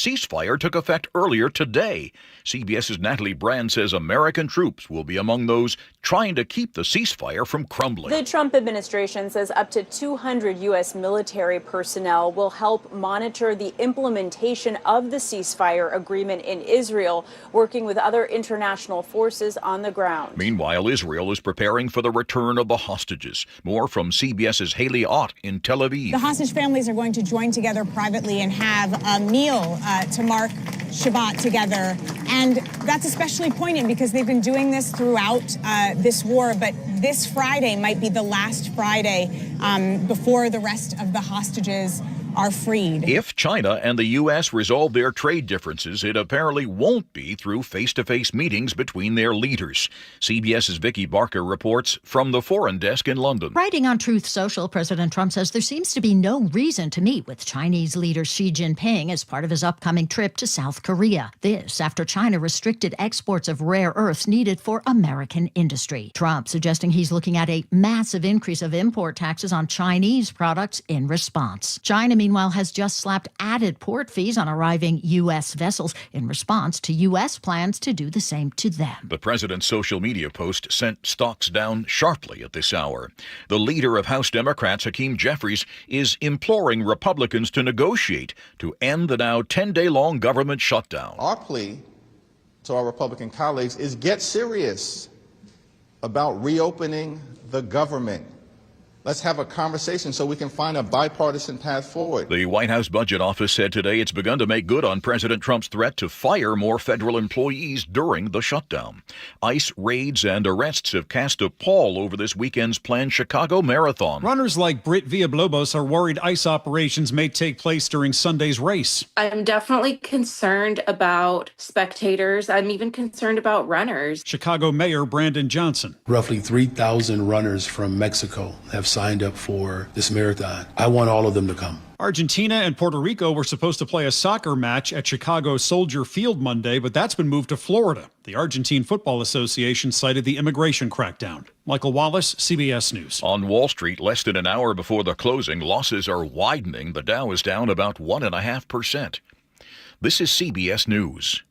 ceasefire took effect earlier today. CBS's Natalie Brand says American troops will be among those trying to keep the ceasefire from crumbling. The Trump administration says up to 200 U.S. military personnel will help monitor the implementation of the ceasefire agreement in Israel, working with other international forces on the ground. Meanwhile, Israel is preparing for the return of the hostages. More from CBS's Haley Ott in Tel Aviv. The hostage families are going to join together privately and have a meal to mark Shabbat together. And that's especially poignant because they've been doing this throughout this war. But this Friday might be the last Friday before the rest of the hostages are freed. If China and the U.S. resolve their trade differences, it apparently won't be through face-to-face meetings between their leaders. CBS's Vicky Barker reports from the Foreign Desk in London. Writing on Truth Social, President Trump says there seems to be no reason to meet with Chinese leader Xi Jinping as part of his upcoming trip to South Korea. This after China restricted exports of rare earths needed for American industry. Trump suggesting he's looking at a massive increase of import taxes on Chinese products in response. China, meanwhile, has just slapped added port fees on arriving U.S. vessels in response to U.S. plans to do the same to them. The president's social media post sent stocks down sharply at this hour. The leader of House Democrats, Hakeem Jeffries, is imploring Republicans to negotiate to end the now 10-day-long government shutdown. Our plea to our Republican colleagues is get serious about reopening the government. Let's have a conversation so we can find a bipartisan path forward. The White House Budget Office said today it's begun to make good on President Trump's threat to fire more federal employees during the shutdown. ICE raids and arrests have cast a pall over this weekend's planned Chicago Marathon. Runners like Britt Villalobos are worried ICE operations may take place during Sunday's race. I'm definitely concerned about spectators. I'm even concerned about runners. Chicago Mayor Brandon Johnson. Roughly 3,000 runners from Mexico have signed up for this marathon. I want all of them to come. Argentina and Puerto Rico were supposed to play a soccer match at Chicago Soldier Field Monday, but that's been moved to Florida. The Argentine Football Association cited the immigration crackdown. Michael Wallace, CBS News. On Wall Street, less than an hour before the closing, losses are widening. The Dow is down about 1.5%. This is CBS News.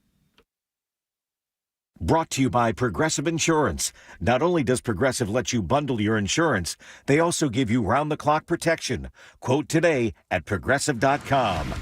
Brought to you by Progressive Insurance. Not only does Progressive let you bundle your insurance, they also give you round-the-clock protection. Quote today at Progressive.com.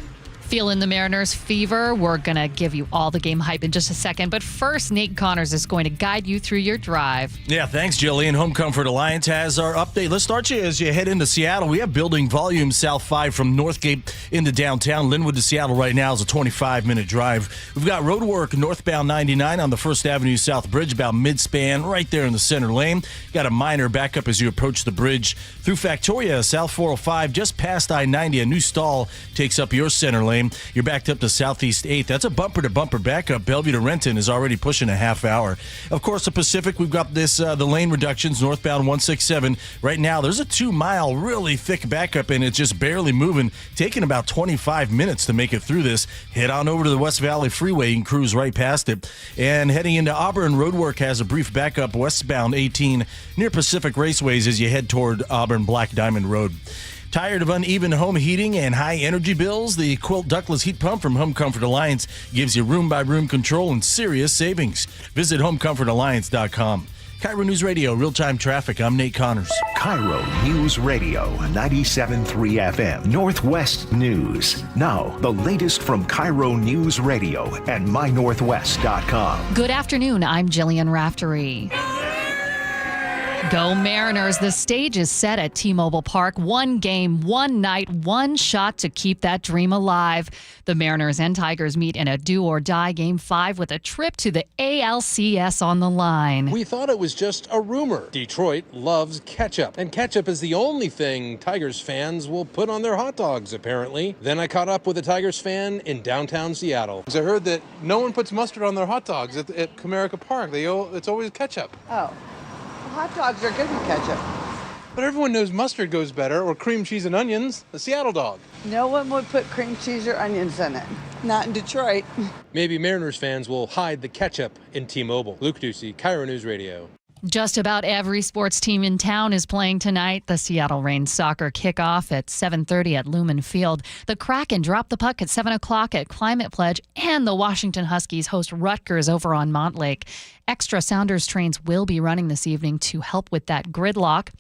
Feeling the Mariners fever? We're going to give you all the game hype in just a second. But first, Nate Connors is going to guide you through your drive. Yeah, thanks, Jillian. Home Comfort Alliance has our update. Let's start you as you head into Seattle. We have building volume South 5 from Northgate into downtown. Linwood to Seattle right now is a 25-minute drive. We've got road work northbound 99 on the 1st Avenue South Bridge, about mid-span, right there in the center lane. Got a minor backup as you approach the bridge. Through Factoria, South 405, just past I-90, a new stall takes up your center lane. You're backed up to Southeast 8th. That's a bumper-to-bumper backup. Bellevue to Renton is already pushing a half hour. Of course, the Pacific, we've got this the lane reductions northbound 167. Right now, there's a 2-mile really thick backup, and it's just barely moving, taking about 25 minutes to make it through this. Head on over to the West Valley Freeway and cruise right past it. And heading into Auburn, roadwork has a brief backup westbound 18 near Pacific Raceways as you head toward Auburn Black Diamond Road. Tired of uneven home heating and high energy bills? The Quilt ductless heat pump from Home Comfort Alliance gives you room-by-room control and serious savings. Visit homecomfortalliance.com. KIRO News Radio, real-time traffic. I'm Nate Connors. KIRO News Radio, 97.3 FM, Northwest News. Now, the latest from KIRO News Radio and mynorthwest.com. Good afternoon. I'm Jillian Raftery. Go Mariners. The stage is set at T-Mobile Park. One game, one night, one shot to keep that dream alive. The Mariners and Tigers meet in a do-or-die Game 5 with a trip to the ALCS on the line. We thought it was just a rumor. Detroit loves ketchup, and ketchup is the only thing Tigers fans will put on their hot dogs, apparently. Then I caught up with a Tigers fan in downtown Seattle. I heard that no one puts mustard on their hot dogs at Comerica Park. It's always ketchup. Oh. Hot dogs are good with ketchup. But everyone knows mustard goes better, or cream cheese and onions, a Seattle dog. No one would put cream cheese or onions in it. Not in Detroit. Maybe Mariners fans will hide the ketchup in T-Mobile. Luke Ducey, KIRO News Radio. Just about every sports team in town is playing tonight. The Seattle Reign soccer kickoff at 7:30 at Lumen Field. The Kraken drop the puck at 7 o'clock at Climate Pledge, and the Washington Huskies host Rutgers over on Montlake. Extra Sounders trains will be running this evening to help with that gridlock.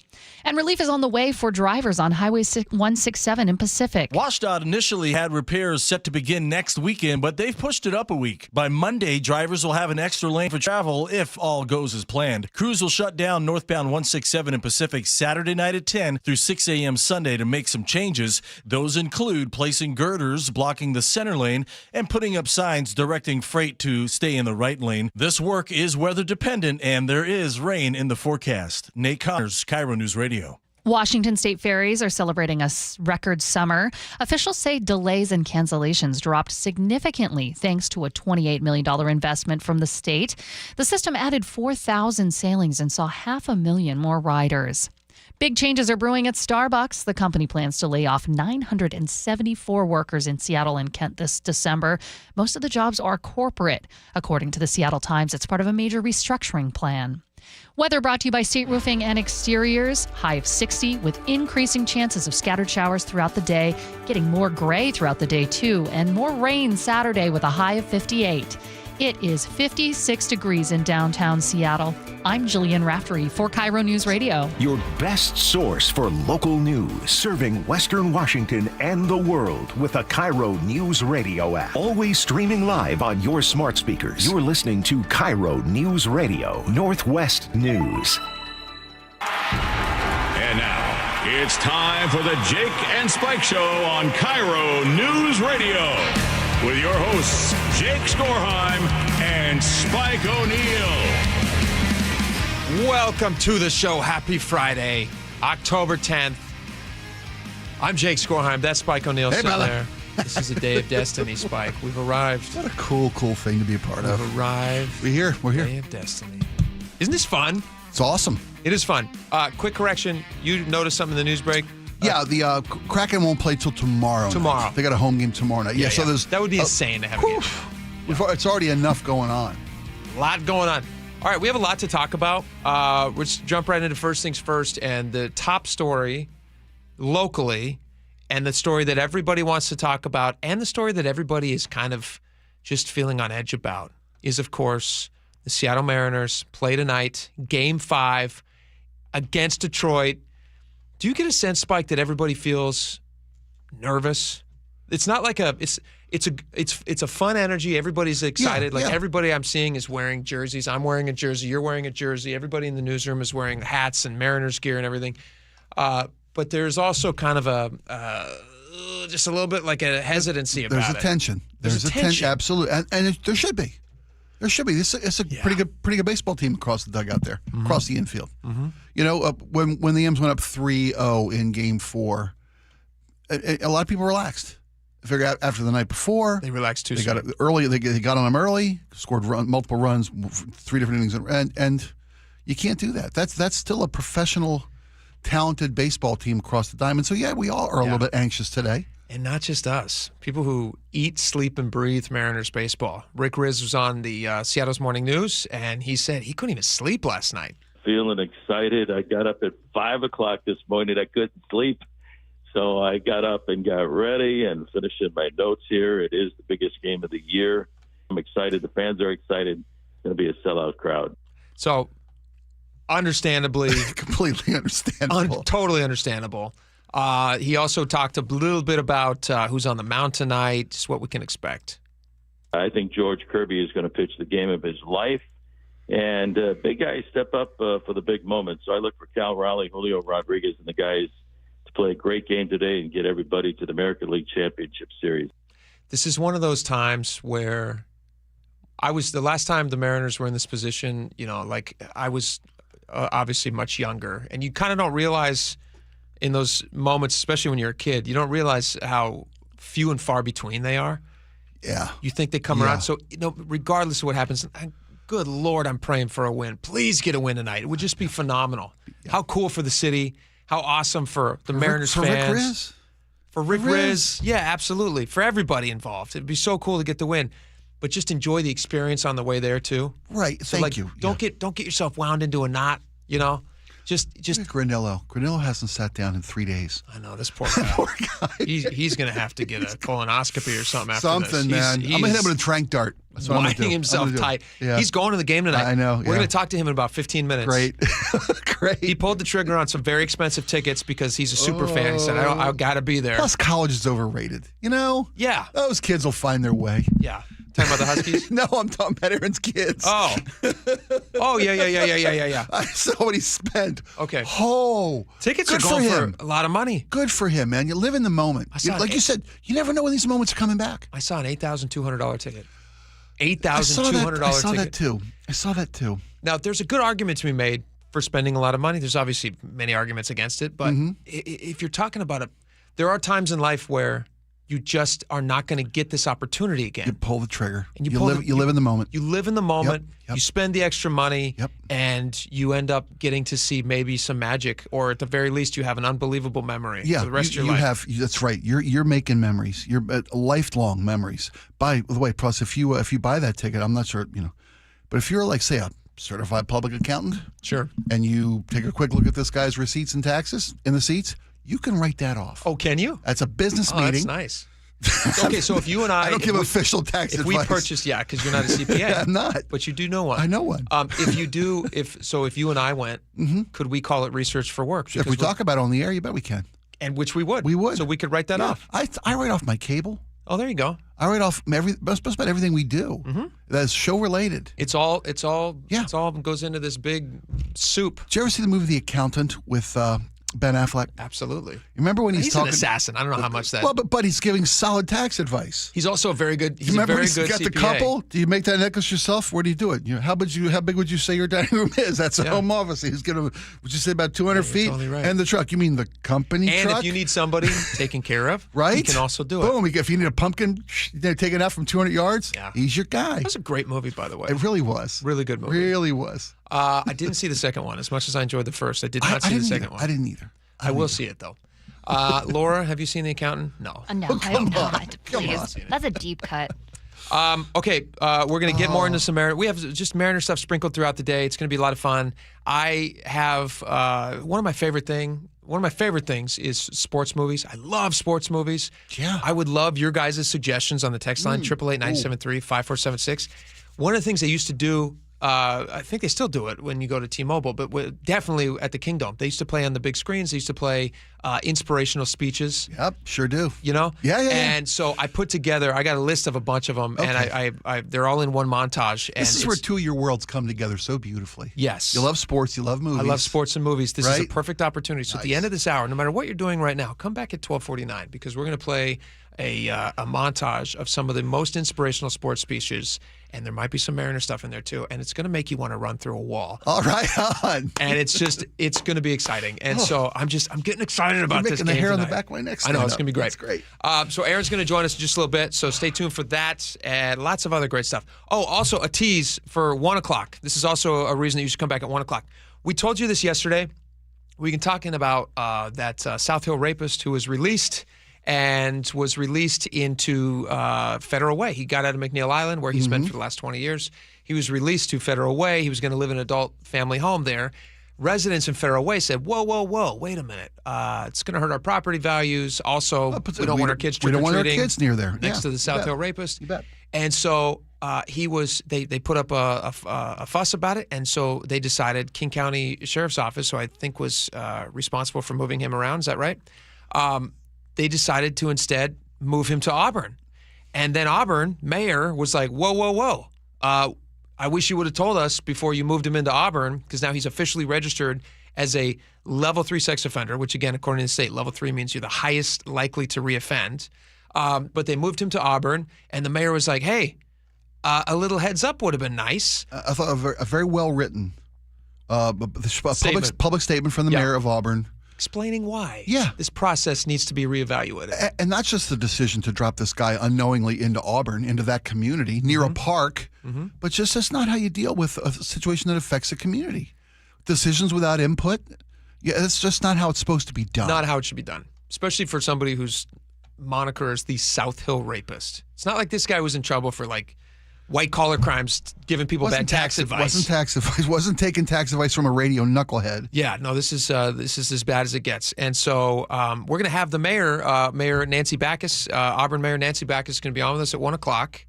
And relief is on the way for drivers on Highway 167 in Pacific. WashDOT initially had repairs set to begin next weekend, but they've pushed it up a week. By Monday, drivers will have an extra lane for travel if all goes as planned. Crews will shut down northbound 167 in Pacific Saturday night at 10 through 6 a.m. Sunday to make some changes. Those include placing girders blocking the center lane and putting up signs directing freight to stay in the right lane. This work is weather dependent, and there is rain in the forecast. Nate Connors, KIRO News Radio. Washington State ferries are celebrating a record summer. Officials say delays and cancellations dropped significantly thanks to a $28 million investment from the state. The system added 4,000 sailings and saw 500,000 more riders. Big changes are brewing at Starbucks. The company plans to lay off 974 workers in Seattle and Kent this December. Most of the jobs are corporate. According to the Seattle Times, it's part of a major restructuring plan. Weather brought to you by State Roofing and Exteriors. High of 60 with increasing chances of scattered showers throughout the day. Getting more gray throughout the day, too. And more rain Saturday with a high of 58. It is 56 degrees in downtown Seattle. I'm Jillian Raftery for KIRO News Radio. Your best source for local news, serving Western Washington and the world with the KIRO News Radio app. Always streaming live on your smart speakers. You're listening to KIRO News Radio, Northwest News. And now, it's time for the Jake and Spike Show on KIRO News Radio. With your hosts, Jake Skorheim and Spike O'Neill. Welcome to the show. Happy Friday, October 10th. I'm Jake Skorheim. That's Spike O'Neill sitting there. This is a day of destiny, Spike. We've arrived. What a cool thing to be a part of. We've arrived. We're here. Day of destiny. Isn't this fun? It's awesome. It is fun. Quick correction. You noticed something in the news break? Yeah, the Kraken won't play till tomorrow. Night. They got a home game tomorrow night. Yeah, so there's that would be insane to have a game. It's already enough going on. A lot going on. All right, we have a lot to talk about. Let's jump right into first things first, and the top story locally, and the story that everybody wants to talk about, and the story that everybody is kind of just feeling on edge about is, of course, the Seattle Mariners play tonight, Game 5 against Detroit. Do you get a sense, Spike, that everybody feels nervous? It's not like it's a fun energy. Everybody's excited. Everybody I'm seeing is wearing jerseys. I'm wearing a jersey. You're wearing a jersey. Everybody in the newsroom is wearing hats and Mariners gear and everything. But there's also kind of just a little bit like a hesitancy about it. There's a tension. There's a tension. Absolutely, and there should be. There should be. It's a pretty good baseball team across the dugout there, across the infield. Mm-hmm. You know, when the M's went up 3-0 in Game 4, a lot of people relaxed. I figure out after the night before, they relaxed too. They got it early. They got on them early, scored multiple runs, 3 different innings, and you can't do that. That's still a professional, talented baseball team across the diamond. So we all are a little bit anxious today. And not just us. People who eat, sleep, and breathe Mariners baseball. Rick Riz was on the Seattle's Morning News, and he said he couldn't even sleep last night. Feeling excited. I got up at 5 o'clock this morning. I couldn't sleep. So I got up and got ready and finishing my notes here. It is the biggest game of the year. I'm excited. The fans are excited. It's going to be a sellout crowd. So, understandably. Completely understandable. Totally understandable. He also talked a little bit about who's on the mound tonight, just what we can expect. I think George Kirby is going to pitch the game of his life. And big guys step up for the big moments. So I look for Cal Raleigh, Julio Rodriguez, and the guys to play a great game today and get everybody to the American League Championship Series. This is one of those times where the last time the Mariners were in this position, I was obviously much younger. And you kind of don't realize in those moments, especially when you're a kid, you don't realize how few and far between they are. Yeah. You think they come around. So, regardless of what happens, good Lord, I'm praying for a win. Please get a win tonight. It would just be phenomenal. Yeah. How cool for the city. How awesome for the Mariners fans. For Rick Riz. Yeah, absolutely. For everybody involved. It'd be so cool to get the win. but just enjoy the experience on the way there too. Right. So Thank you. Don't get yourself wound into a knot. You know, just Granello. Granello hasn't sat down in 3 days. I know this poor guy. He's going to have to get a colonoscopy or something after this. Something, man. I'm going to hit him with a trank dart. That's what I'm gonna do. Winding himself tight. Yeah. He's going to the game tonight. I know. We're going to talk to him in about 15 minutes. Great. Great. He pulled the trigger on some very expensive tickets because he's a super fan. He said, I got to be there. Plus, college is overrated. You know? Yeah. Those kids will find their way. Yeah. Talking about the Huskies? No, I'm talking about Aaron's kids. Oh. Oh, yeah. I saw what he spent. Okay. Oh. Tickets good are going for him. for a lot of money. Good for him, man. You live in the moment. Like you said, you never know when these moments are coming back. I saw an $8,200 ticket. $8,200 ticket. I saw that too. Now, there's a good argument to be made for spending a lot of money. There's obviously many arguments against it, but if you're talking about it, there are times in life where you just are not going to get this opportunity again. You pull the trigger. And you live in the moment. You live in the moment. Yep. You spend the extra money. Yep. And you end up getting to see maybe some magic, or at the very least, you have an unbelievable memory for the rest of your life. That's right. You're making memories. You're lifelong memories. By the way, plus if you buy that ticket, I'm not sure, but if you're like, say, a certified public accountant, sure, and you take a quick look at this guy's receipts and taxes in the seats, you can write that off. Oh, can you? That's a business meeting. That's nice. Okay, so if you and I don't give official tax advice. If we purchase, because you're not a CPA. I'm not. But you do know one. I know one. If you and I went, could we call it research for work? If we talk about it on the air, you bet we can. And which we would. We would. So we could write that off. I write off my cable. Oh, there you go. I write off just about everything we do that's show related. It all goes into this big soup. Did you ever see the movie The Accountant with Ben Affleck? Absolutely. Remember when he's talking? An assassin. I don't know how much that. Well, but he's giving solid tax advice. He's also a very good. He's Remember a very he's good got CPA. the couple? Do you make that necklace yourself? Where do you do it? How big would you say your dining room is? That's a home office. He's gonna. Would you say about 200 feet? Totally right. And the truck? You mean the company and truck? And if you need somebody taken care of, right? He can also do it. Boom! If you need a pumpkin taken out from 200 yards, he's your guy. That was a great movie, by the way. It really was. Really good movie. Really was. I didn't see the second one as much as I enjoyed the first. I did not see the second one. I didn't either. I will see it though. Laura, have you seen The Accountant? No. No, I have not. Please. That's a deep cut. Okay, we're going to get more into some Mariner. We have just Mariner stuff sprinkled throughout the day. It's going to be a lot of fun. I have one of my favorite things is sports movies. I love sports movies. Yeah. I would love your guys' suggestions on the text line, 888-973-5476. One of the things they used to do, I think they still do it when you go to T-Mobile, but definitely at the Kingdom. They used to play on the big screens. They used to play inspirational speeches. Yep, sure do. Yeah. And so I put together, I got a list of a bunch of them, and I they're all in one montage. And this is where two of your worlds come together so beautifully. Yes. You love sports, you love movies. I love sports and movies. This is a perfect opportunity. So nice. At the end of this hour, no matter what you're doing right now, come back at 12:49 because we're going to play a montage of some of the most inspirational sports speeches. And there might be some Mariner stuff in there too, and it's going to make you want to run through a wall. All right, on. And it's going to be exciting. And so I'm getting excited about this game the hair tonight. on the back of my neck. I know it's going to be great. It's great. So Aaron's going to join us in just a little bit. So stay tuned for that and lots of other great stuff. Oh, also a tease for 1 o'clock. This is also a reason that you should come back at 1 o'clock. We told you this yesterday. We've been talking about that South Hill rapist who was released. And was released into Federal Way. He got out of McNeil Island, where he's been for the last 20 years. He was released to Federal Way. He was going to live in an adult family home there. Residents in Federal Way said, whoa, wait a minute. It's going to hurt our property values. Also, we don't want our kids trick-or-treating. We don't want our kids near there. Next to the South Hill rapist. You bet. And so they put up a fuss about it, and so they decided, King County Sheriff's Office, who I think was responsible for moving him around, is that right? They decided to instead move him to Auburn. And then Auburn mayor was like, whoa. I wish you would have told us before you moved him into Auburn, because now he's officially registered as a level 3 sex offender, which again, according to the state, level 3 means you're the highest likely to reoffend. But they moved him to Auburn, and the mayor was like, hey, a little heads up would have been nice. I thought a very well written public statement from the mayor of Auburn. Explaining why this process needs to be reevaluated. And not just the decision to drop this guy unknowingly into Auburn, into that community, near a park, but just that's not how you deal with a situation that affects a community. Decisions without input, that's just not how it's supposed to be done. Not how it should be done, especially for somebody whose moniker is the South Hill rapist. It's not like this guy was in trouble for like white-collar crimes, giving people bad tax advice. Wasn't tax advice. Wasn't taking tax advice from a radio knucklehead. Yeah, no, this is as bad as it gets. And so we're going to have the mayor, Mayor Nancy Backus, Auburn Mayor Nancy Backus is going to be on with us at 1 o'clock.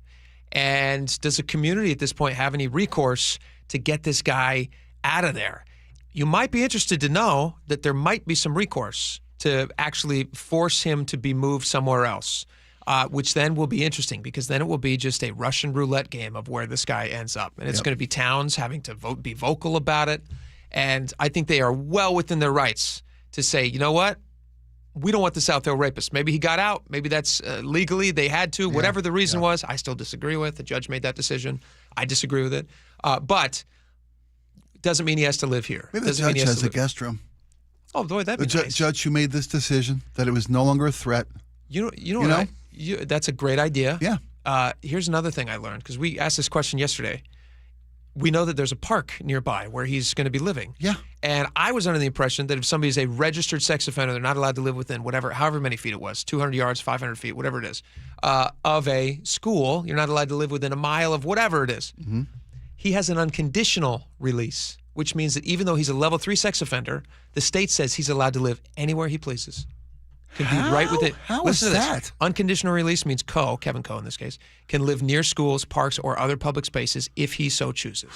And does the community at this point have any recourse to get this guy out of there? You might be interested to know that there might be some recourse to actually force him to be moved somewhere else. Which then will be interesting because then it will be just a Russian roulette game of where this guy ends up. And it's going to be towns having to be vocal about it. And I think they are well within their rights to say, you know what? We don't want the Southdale rapist. Maybe he got out. Maybe that's legally they had to. Whatever the reason was, I still disagree with. The judge made that decision. I disagree with it. But it doesn't mean he has to live here. Maybe the judge has a guest room. Oh, boy, that'd be nice. Judge who made this decision, that it was no longer a threat. You know? That's a great idea. Yeah. Here's another thing I learned, because we asked this question yesterday. We know that there's a park nearby where he's going to be living. Yeah. And I was under the impression that if somebody's a registered sex offender, they're not allowed to live within however many feet it was, 200 yards, 500 feet, whatever it is, of a school. You're not allowed to live within a mile of whatever it is. Mm-hmm. He has an unconditional release, which means that even though he's a level 3 sex offender, the state says he's allowed to live anywhere he pleases. Can be right with it. How Listen is to that? This. Unconditional release means Kevin Coe in this case, can live near schools, parks, or other public spaces if he so chooses.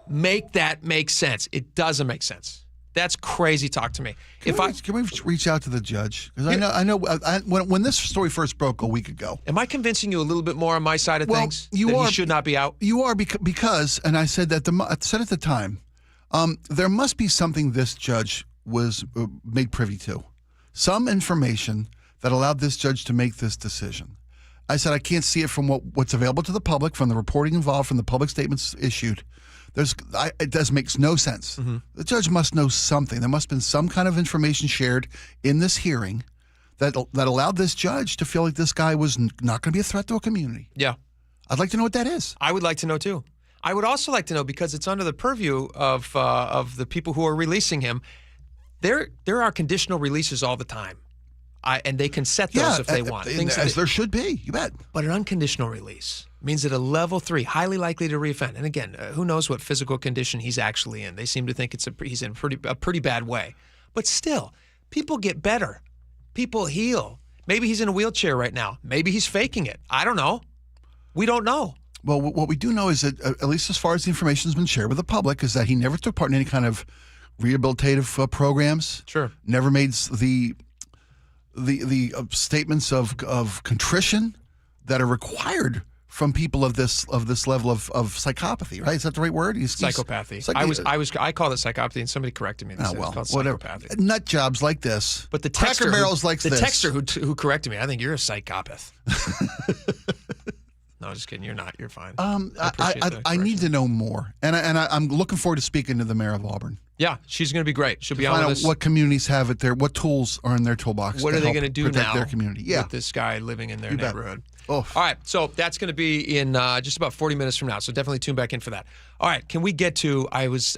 Make that make sense. It doesn't make sense. That's crazy talk to me. Can we reach out to the judge? Because I know when this story first broke a week ago. Am I convincing you a little bit more on my side of things? You that are. He should not be out? You are because, and I said that I said at the time, there must be something this judge was made privy to. Some information that allowed this judge to make this decision. I said I can't see it from what's available to the public, from the reporting involved, from the public statements issued. It makes no sense. Mm-hmm. The judge must know something. There must have been some kind of information shared in this hearing that allowed this judge to feel like this guy was not going to be a threat to a community. Yeah. I'd like to know what that is. I would like to know, too. I would also like to know, because it's under the purview of the people who are releasing him, there are conditional releases all the time. And they can set those if they want. As there should be, you bet. But an unconditional release means that a level 3, highly likely to reoffend. And again, who knows what physical condition he's actually in. They seem to think he's in a pretty bad way. But still, people get better. People heal. Maybe he's in a wheelchair right now. Maybe he's faking it. I don't know. We don't know. Well, what we do know is that, at least as far as the information has been shared with the public, is that he never took part in any kind of rehabilitative programs. Sure. Never made the statements of contrition that are required from people of this level of psychopathy, right? Is that the right word? Psychopathy. I called it psychopathy, and somebody corrected me. They said it's called whatever. Psychopathy. Nut jobs like this. But the Cracker Barrels like this. The texter who corrected me, I think you're a psychopath. No, just kidding. You're not. You're fine. I need to know more, and I'm looking forward to speaking to the mayor of Auburn. Yeah, she's going to be great. She'll be on with us. What communities have it there? What tools are in their toolbox? What are they going to do now? Their community. With this guy living in their neighborhood. Oh. All right, so that's going to be in just about 40 minutes from now. So definitely tune back in for that. All right, can we get to? I was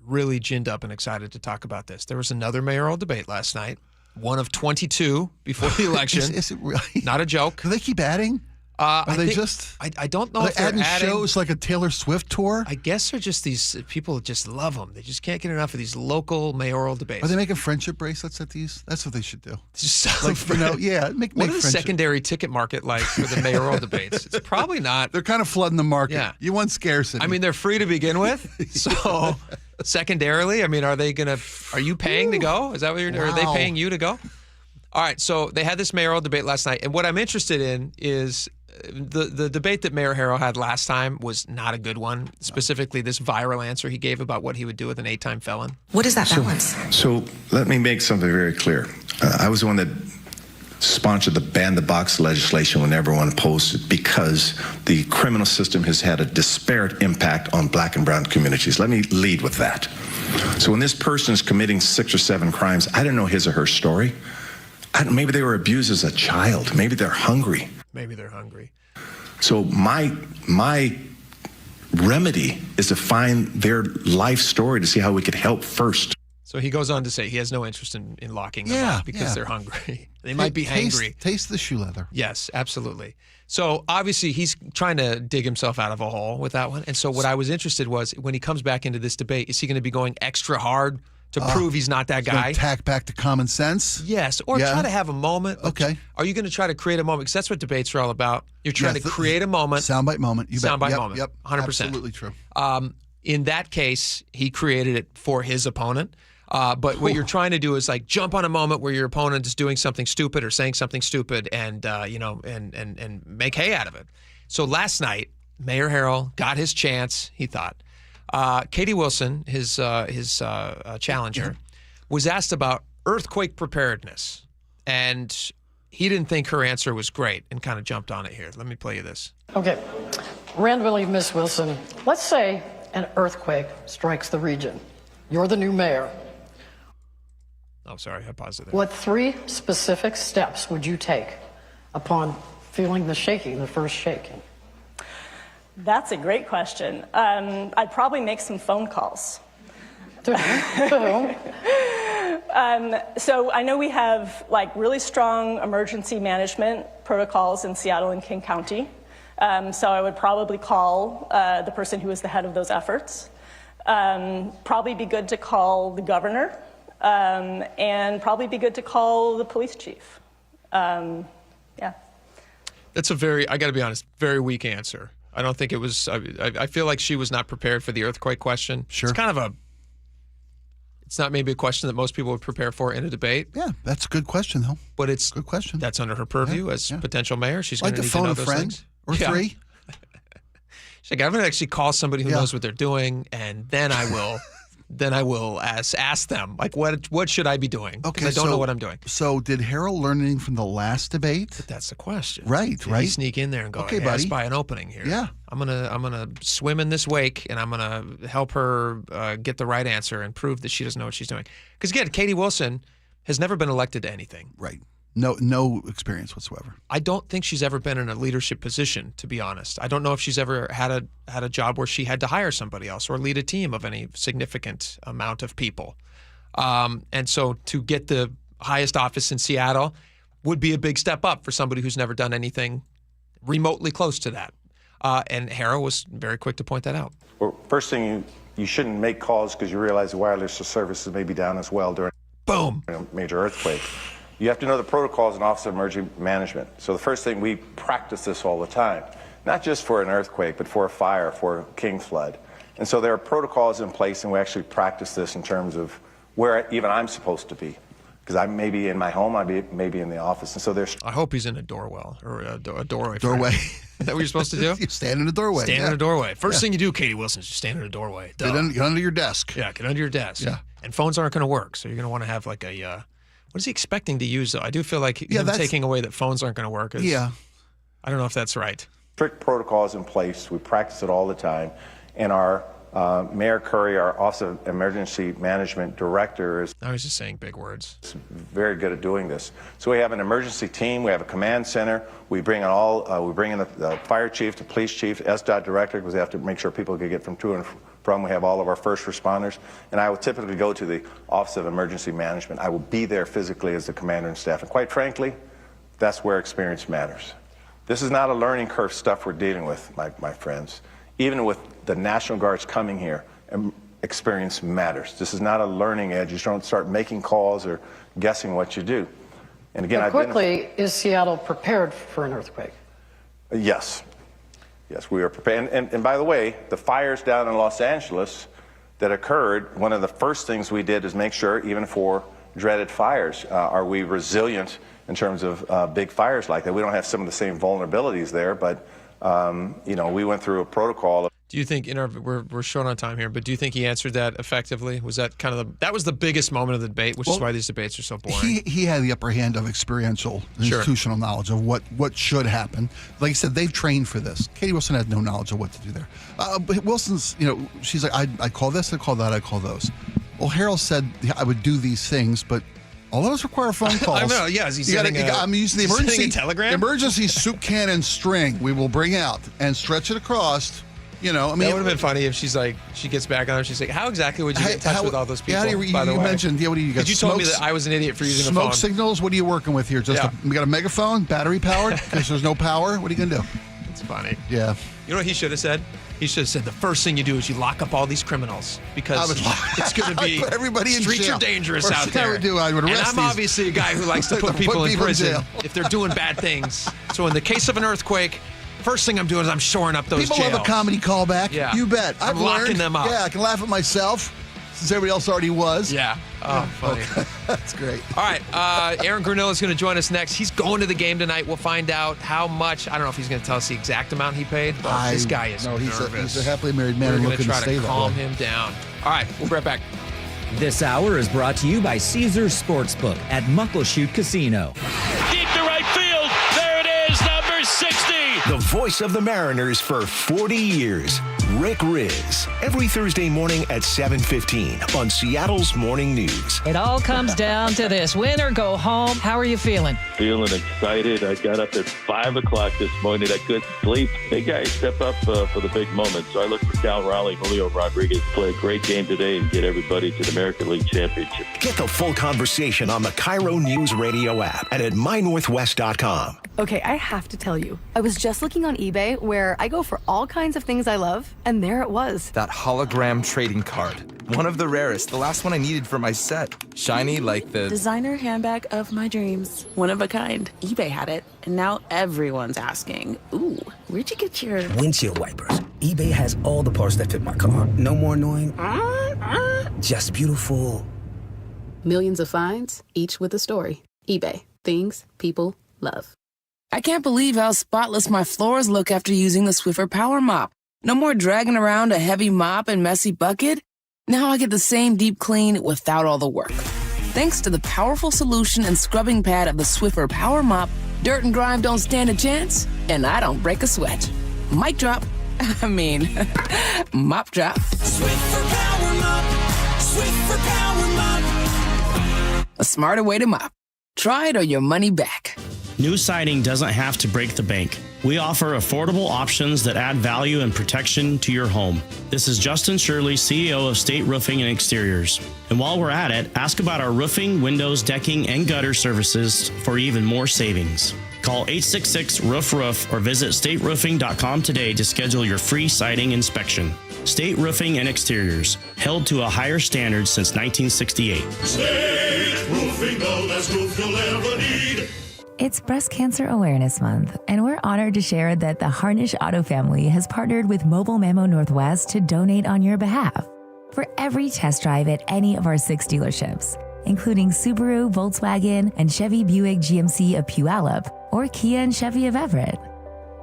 really ginned up and excited to talk about this. There was another mayoral debate last night, one of 22 before the election. Is it really? Not a joke. Do they keep adding? I don't know if they're adding shows like a Taylor Swift tour. I guess they're just these people just love them. They just can't get enough of these local mayoral debates. Are they making friendship bracelets at these? That's what they should do. Just make what is the secondary ticket market like for the mayoral debates? It's probably not. They're kind of flooding the market. Yeah. You want scarcity. I mean, they're free to begin with. So secondarily, I mean, are you paying to go? Is that what are they paying you to go? All right, so they had this mayoral debate last night, and what I'm interested in is the debate that Mayor Harrell had last time was not a good one, specifically this viral answer he gave about what he would do with an 8-time felon. What is that balance? So let me make something very clear. I was the one that sponsored the ban the box legislation when everyone opposed it because the criminal system has had a disparate impact on black and brown communities. Let me lead with that. So when this person is committing 6 or 7 crimes, I don't know his or her story. Maybe they were abused as a child. Maybe they're hungry. So my remedy is to find their life story to see how we could help first. So he goes on to say he has no interest in locking them up because they're hungry. They might be hangry. Taste the shoe leather. Yes, absolutely. So obviously he's trying to dig himself out of a hole with that one. And so what I was interested was when he comes back into this debate, is he going to be going extra hard to prove he's not that guy? Tack back to common sense? Yes, or try to have a moment. Okay. Are you going to try to create a moment? Because that's what debates are all about. You're trying to create a moment. Soundbite moment. You bet. Soundbite moment. Yep. 100%. Absolutely true. In that case, he created it for his opponent. But what you're trying to do is like jump on a moment where your opponent is doing something stupid or saying something stupid and and make hay out of it. So last night, Mayor Harrell got his chance, he thought. Katie Wilson, his challenger, was asked about earthquake preparedness. And he didn't think her answer was great and kind of jumped on it here. Let me play you this. Okay. Randomly, Miss Wilson, let's say an earthquake strikes the region. You're the new mayor. Oh, sorry, I paused it there. What 3 specific steps would you take upon feeling the shaking, the first shaking? That's a great question. I'd probably make some phone calls. To whom? So I know we have like really strong emergency management protocols in Seattle and King County. So I would probably call the person who is the head of those efforts. Probably be good to call the governor, and probably be good to call the police chief. That's a I got to be honest, very weak answer. I don't think it was, I feel like she was not prepared for the earthquake question. Sure. It's kind of it's not maybe a question that most people would prepare for in a debate. Yeah, that's a good question, though. But it's good question. That's under her purview as potential mayor. She's going to need to know those things. Or 3. She's like, I'm going to actually call somebody who knows what they're doing, and then I will ask them, like, what should I be doing? Okay, I don't know what I'm doing. So did Harrell learn anything from the last debate? But that's the question. Right. Did he sneak in there and go, okay, hey, buddy. I spy an opening here. Yeah. I'm gonna swim in this wake, and I'm gonna help her get the right answer and prove that she doesn't know what she's doing. Because again, Katie Wilson has never been elected to anything. Right. No experience whatsoever. I don't think she's ever been in a leadership position, to be honest. I don't know if she's ever had a job where she had to hire somebody else or lead a team of any significant amount of people. And so to get the highest office in Seattle would be a big step up for somebody who's never done anything remotely close to that. And Harrell was very quick to point that out. Well, first thing, you shouldn't make calls because you realize the wireless services may be down as well during a major earthquake. You have to know the protocols in Office of Emergency Management. So the first thing, we practice this all the time, not just for an earthquake, but for a fire, for a king flood. And so there are protocols in place, and we actually practice this in terms of where even I'm supposed to be. Because I may be in my home, I may be in the office. And so there's... I hope he's in a doorwell or a doorway. Doorway. Is that what you're supposed to do? You stand in a doorway. Stand in a doorway. First thing you do, Katie Wilson, is you stand in a doorway. Get under your desk. Yeah, get under your desk. Yeah. And phones aren't going to work, so you're going to want to have like a... what is he expecting to use, though? I do feel like him taking away that phones aren't going to work. I don't know if that's right. Strict protocols in place. We practice it all the time. And our Mayor Curry, our Office of Emergency Management Director, is... I was just saying big words. ...very good at doing this. So we have an emergency team. We have a command center. We bring in the fire chief, the police chief, SDOT director, because we have to make sure people can get from to and from. We have all of our first responders. And I will typically go to the Office of Emergency Management. I will be there physically as the commander and staff. And quite frankly, that's where experience matters. This is not a learning curve stuff we're dealing with, my friends. Even with the National Guards coming here, experience matters. This is not a learning edge. You don't start making calls or guessing what you do. And again, How quickly is Seattle prepared for an earthquake? Yes. Yes, we are prepared. And by the way, the fires down in Los Angeles that occurred, one of the first things we did is make sure, even for dreaded fires, are we resilient in terms of big fires like that? We don't have some of the same vulnerabilities there, but we went through a protocol. Do you think we're short on time here, but do you think he answered that effectively? Was that kind of that was the biggest moment of the debate, which is why these debates are so boring? He had the upper hand of experiential, institutional knowledge of what should happen. Like I said, they've trained for this. Katie Wilson had no knowledge of what to do there. But Wilson's, she's like, I call this, I call that, I call those. Well, Harrell said I would do these things, but all those require phone calls. I know, yeah. I'm using the emergency soup can and string we will bring out and stretch it across You know, I mean, that would have been funny if she gets back on her. She's like, how exactly would you get in touch with all those people? You mentioned, what do you got? Because you told me that I was an idiot for using a Smoke phone. signals? What are you working with here? We got a megaphone, battery powered? Because there's no power? What are you going to do? It's funny. Yeah. You know what he should have said? He should have said the first thing you do is you lock up all these criminals because it's going to be everybody in streets jail. are dangerous First out thing I there. would do, I would arrest and I'm these- obviously a guy who likes to put people in prison if they're doing bad things. So in the case of an earthquake, first thing I'm doing is I'm shoring up those People jails. love a comedy callback. Yeah. You bet. I'm I've locking learned. them up. Yeah, I can laugh at myself since everybody else already was. Yeah. Oh, funny. Okay. That's great. All right. Aaron Granillo is going to join us next. He's going to the game tonight. We'll find out how much. I don't know if he's going to tell us the exact amount he paid, but this guy is nervous. He's a happily married man. We're We're going to try stay to that calm way. him down. All right. We'll be right back. This hour is brought to you by Caesars Sportsbook at Muckleshoot Casino. Deep to right field. There it is, number 60. The voice of the Mariners for 40 years, Rick Riz. Every Thursday morning at 7:15 on Seattle's Morning News. It all comes down to this. Win or go home. How are you feeling? Feeling excited. I got up at 5 o'clock this morning. I couldn't sleep. Big guys step up for the big moment. So I look for Cal Raleigh, Julio Rodriguez play a great game today and get everybody to the American League Championship. Get the full conversation on the KIRO Newsradio app and at mynorthwest.com. Okay, I have to tell you, I was just looking on eBay where I go for all kinds of things I love, and there it was. That hologram trading card. One of the rarest. The last one I needed for my set. Shiny like the... Designer handbag of my dreams. One of a kind. eBay had it, and now everyone's asking, ooh, where'd you get your... Windshield wipers. eBay has all the parts that fit my car. No more annoying. Just beautiful. Millions of finds, each with a story. eBay. Things people love. I can't believe how spotless my floors look after using the Swiffer Power Mop. No more dragging around a heavy mop and messy bucket. Now I get the same deep clean without all the work. Thanks to the powerful solution and scrubbing pad of the Swiffer Power Mop, dirt and grime don't stand a chance, and I don't break a sweat. Mic drop. Mop drop. Swiffer Power Mop. Swiffer Power Mop. A smarter way to mop. Try it or your money back. New siding doesn't have to break the bank. We offer affordable options that add value and protection to your home. This is Justin Shirley, CEO of State Roofing and Exteriors. And while we're at it, ask about our roofing, windows, decking, and gutter services for even more savings. Call 866-ROOF-ROOF or visit stateroofing.com today to schedule your free siding inspection. State Roofing and Exteriors, held to a higher standard since 1968. State Roofing, the best roof you'll ever need. It's Breast Cancer Awareness Month, and we're honored to share that the Harnish Auto family has partnered with Mobile Memo Northwest to donate on your behalf. For every test drive at any of our 6 dealerships, including Subaru, Volkswagen, and Chevy Buick GMC of Puyallup, or Kia and Chevy of Everett.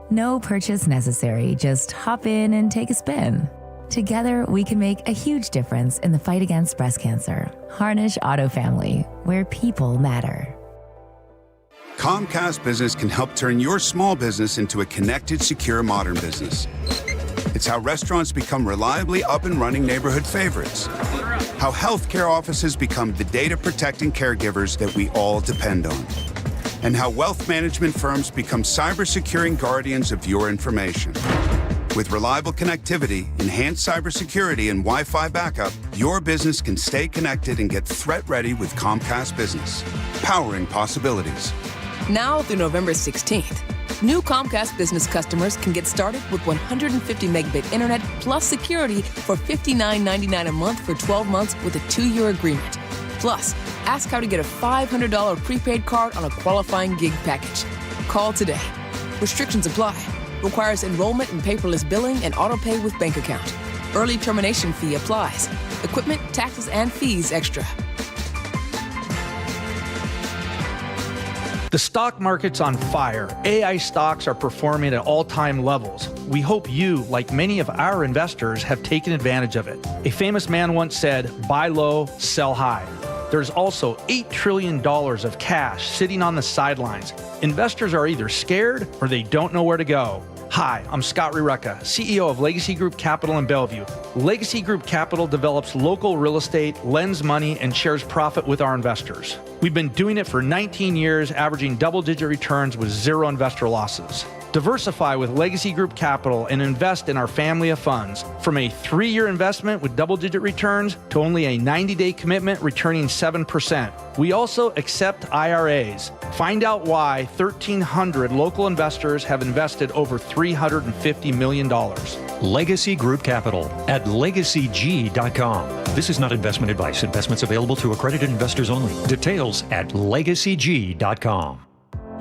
No purchase necessary, just hop in and take a spin. Together, we can make a huge difference in the fight against breast cancer. Harnish Auto Family, where people matter. Comcast Business can help turn your small business into a connected, secure, modern business. It's how restaurants become reliably up and running neighborhood favorites. How healthcare offices become the data-protecting caregivers that we all depend on. And how wealth management firms become cyber-securing guardians of your information. With reliable connectivity, enhanced cybersecurity, and Wi-Fi backup, your business can stay connected and get threat-ready with Comcast Business. Powering possibilities. Now through November 16th, new Comcast Business customers can get started with 150 megabit internet plus security for $59.99 a month for 12 months with a 2-year agreement. Plus, ask how to get a $500 prepaid card on a qualifying gig package. Call today. Restrictions apply. Requires enrollment in paperless billing and auto pay with bank account. Early termination fee applies. Equipment, taxes, and fees extra. The stock market's on fire. AI stocks are performing at all-time levels. We hope you, like many of our investors, have taken advantage of it. A famous man once said, buy low, sell high. There's also $8 trillion of cash sitting on the sidelines. Investors are either scared or they don't know where to go. Hi, I'm Scott Rireka, CEO of Legacy Group Capital in Bellevue. Legacy Group Capital develops local real estate, lends money, and shares profit with our investors. We've been doing it for 19 years, averaging double-digit returns with 0 investor losses. Diversify with Legacy Group Capital and invest in our family of funds. From a 3-year investment with double-digit returns to only a 90-day commitment returning 7%. We also accept IRAs. Find out why 1,300 local investors have invested over $350 million. Legacy Group Capital at LegacyG.com. This is not investment advice. Investments available to accredited investors only. Details at LegacyG.com.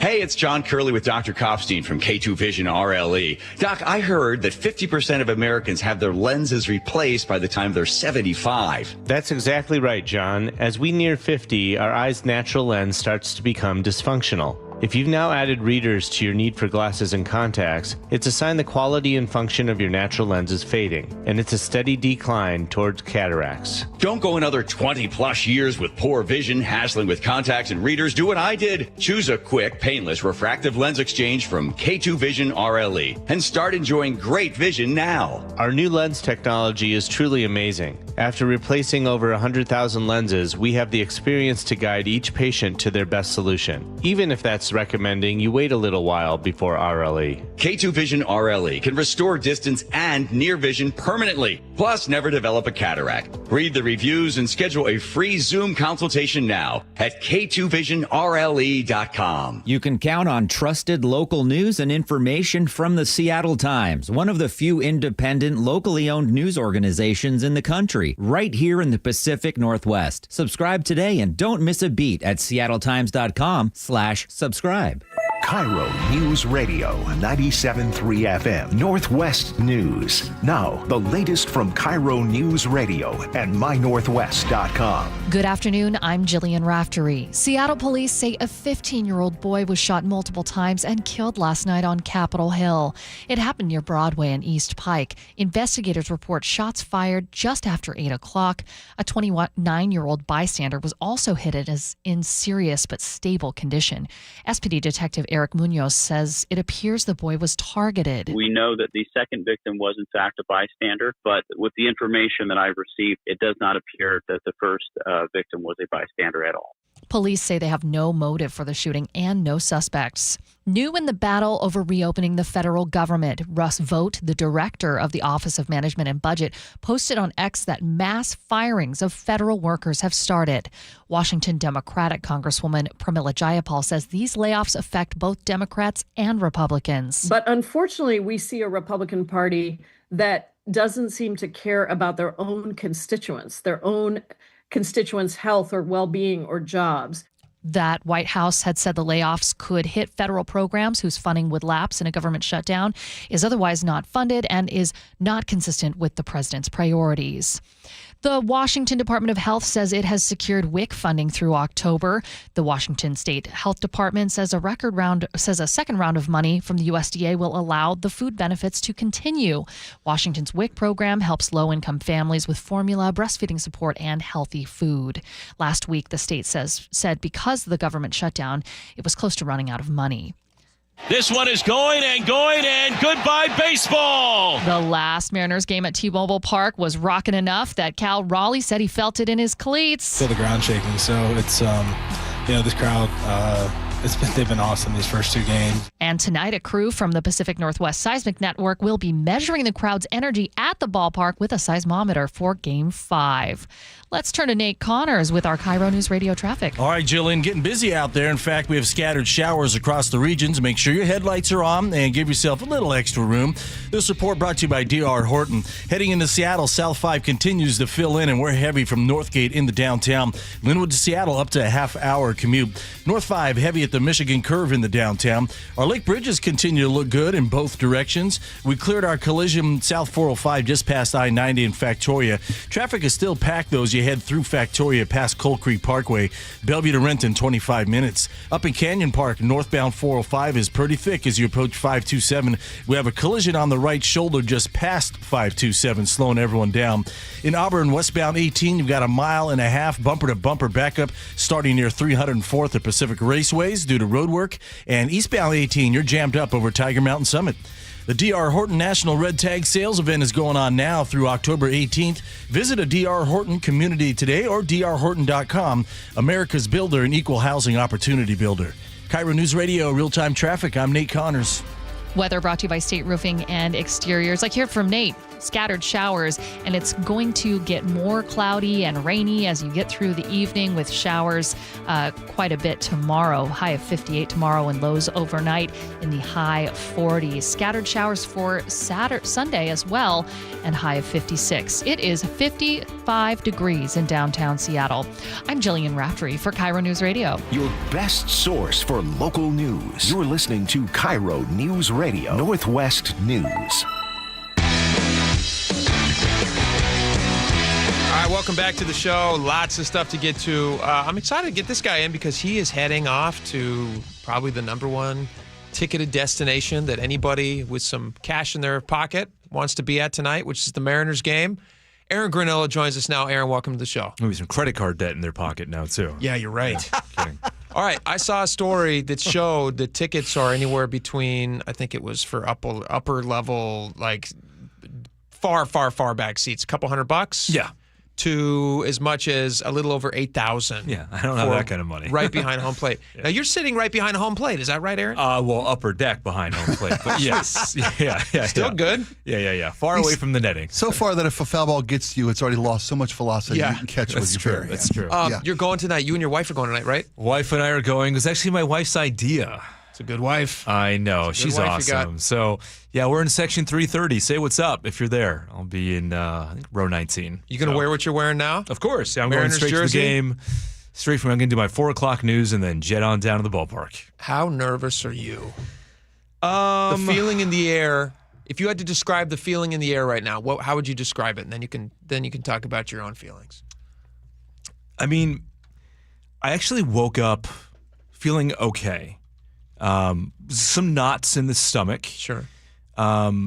Hey, it's John Curley with Dr. Kopstein from K2 Vision RLE. Doc, I heard that 50% of Americans have their lenses replaced by the time they're 75. That's exactly right, John. As we near 50, our eye's natural lens starts to become dysfunctional. If you've now added readers to your need for glasses and contacts, it's a sign the quality and function of your natural lens is fading, and it's a steady decline towards cataracts. Don't go another 20 plus years with poor vision, hassling with contacts and readers. Do what I did. Choose a quick, painless refractive lens exchange from K2 Vision RLE and start enjoying great vision now. Our new lens technology is truly amazing. After replacing over 100,000 lenses, we have the experience to guide each patient to their best solution, even if that's recommending you wait a little while before RLE. K2 Vision RLE can restore distance and near vision permanently, plus never develop a cataract. Read the reviews and schedule a free Zoom consultation now at K2VisionRLE.com. You can count on trusted local news and information from the Seattle Times, one of the few independent, locally owned news organizations in the country, right here in the Pacific Northwest. Subscribe today and don't miss a beat at seattletimes.com/subscribe. KIRO News Radio 97.3 FM Northwest News. Now, the latest from KIRO News Radio and mynorthwest.com. Good afternoon, I'm Jillian Raftery. Seattle police say a 15-year-old boy was shot multiple times and killed last night on Capitol Hill. It happened near Broadway and East Pike. Investigators report shots fired just after 8 o'clock. A 29-year-old bystander was also hit as in serious but stable condition. SPD Detective Eric Munoz says it appears the boy was targeted. We know that the second victim was in fact a bystander, but with the information that I've received, it does not appear that the first victim was a bystander at all. Police say they have no motive for the shooting and no suspects. New in the battle over reopening the federal government, Russ Vought, the director of the Office of Management and Budget, posted on X that mass firings of federal workers have started. Washington Democratic Congresswoman Pramila Jayapal says these layoffs affect both Democrats and Republicans. But unfortunately, we see a Republican Party that doesn't seem to care about their own constituents' health or well-being or jobs. That White House had said the layoffs could hit federal programs whose funding would lapse in a government shutdown, is otherwise not funded, and is not consistent with the president's priorities. The Washington Department of Health says it has secured WIC funding through October. The Washington State Health Department says a second round of money from the USDA will allow the food benefits to continue. Washington's WIC program helps low-income families with formula, breastfeeding support, and healthy food. Last week, the state said because of the government shutdown, it was close to running out of money. This one is going and goodbye baseball. The last Mariners game at T-Mobile Park was rocking enough that Cal Raleigh said he felt it in his cleats. Feel the ground shaking, so it's, this crowd, they've been awesome these first two games. And tonight, a crew from the Pacific Northwest Seismic Network will be measuring the crowd's energy at the ballpark with a seismometer for Game 5. Let's turn to Nate Connors with our KIRO News Radio traffic. All right, Jillian, getting busy out there. In fact, we have scattered showers across the regions. Make sure your headlights are on and give yourself a little extra room. This report brought to you by D.R. Horton. Heading into Seattle, South 5 continues to fill in, and we're heavy from Northgate into downtown. Linwood to Seattle, up to a half-hour commute. North 5, heavy at the Michigan Curve in the downtown. Our lake bridges continue to look good in both directions. We cleared our collision South 405 just past I-90 in Factoria. Traffic is still packed, though, as you head through Factoria past Coal Creek Parkway. Bellevue to Renton, 25 minutes. Up in Canyon Park, northbound 405 is pretty thick as you approach 527. We have a collision on the right shoulder just past 527, slowing everyone down. In Auburn, westbound 18, you've got a mile and a half bumper-to-bumper backup starting near 304th at Pacific Raceways due to road work. And eastbound 18, you're jammed up over Tiger Mountain Summit. The D.R. Horton National Red Tag Sales Event is going on now through October 18th. Visit a D.R. Horton community today or drhorton.com, America's builder and equal housing opportunity builder. KIRO News Radio, real-time traffic. I'm Nate Connors. Weather brought to you by State Roofing and Exteriors. Like here from Nate, scattered showers, and it's going to get more cloudy and rainy as you get through the evening with showers quite a bit tomorrow. High of 58 tomorrow and lows overnight in the high 40s. Scattered showers for Sunday as well and high of 56. It is 55 degrees in downtown Seattle. I'm Jillian Raftery for KIRO News Radio. Your best source for local news. You're listening to KIRO News Radio, Northwest News. All right, welcome back to the show. Lots of stuff to get to. I'm excited to get this guy in because he is heading off to probably the number one ticketed destination that anybody with some cash in their pocket wants to be at tonight, which is the Mariners game. Aaron Granella joins us now. Aaron, welcome to the show. Maybe some credit card debt in their pocket now, too. Yeah, you're right. Kidding. All right, I saw a story that showed that tickets are anywhere between, I think it was for upper level, like far back seats, a couple $100. Yeah. To as much as a little over 8,000. Yeah, I don't have that kind of money. Right behind home plate. Yeah. Now, you're sitting right behind home plate. Is that right, Aaron? Well, upper deck behind home plate. But yes. Yeah. Still good? Yeah. Far away from the netting. So far that if a foul ball gets to you, it's already lost so much velocity you can catch it with your bare. That's true. You're going tonight. You and your wife are going tonight, right? Wife and I are going. It was actually my wife's idea. It's a good wife. I know. She's awesome. So, yeah, we're in section 330. Say what's up if you're there. I'll be in I think row 19. You going to wear what you're wearing now? Of course. Yeah, I'm Mariners going straight jersey? to the game. I'm going to do my 4 o'clock news and then jet on down to the ballpark. How nervous are you? The feeling in the air. If you had to describe the feeling in the air right now, how would you describe it? And then you can talk about your own feelings. I mean, I actually woke up feeling okay. Some knots in the stomach. Sure. But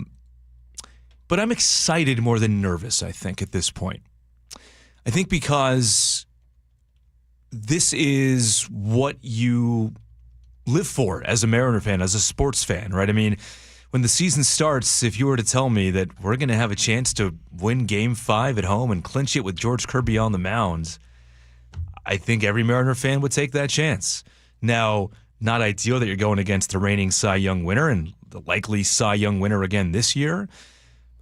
I'm excited more than nervous, I think, at this point. I think because this is what you live for as a Mariner fan, as a sports fan, right? I mean, when the season starts, if you were to tell me that we're going to have a chance to win Game 5 at home and clinch it with George Kirby on the mound, I think every Mariner fan would take that chance. Now, not ideal that you're going against the reigning Cy Young winner and the likely Cy Young winner again this year.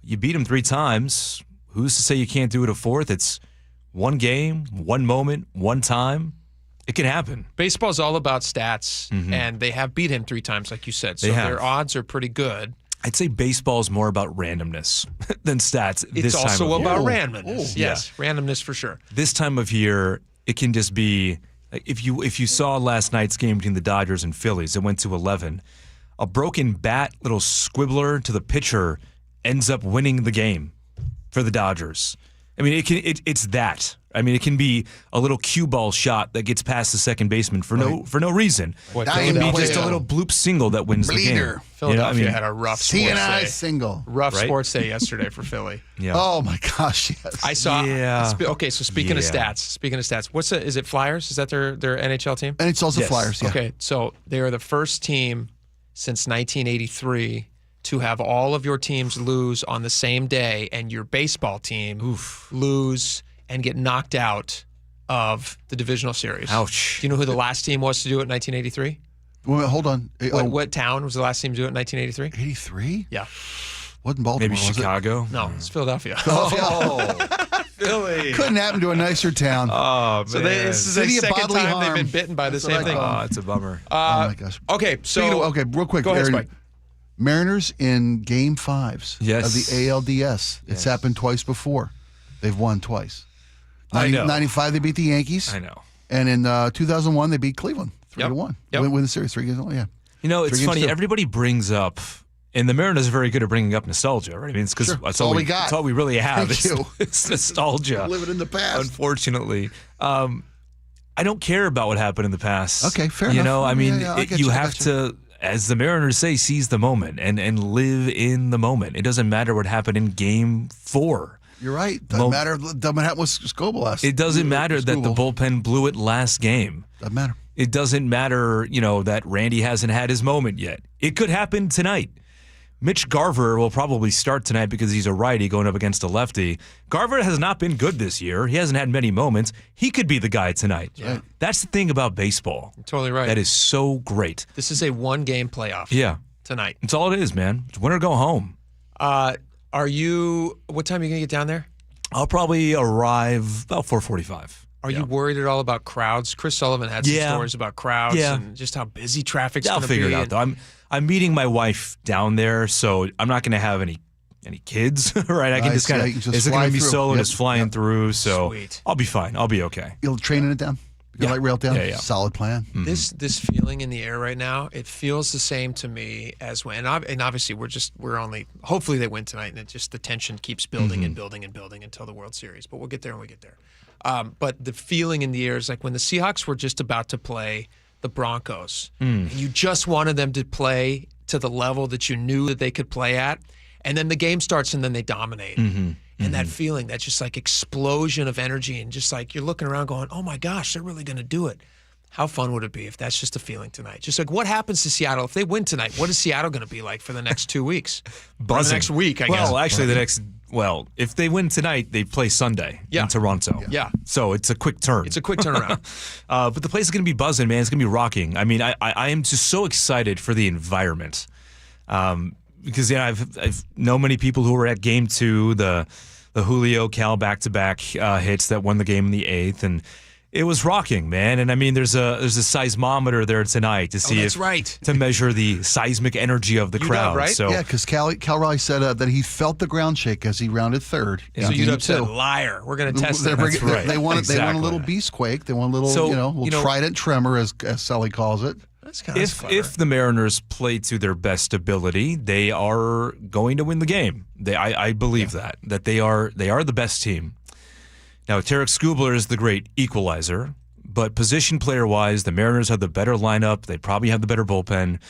You beat him 3 times. Who's to say you can't do it a 4th? It's one game, one moment, one time. It can happen. Baseball's all about stats, and they have beat him 3 times, like you said. So their odds are pretty good. I'd say baseball's more about randomness than stats. It's also about randomness. Yes, randomness for sure. This time of year, it can just be... If you saw last night's game between the Dodgers and Phillies, it went to 11. A broken bat, little squibbler to the pitcher ends up winning the game for the Dodgers. I mean, it's that. I mean, it can be a little cue ball shot that gets past the second baseman for no reason. It can be just a little bloop single that wins the game. Philadelphia had a rough sports CNI day. single. Rough sports day yesterday for Philly. Yeah. Oh my gosh, yes. I saw. Yeah. Okay, so speaking of stats, is it Flyers? Is that their NHL team? NHL's the Flyers. Yeah. Okay, so they are the first team since 1983 to have all of your teams lose on the same day, and your baseball team lose and get knocked out of the divisional series. Ouch. Do you know who the last team was to do it in 1983? Well, hold on. What town was the last team to do it in 1983? 83? Yeah. Wasn't Baltimore, Maybe Chicago? No, it's Philadelphia. Philly. Couldn't happen to a nicer town. Oh, man. So this is the second time they've been bitten by the same thing. Oh, it's a bummer. Oh, my gosh. Okay, so... real quick. Go ahead, Spike. Mariners in Game 5s yes. of the ALDS. It's happened twice before. They've won twice. I know. 95, they beat the Yankees. I know. And in 2001, they beat Cleveland 3-1. Yep. Win the series 3-1. Yeah. You know, it's funny. Everybody brings up, and the Mariners are very good at bringing up nostalgia, right? I mean, it's because that's all we got. That's all we really have. It's nostalgia. Living in the past. Unfortunately. I don't care about what happened in the past. Okay, fair enough. You know, I mean, you have to, as the Mariners say, seize the moment and live in the moment. It doesn't matter what happened in Game 4. You're right. Doesn't matter what happened with Scoble last. It doesn't matter that the bullpen blew it last game. Doesn't matter. It doesn't matter, that Randy hasn't had his moment yet. It could happen tonight. Mitch Garver will probably start tonight because he's a righty going up against a lefty. Garver has not been good this year. He hasn't had many moments. He could be the guy tonight. Yeah. That's the thing about baseball. You're totally right. That is so great. This is a one-game playoff. Yeah. tonight. It's all it is, man. It's win or go home. What time are you going to get down there? I'll probably arrive about 4:45. Are you worried at all about crowds? Chris Sullivan had some stories about crowds and just how busy traffic's going to be. I'll figure it out, though. I'm meeting my wife down there, so I'm not going to have any kids, right? I can just kind of, it's going to be solo, just flying through, so Sweet. I'll be fine. I'll be okay. You'll train it down? You'll light rail down? Yeah. Solid plan. Mm-hmm. This feeling in the air right now, it feels the same to me as when, and obviously we're only, hopefully they win tonight, and the tension keeps building and building and building until the World Series, but we'll get there when we get there. But the feeling in the air is like when the Seahawks were just about to play the Broncos, and you just wanted them to play to the level that you knew that they could play at, and then the game starts and then they dominate. And that feeling, that just like explosion of energy, and just like you're looking around going, oh my gosh, they're really going to do it. How fun would it be if that's just a feeling tonight? Just like, what happens to Seattle if they win tonight? What is Seattle going to be like for the next 2 weeks? Buzzing. The next week, I guess. Well, actually, if they win tonight, they play Sunday in Toronto. Yeah. So it's a quick turn. It's a quick turnaround. But the place is going to be buzzing, man. It's going to be rocking. I mean, I am just so excited for the environment. Because I've known many people who were at Game 2, the Julio Cal back-to-back hits that won the game in the 8th, and it was rocking, man. And I mean, there's a seismometer there tonight to see to measure the seismic energy of the crowd. Right? So yeah, because Cal Raleigh said that he felt the ground shake as he rounded third. So UW said, liar. We're going to test that. That's right. They want exactly. a little beast quake. They want a little, trident tremor, as Sully calls it. That's kind of if the Mariners play to their best ability, they are going to win the game. I believe that they are the best team. Now, Tarek Skubler is the great equalizer, but position player-wise, the Mariners have the better lineup. They probably have the better bullpen.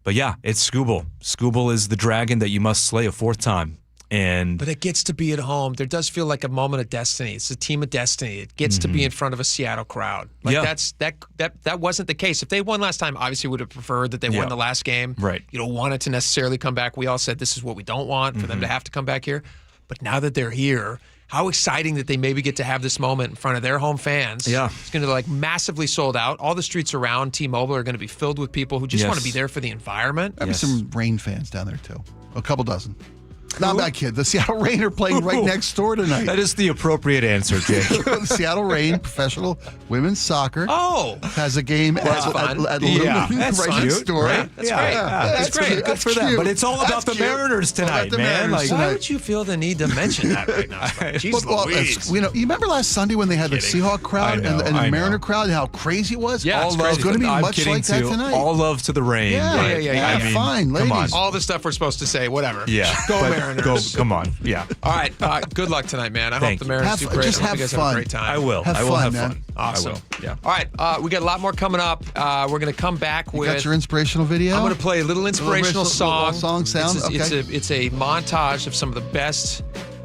But yeah, it's Skubal. Skubal is the dragon that you must slay a fourth time. But it gets to be at home. There does feel like a moment of destiny. It's a team of destiny. It gets to be in front of a Seattle crowd. That wasn't the case. If they won last time, obviously would have preferred that they won the last game. Right. You don't want it to necessarily come back. We all said this is what we don't want, for them to have to come back here. But now that they're here, how exciting that they maybe get to have this moment in front of their home fans. Yeah. It's going to massively sold out. All the streets around T-Mobile are going to be filled with people who just want to be there for the environment. There'll be some Rain fans down there, too. A couple dozen. Not bad, kid. The Seattle Rain are playing right next door tonight. That is the appropriate answer, Jake. The Seattle Rain, professional women's soccer, has a game at that's right next door. Right? That's great. That's great. Good for them. But it's all about the Mariners tonight, man. Why would you feel the need to mention that right now? Jeez Louise. You remember last Sunday when they had the Seahawk crowd and the Mariner crowd and how crazy it was? Yeah, it's going to be much like that tonight. All love to the Rain. Yeah. I mean, fine, ladies. Come on. All the stuff we're supposed to say, whatever. Yeah. Go Mariners. Come on. Yeah. All right. Good luck tonight, man. I hope the Mariners do great. Just I hope you guys have a great time. I will. Have fun. Awesome. I will. Yeah. All right. We got a lot more coming up. We're going to come back with. Got your inspirational video? I'm going to play a little inspirational song. Song sound. It's a montage of some of the best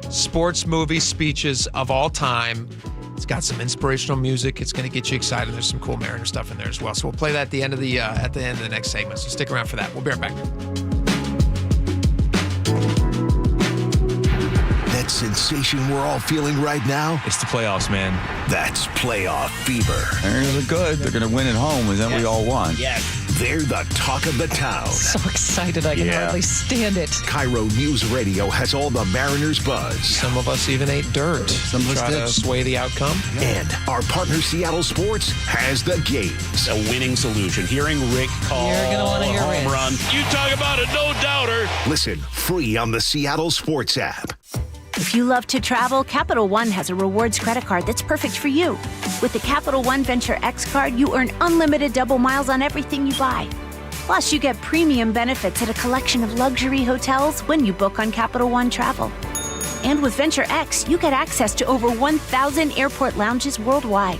sports movie speeches of all time. It's got some inspirational music. It's going to get you excited. There's some cool Mariner stuff in there as well. So we'll play that at the end of the next segment. So stick around for that. We'll be right back. That sensation we're all feeling right now? It's the playoffs, man. That's playoff fever. They're good. They're going to win at home, and then we all want. Yes. They're the talk of the town. So excited I can hardly stand it. KIRO News Radio has all the Mariners buzz. Some of us even ate dirt. Some of us try to sway the outcome. And our partner Seattle Sports has the games. A winning solution. Hearing Rick call You're gonna want to hear home Rick. run. You talk about a no-doubter. Listen free on the Seattle Sports app. If you love to travel, Capital One has a rewards credit card that's perfect for you. With the Capital One Venture X card, you earn unlimited double miles on everything you buy. Plus, you get premium benefits at a collection of luxury hotels when you book on Capital One Travel. And with Venture X, you get access to over 1,000 airport lounges worldwide.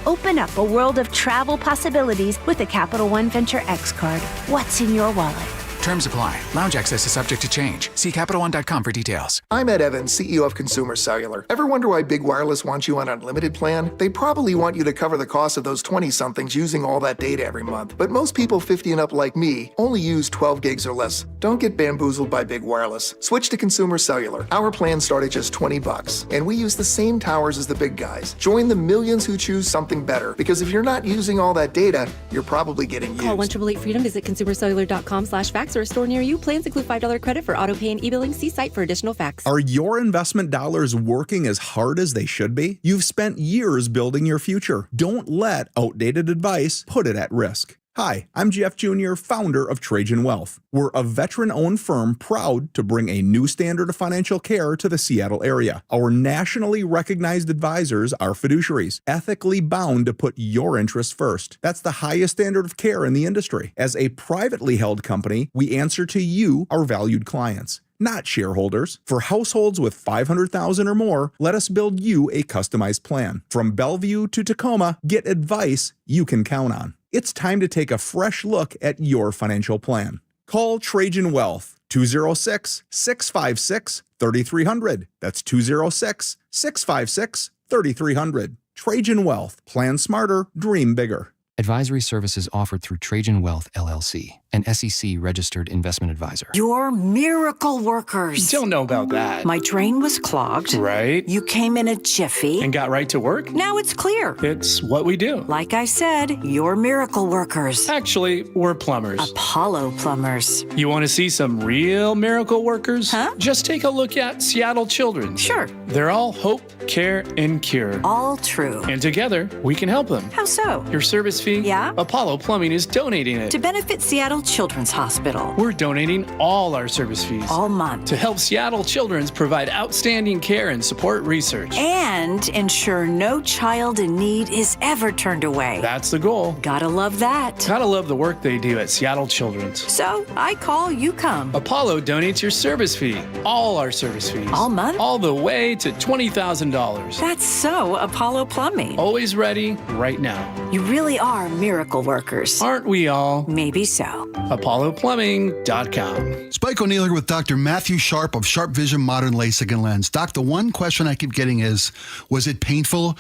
Open up a world of travel possibilities with the Capital One Venture X card. What's in your wallet? Terms apply. Lounge access is subject to change. See CapitalOne.com for details. I'm Ed Evans, CEO of Consumer Cellular. Ever wonder why Big Wireless wants you on an unlimited plan? They probably want you to cover the cost of those 20-somethings using all that data every month. But most people 50 and up like me only use 12 gigs or less. Don't get bamboozled by Big Wireless. Switch to Consumer Cellular. Our plans start at just $20, and we use the same towers as the big guys. Join the millions who choose something better, because if you're not using all that data, you're probably getting used. Call 1-888-FREEDOM. Visit consumercellular.com/fax or a store near you. Plans include $5 credit for auto pay and e-billing. See site for additional facts. Are your investment dollars working as hard as they should be? You've spent years building your future. Don't let outdated advice put it at risk. Hi, I'm Jeff Jr., founder of Trajan Wealth. We're a veteran-owned firm proud to bring a new standard of financial care to the Seattle area. Our nationally recognized advisors are fiduciaries, ethically bound to put your interests first. That's the highest standard of care in the industry. As a privately held company, we answer to you, our valued clients, not shareholders. For households with $500,000 or more, let us build you a customized plan. From Bellevue to Tacoma, get advice you can count on. It's time to take a fresh look at your financial plan. Call Trajan Wealth, 206-656-3300. That's 206-656-3300. Trajan Wealth. Plan smarter, dream bigger. Advisory services offered through Trajan Wealth, LLC, an SEC-registered investment advisor. You're miracle workers. Don't know about that. My drain was clogged. Right. You came in a jiffy. And got right to work? Now it's clear. It's what we do. Like I said, you're miracle workers. Actually, we're plumbers. Apollo plumbers. You want to see some real miracle workers? Huh? Just take a look at Seattle Children's. Sure. They're all hope, care, and cure. All true. And together, we can help them. How so? Your service fee? Yeah? Apollo Plumbing is donating it. To benefit Seattle Children's Hospital. We're donating all our service fees. All month. To help Seattle Children's provide outstanding care and support research. And ensure no child in need is ever turned away. That's the goal. Gotta love that. Gotta love the work they do at Seattle Children's. So, I call, you come. Apollo donates your service fee. All our service fees. All month? All the way to $20,000. That's so Apollo Plumbing. Always ready, right now. You really are miracle workers. Aren't we all? Maybe so. ApolloPlumbing.com. Spike O'Neill here with Dr. Matthew Sharp of Sharp Vision Modern LASIK and Lens. Doc, the one question I keep getting is, was it painful?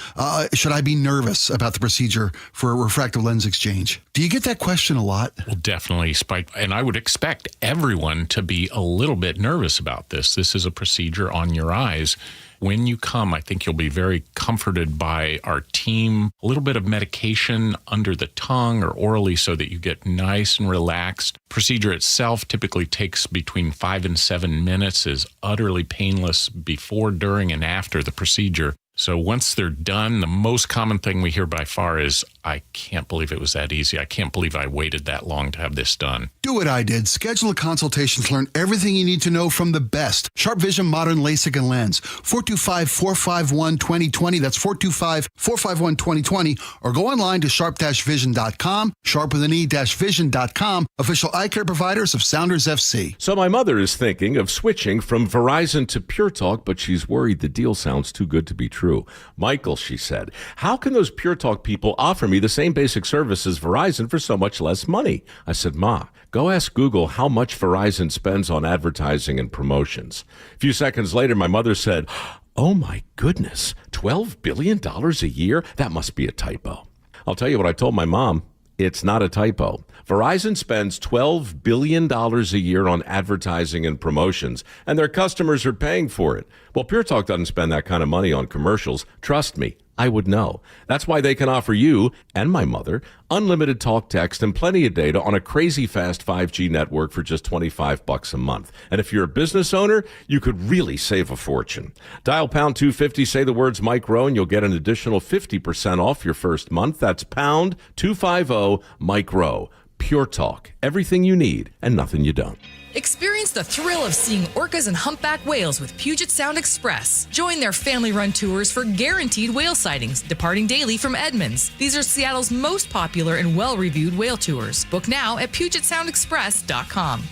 Should I be nervous about the procedure for a refractive lens exchange? Do you get that question a lot? Well, definitely, Spike. And I would expect everyone to be a little bit nervous about this. This is a procedure on your eyes. When you come, I think you'll be very comforted by our team. A little bit of medication under the tongue or orally so that you get nice and relaxed. Procedure itself typically takes between 5 and 7 minutes, is utterly painless before, during, and after the procedure. So once they're done, the most common thing we hear by far is, I can't believe it was that easy. I can't believe I waited that long to have this done. Do what I did. Schedule a consultation to learn everything you need to know from the best. Sharp Vision Modern LASIK and Lens. 425-451-2020. That's 425-451-2020. Or go online to sharp-vision.com. Sharp with an E-vision.com. Official eye care providers of Sounders FC. So my mother is thinking of switching from Verizon to Pure Talk, but she's worried the deal sounds too good to be true. Michael, she said, how can those Pure Talk people offer me the same basic service as Verizon for so much less money? I said, Ma, go ask Google how much Verizon spends on advertising and promotions. A few seconds later, my mother said, oh my goodness, $12 billion a year? That must be a typo. I'll tell you what I told my mom. It's not a typo. Verizon spends $12 billion a year on advertising and promotions, and their customers are paying for it. Well, Pure Talk doesn't spend that kind of money on commercials. Trust me, I would know. That's why they can offer you and my mother unlimited talk, text, and plenty of data on a crazy fast 5G network for just $25 a month. And if you're a business owner, you could really save a fortune. Dial pound 250, say the words Mike Rowe, and you'll get an additional 50% off your first month. That's pound 250 Mike Rowe. Pure Talk. Everything you need and nothing you don't. Experience the thrill of seeing orcas and humpback whales with Puget Sound Express. Join their family-run tours for guaranteed whale sightings, departing daily from Edmonds. These are Seattle's most popular and well-reviewed whale tours. Book now at PugetSoundExpress.com.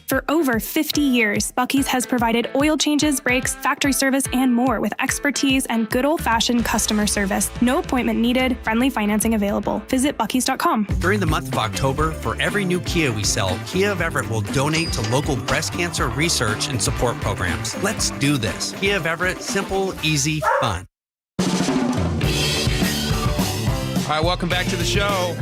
For over 50 years, Buc-ee's has provided oil changes, brakes, factory service, and more with expertise and good old-fashioned customer service. No appointment needed, friendly financing available. Visit Buc-ee's.com. During the month of October, for every new Kia we sell, Kia of Everett will donate to local breast cancer research and support programs. Let's do this. Kia of Everett, simple, easy, fun. All right, welcome back to the show.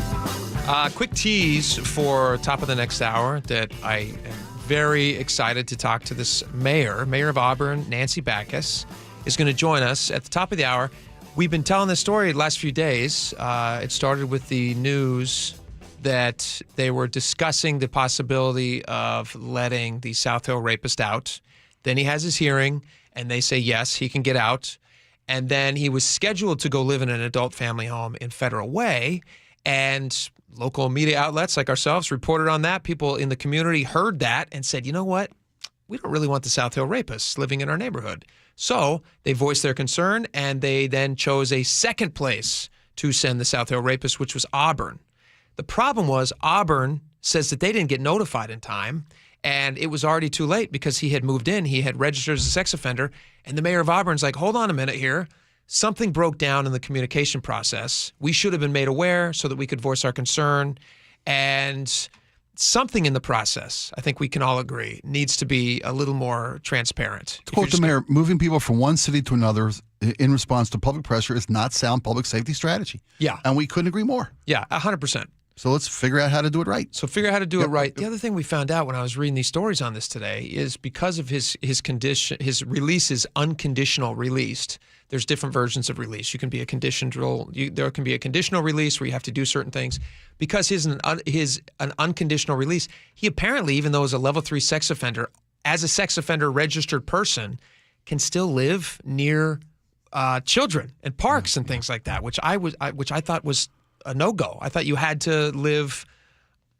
Quick tease for top of the next hour that I am very excited to talk to this mayor of Auburn, Nancy Backus, is going to join us at the top of the hour. We've been telling this story the last few days. It started with the news that they were discussing the possibility of letting the South Hill rapist out. Then he has his hearing, and they say, yes, he can get out. And then he was scheduled to go live in an adult family home in Federal Way. And local media outlets like ourselves reported on that. People in the community heard that and said, you know what? We don't really want the South Hill rapists living in our neighborhood. So they voiced their concern, and they then chose a second place to send the South Hill rapist, which was Auburn. The problem was Auburn says that they didn't get notified in time, and it was already too late because he had moved in. He had registered as a sex offender, and the mayor of Auburn's like, hold on a minute here. Something broke down in the communication process. We should have been made aware so that we could voice our concern, and something in the process, I think we can all agree, needs to be a little more transparent. To quote the mayor, moving people from one city to another in response to public pressure is not sound public safety strategy. Yeah. And we couldn't agree more. Yeah, 100%. So let's figure out how to do it right. So figure out how to do it right. The other thing we found out when I was reading these stories on this today is because of his condition, his release is unconditional released. There's different versions of release. You can be a there can be a conditional release where you have to do certain things. Because his an unconditional release, he apparently, even though he's a level 3 sex offender, as a sex offender registered person, can still live near children and parks and things like that, which I thought was a no-go. I thought you had to live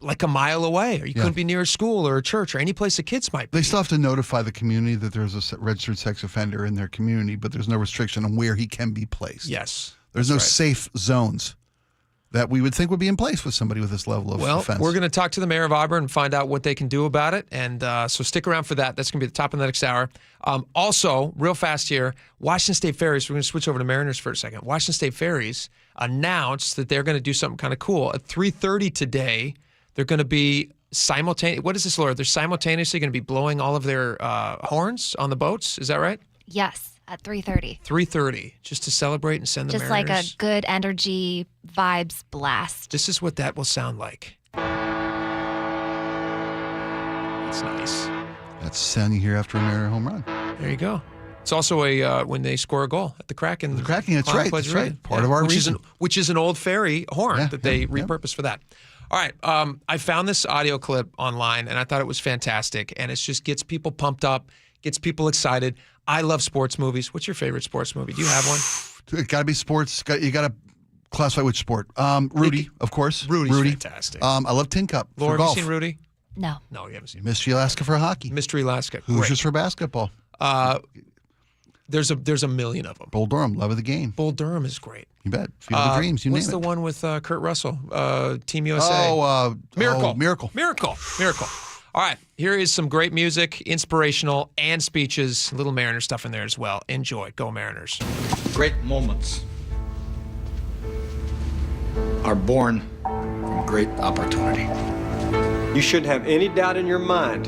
like a mile away, or you couldn't be near a school or a church or any place the kids might be. They still have to notify the community that there's a registered sex offender in their community, but there's no restriction on where he can be placed. Yes. There's no safe zones that we would think would be in place with somebody with this level of offense. We're going to talk to the mayor of Auburn and find out what they can do about it. And so stick around for that. That's going to be the top of the next hour. Also, real fast here, Washington State Ferries, we're going to switch over to Mariners for a second. Washington State Ferries announced that they're going to do something kind of cool. At 3:30 today, they're going to be simultaneously, what is this, Laura? They're simultaneously going to be blowing all of their horns on the boats. Is that right? Yes, at 3:30. 3:30, just to celebrate and send the Just Mariners. like a good energy vibes blast. This is what that will sound like. That's nice. That's sounding here after a Mariner home run. There you go. It's also when they score a goal at the Kraken. The Kraken, that's right. That's right. Part of our reason. Which is an old ferry horn that they repurposed for that. All right. I found this audio clip online, and I thought it was fantastic. And it just gets people pumped up, gets people excited. I love sports movies. What's your favorite sports movie? Do you have one? It got to be sports. You got to classify which sport. Rudy, of course. Rudy's fantastic. I love Tin Cup Laura, for golf. have you seen Rudy? No. No, you haven't seen it. Mystery Alaska for hockey. Mystery Alaska. Hoosiers for basketball. There's a million of them. Bull Durham, love of the game. Bull Durham is great. You bet. Field of Dreams, you name it. What's the one with Kurt Russell? Team USA. Miracle. Miracle. All right, here is some great music, inspirational, and speeches. Little Mariner stuff in there as well. Enjoy. Go Mariners. Great moments are born from great opportunity. You shouldn't have any doubt in your mind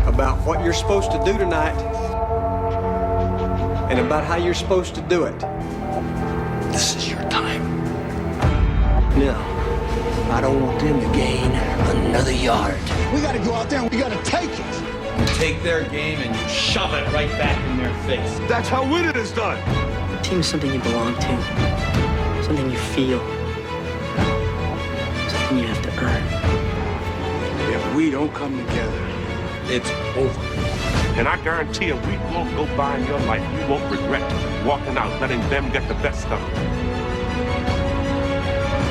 about what you're supposed to do tonight and about how you're supposed to do it. This is your time. Now, I don't want them to gain another yard. We got to go out there and we got to take it. You take their game and you shove it right back in their face. That's how winning is done. A team is something you belong to, something you feel, something you have to earn. If we don't come together, it's over. And I guarantee a week won't go by in your life you won't regret walking out, letting them get the best of it.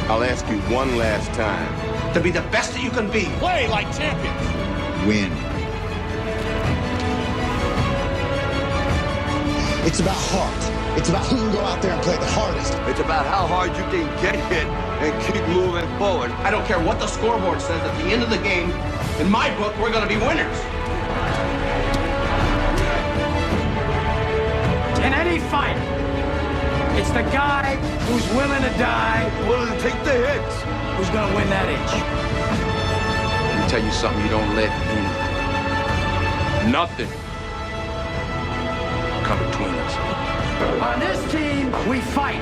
I'll ask you one last time. To be the best that you can be. Play like champions. Win. It's about heart. It's about who can go out there and play the hardest. It's about how hard you can get hit and keep moving forward. I don't care what the scoreboard says at the end of the game. In my book, we're going to be winners. In any fight, it's the guy who's willing to die, willing to take the hits, who's going to win that inch. Let me tell you something you don't let in. Nothing come between us. On this team, we fight.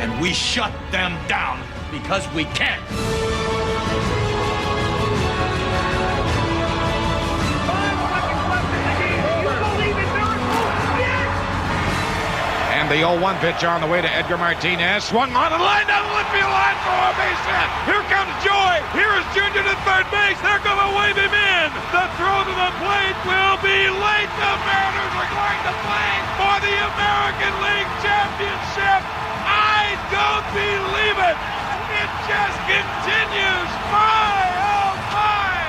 And we shut them down because we can. And The 0-1 pitch on the way to Edgar Martinez. Swung on and lined down the left field line for a base hit. Here comes Joy. Here is Junior to third base. They're going to wave him in. The throw to the plate will be late. The Mariners are going to play for the American League Championship. I don't believe it. It just continues. My, oh my.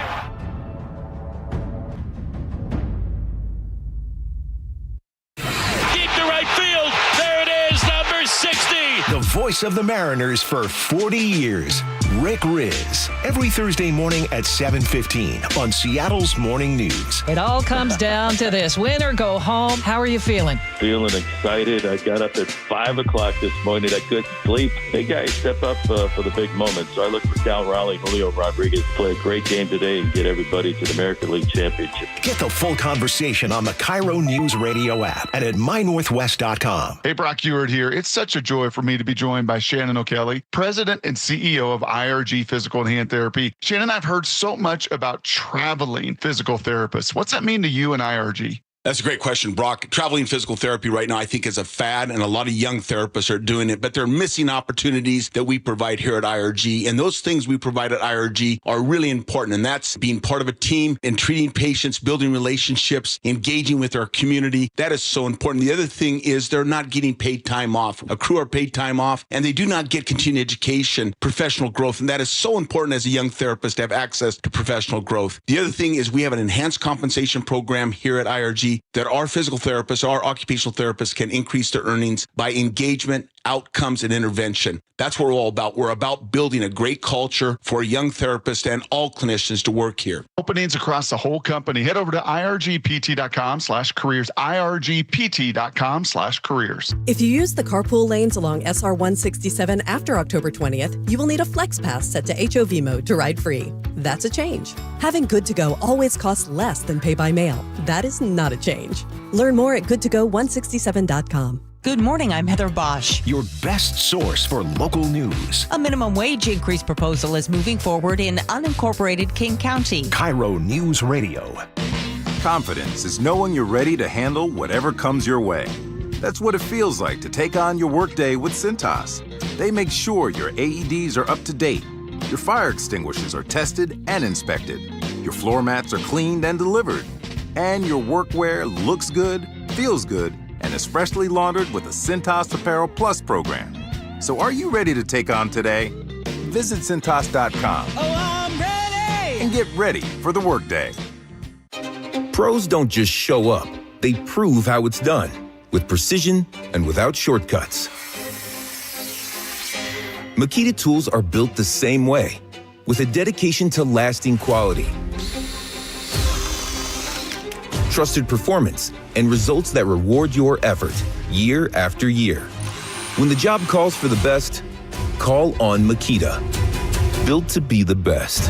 Deep to right field. There it is, number 60. The voice of the Mariners for 40 years, Rick Riz. Every Thursday morning at 7:15 on Seattle's Morning News. It all comes down to this. Win or go home. How are you feeling? Feeling excited. I got up at 5 o'clock this morning. I couldn't sleep. Big guys step up for the big moment. So I look for Cal Raleigh, Julio Rodriguez to play a great game today and get everybody to the American League Championship. Get the full conversation on the KIRO Newsradio app and at mynorthwest.com. Hey, Brock Ewart here. It's such a joy for me to be joined by Shannon O'Kelly, President and CEO of IRG Physical and Hand Therapy. Shannon, I've heard so much about traveling physical therapists. What's that mean to you and IRG? That's a great question, Brock. Traveling physical therapy right now, I think, is a fad, and a lot of young therapists are doing it, but they're missing opportunities that we provide here at IRG. And those things we provide at IRG are really important, and that's being part of a team and treating patients, building relationships, engaging with our community. That is so important. The other thing is they're not getting paid time off. A crew are paid time off, and they do not get continuing education, professional growth, and that is so important as a young therapist to have access to professional growth. The other thing is we have an enhanced compensation program here at IRG that our physical therapists, our occupational therapists can increase their earnings by engagement, outcomes, and intervention. That's what we're all about. We're about building a great culture for young therapists and all clinicians to work here. Openings across the whole company. Head over to irgpt.com/careers, irgpt.com/careers. If you use the carpool lanes along SR 167 after October 20th, you will need a Flex Pass set to HOV mode to ride free. That's a change. Having Good to Go always costs less than pay by mail. That is not a change. Learn more at goodtogo167.com. Good morning, I'm Heather Bosch. Your best source for local news. A minimum wage increase proposal is moving forward in unincorporated King County. KIRO News Radio. Confidence is knowing you're ready to handle whatever comes your way. That's what it feels like to take on your workday with Cintas. They make sure your AEDs are up to date, your fire extinguishers are tested and inspected, your floor mats are cleaned and delivered, and your workwear looks good, feels good, and is freshly laundered with the Cintas Apparel Plus program. So are you ready to take on today? Visit Cintas.com. Oh, I'm ready! And get ready for the workday. Pros don't just show up. They prove how it's done, with precision and without shortcuts. Makita tools are built the same way, with a dedication to lasting quality, trusted performance, and results that reward your effort year after year. When the job calls for the best, call on Makita. Built to be the best.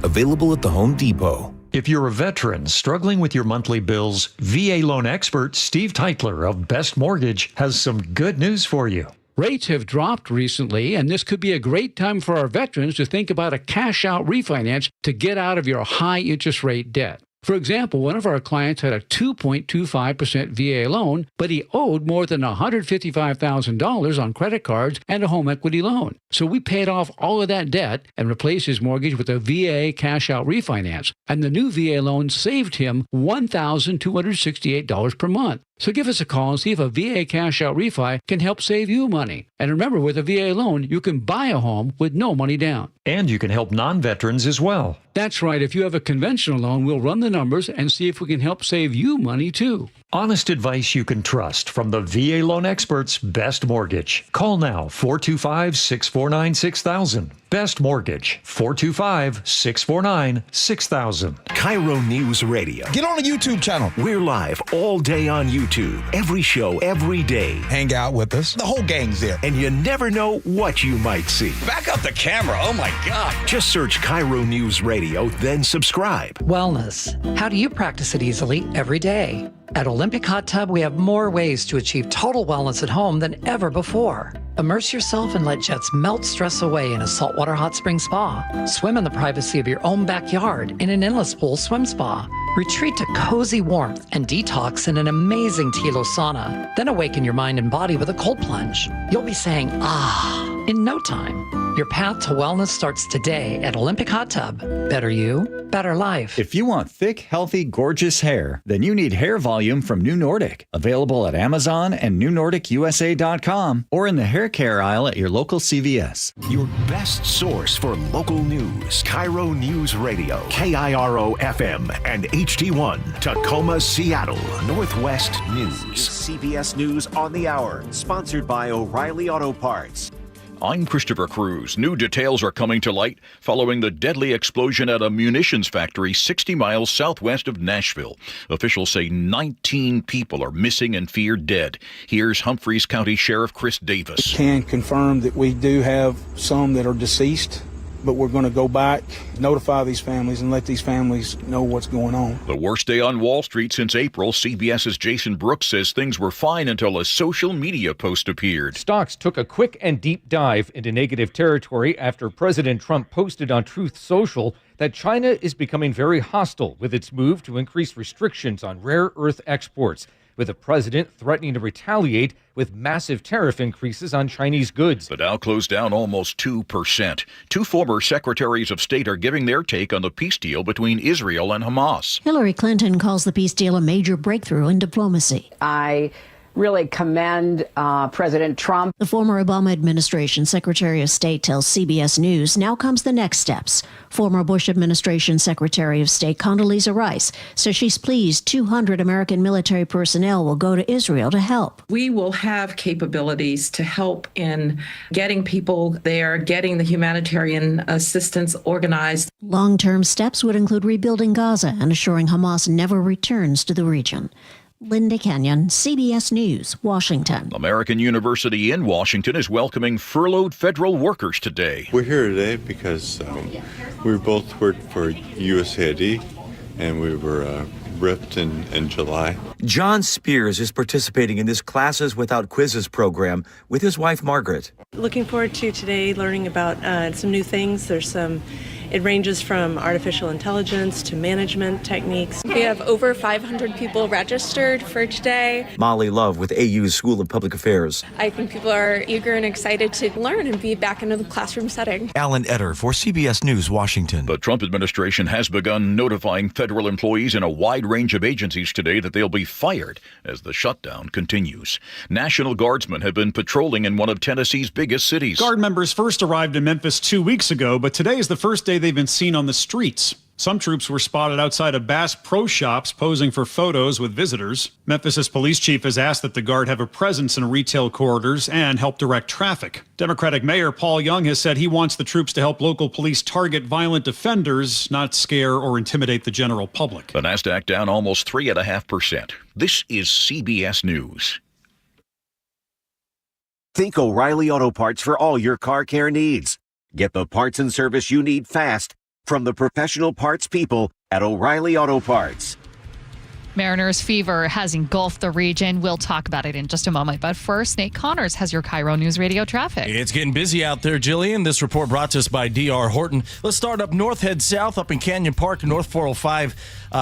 Available at the Home Depot. If you're a veteran struggling with your monthly bills, VA loan expert Steve Teitler of Best Mortgage has some good news for you. Rates have dropped recently, and this could be a great time for our veterans to think about a cash-out refinance to get out of your high-interest rate debt. For example, one of our clients had a 2.25% VA loan, but he owed more than $155,000 on credit cards and a home equity loan. So we paid off all of that debt and replaced his mortgage with a VA cash-out refinance. And the new VA loan saved him $1,268 per month. So give us a call and see if a VA cash-out refi can help save you money. And remember, with a VA loan, you can buy a home with no money down. And you can help non-veterans as well. That's right. If you have a conventional loan, we'll run the numbers and see if we can help save you money, too. Honest advice you can trust from the VA loan experts, Best Mortgage. Call now, 425-649-6000. Best Mortgage, 425-649-6000. KIRO News Radio. Get on the YouTube channel. We're live all day on YouTube. Every show, every day. Hang out with us. The whole gang's there. And you never know what you might see. Back up the camera. Oh, my God. Just search KIRO News Radio, then subscribe. Wellness. How do you practice it easily every day? At Olympic Hot Tub, we have more ways to achieve total wellness at home than ever before. Immerse yourself and let jets melt stress away in a saltwater hot spring spa. Swim in the privacy of your own backyard in an endless pool swim spa. Retreat to cozy warmth and detox in an amazing Tilo sauna. Then awaken your mind and body with a cold plunge. You'll be saying, ah, in no time. Your path to wellness starts today at Olympic Hot Tub. Better you, better life. If you want thick, healthy, gorgeous hair, then you need Hair Volume from New Nordic. Available at Amazon and NewNordicUSA.com or in the hair care aisle at your local CVS. Your best source for local news. KIRO News Radio, KIRO FM and HD1, Tacoma, Seattle, Northwest News. CBS News on the Hour, sponsored by O'Reilly Auto Parts. I'm Christopher Cruz. New details are coming to light following the deadly explosion at a munitions factory 60 miles southwest of Nashville. Officials say 19 people are missing and feared dead. Here's Humphreys County Sheriff Chris Davis. Can confirm that we do have some that are deceased, but we're going to go back, notify these families, and let these families know what's going on. The worst day on Wall Street since April. CBS's Jason Brooks says things were fine until a social media post appeared. Stocks took a quick and deep dive into negative territory after President Trump posted on Truth Social that China is becoming very hostile with its move to increase restrictions on rare earth exports, with the president threatening to retaliate with massive tariff increases on Chinese goods. The Dow closed down almost 2%. Two former secretaries of state are giving their take on the peace deal between Israel and Hamas. Hillary Clinton calls the peace deal a major breakthrough in diplomacy. I really commend President Trump. The former Obama administration Secretary of State tells CBS News now comes the next steps. Former Bush administration Secretary of State Condoleezza Rice says she's pleased 200 American military personnel will go to Israel to help. We will have capabilities to help in getting people there, getting the humanitarian assistance organized. Long-term steps would include rebuilding Gaza and assuring Hamas never returns to the region. Linda Kenyon, CBS News, Washington. American University in Washington is welcoming furloughed federal workers today. We're here today because we both worked for USAID and we were ripped in July. John Spears is participating in this Classes Without Quizzes program with his wife, Margaret. Looking forward to today learning about some new things. It ranges from artificial intelligence to management techniques. We have over 500 people registered for today. Molly Love with AU's School of Public Affairs. I think people are eager and excited to learn and be back into the classroom setting. Alan Etter for CBS News, Washington. The Trump administration has begun notifying federal employees in a wide range of agencies today that they'll be fired as the shutdown continues. National Guardsmen have been patrolling in one of Tennessee's biggest cities. Guard members first arrived in Memphis 2 weeks ago, but today is the first day they've been seen on the streets. Some troops were spotted outside of Bass Pro Shops posing for photos with visitors. Memphis's police chief has asked that the Guard have a presence in retail corridors and help direct traffic. Democratic Mayor Paul Young has said he wants the troops to help local police target violent offenders, not scare or intimidate the general public. The NASDAQ down almost 3.5%. This is CBS News. Think O'Reilly Auto Parts for all your car care needs. Get the parts and service you need fast from the professional parts people at O'Reilly Auto Parts. Mariners fever has engulfed the region. We'll talk about it in just a moment. But first, Nate Connors has your KIRO News Radio traffic. It's getting busy out there, Jillian. This report brought to us by D.R. Horton. Let's start up north, head south, up in Canyon Park, North 405,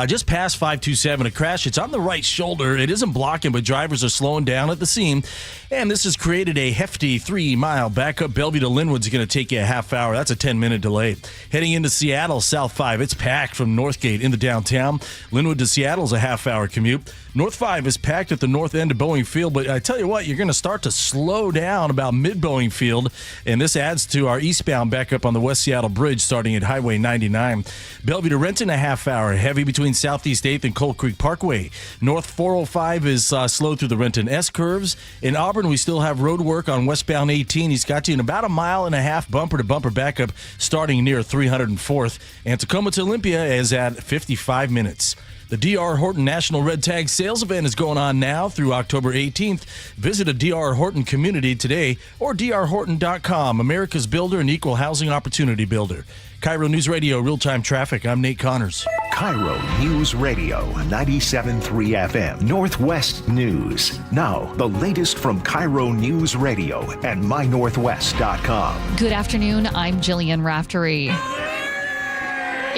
just past 527. A crash. It's on the right shoulder. It isn't blocking, but drivers are slowing down at the seam. And this has created a hefty 3-mile backup. Bellevue to Linwood's going to take you a half hour. That's a 10-minute delay. Heading into Seattle, South 5. It's packed from Northgate into downtown. Linwood to Seattle's a half-hour commute. North 5 is packed at the north end of Boeing Field, but I tell you what, you're going to start to slow down about mid-Boeing Field, and this adds to our eastbound backup on the West Seattle Bridge starting at Highway 99. Bellevue to Renton, a half hour. Heavy between Southeast 8th and Coal Creek Parkway. North 405 is slow through the Renton S-curves. In Auburn, we still have road work on westbound 18. He's got you in about a mile and a half bumper-to-bumper backup starting near 304th. And Tacoma to Olympia is at 55 minutes. The D.R. Horton National Red Tag Sales Event is going on now through October 18th. Visit a D.R. Horton community today or drhorton.com, America's builder and equal housing opportunity builder. KIRO News Radio, real-time traffic. I'm Nate Connors. KIRO News Radio, 97.3 FM, Northwest News. Now, the latest from KIRO News Radio and mynorthwest.com. Good afternoon. I'm Jillian Raftery.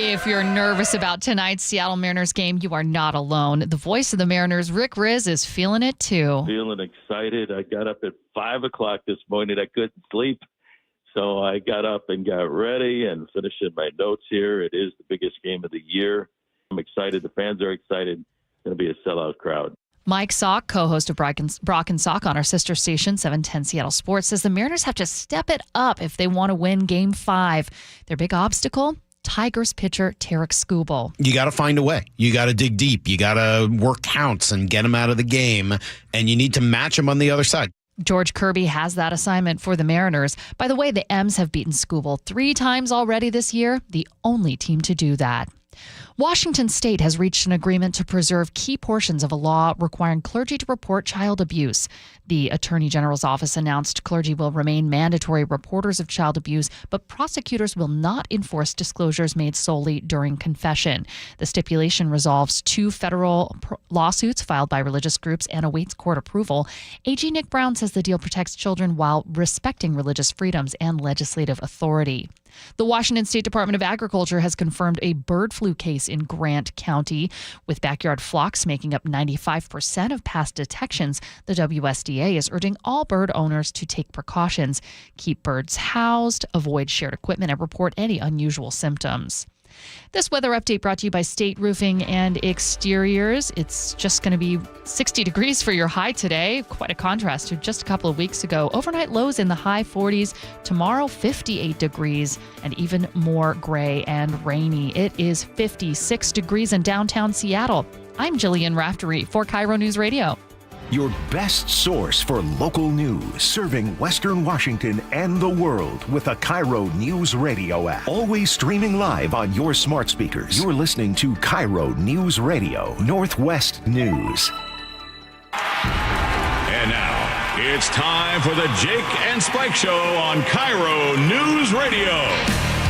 If you're nervous about tonight's Seattle Mariners game, you are not alone. The voice of the Mariners, Rick Riz, is feeling it too. Feeling excited. I got up at 5 o'clock this morning. I couldn't sleep. So I got up and got ready and finishing my notes here. It is the biggest game of the year. I'm excited. The fans are excited. It's going to be a sellout crowd. Mike Sock, co-host of Brock and Sock on our sister station, 710 Seattle Sports, says the Mariners have to step it up if they want to win Game 5. Their big obstacle? Tigers pitcher Tarek Skubal. You got to find a way. You got to dig deep. You got to work counts and get them out of the game, and you need to match them on the other side. George Kirby has that assignment for the Mariners. By the way, the M's have beaten Skubal 3 times already this year, the only team to do that. Washington State has reached an agreement to preserve key portions of a law requiring clergy to report child abuse. The Attorney General's office announced clergy will remain mandatory reporters of child abuse, but prosecutors will not enforce disclosures made solely during confession. The stipulation resolves 2 federal lawsuits filed by religious groups and awaits court approval. AG Nick Brown says the deal protects children while respecting religious freedoms and legislative authority. The Washington State Department of Agriculture has confirmed a bird flu case in Grant County. With backyard flocks making up 95% of past detections, the WSDA is urging all bird owners to take precautions, keep birds housed, avoid shared equipment, and report any unusual symptoms. This weather update brought to you by State Roofing and Exteriors. It's just going to be 60 degrees for your high today. Quite a contrast to just a couple of weeks ago. Overnight lows in the high 40s. Tomorrow, 58 degrees and even more gray and rainy. It is 56 degrees in downtown Seattle. I'm Jillian Raftery for KIRO News Radio. Your best source for local news, serving Western Washington and the world with the KIRO Newsradio App. Always streaming live on your smart speakers. You're listening to KIRO News Radio, Northwest News. And now, it's time for the Jake and Spike Show on KIRO News Radio.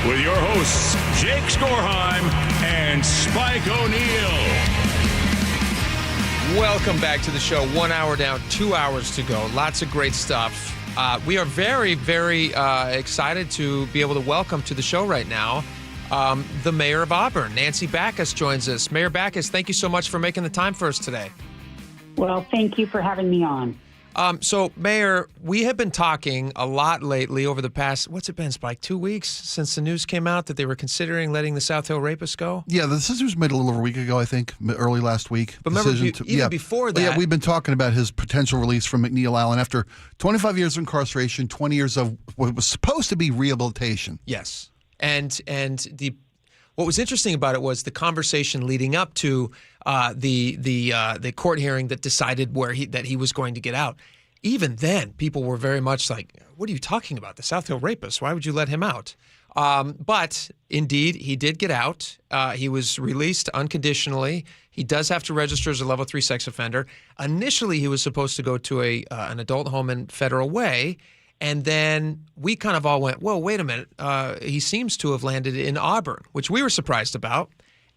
With your hosts, Jake Skorheim and Spike O'Neill. Welcome back to the show. 1 hour down, 2 hours to go. Lots of great stuff. We are very, very excited to be able to welcome to the show right now the mayor of Auburn, Nancy Backus, joins us. Mayor Backus, thank you so much for making the time for us today. Well, thank you for having me on. So, Mayor, we have been talking a lot lately over the past, what's it been, Spike, 2 weeks since the news came out that they were considering letting the South Hill rapist go? Yeah, the decision was made a little over a week ago, I think, early last week. But remember, before that. Yeah, we've been talking about his potential release from McNeil Island after 25 years of incarceration, 20 years of what was supposed to be rehabilitation. Yes. And what was interesting about it was the conversation leading up to the court hearing that decided that he was going to get out. Even then, people were very much like, "What are you talking about? The South Hill rapist? Why would you let him out?" But indeed, he did get out. He was released unconditionally. He does have to register as a level 3 sex offender. Initially, he was supposed to go to an adult home in Federal Way. And then we kind of all went, whoa, wait a minute. He seems to have landed in Auburn, which we were surprised about,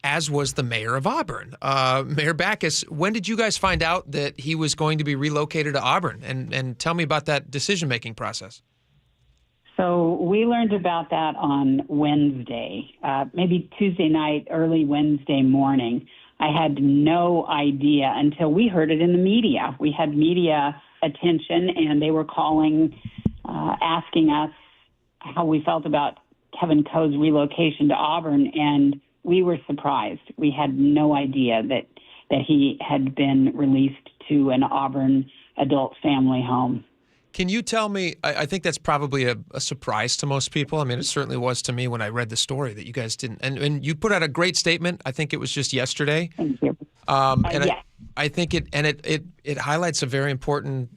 as was the mayor of Auburn. Mayor Backus, when did you guys find out that he was going to be relocated to Auburn? And tell me about that decision-making process. So we learned about that on Wednesday, maybe Tuesday night, early Wednesday morning. I had no idea until we heard it in the media. We had media attention, and they were calling, asking us how we felt about Kevin Coe's relocation to Auburn, and we were surprised. We had no idea that he had been released to an Auburn adult family home. Can you tell me, I think that's probably a surprise to most people. I mean, it certainly was to me when I read the story that you guys didn't. And you put out a great statement. I think it was just yesterday. Thank you. Yes. I think it highlights a very important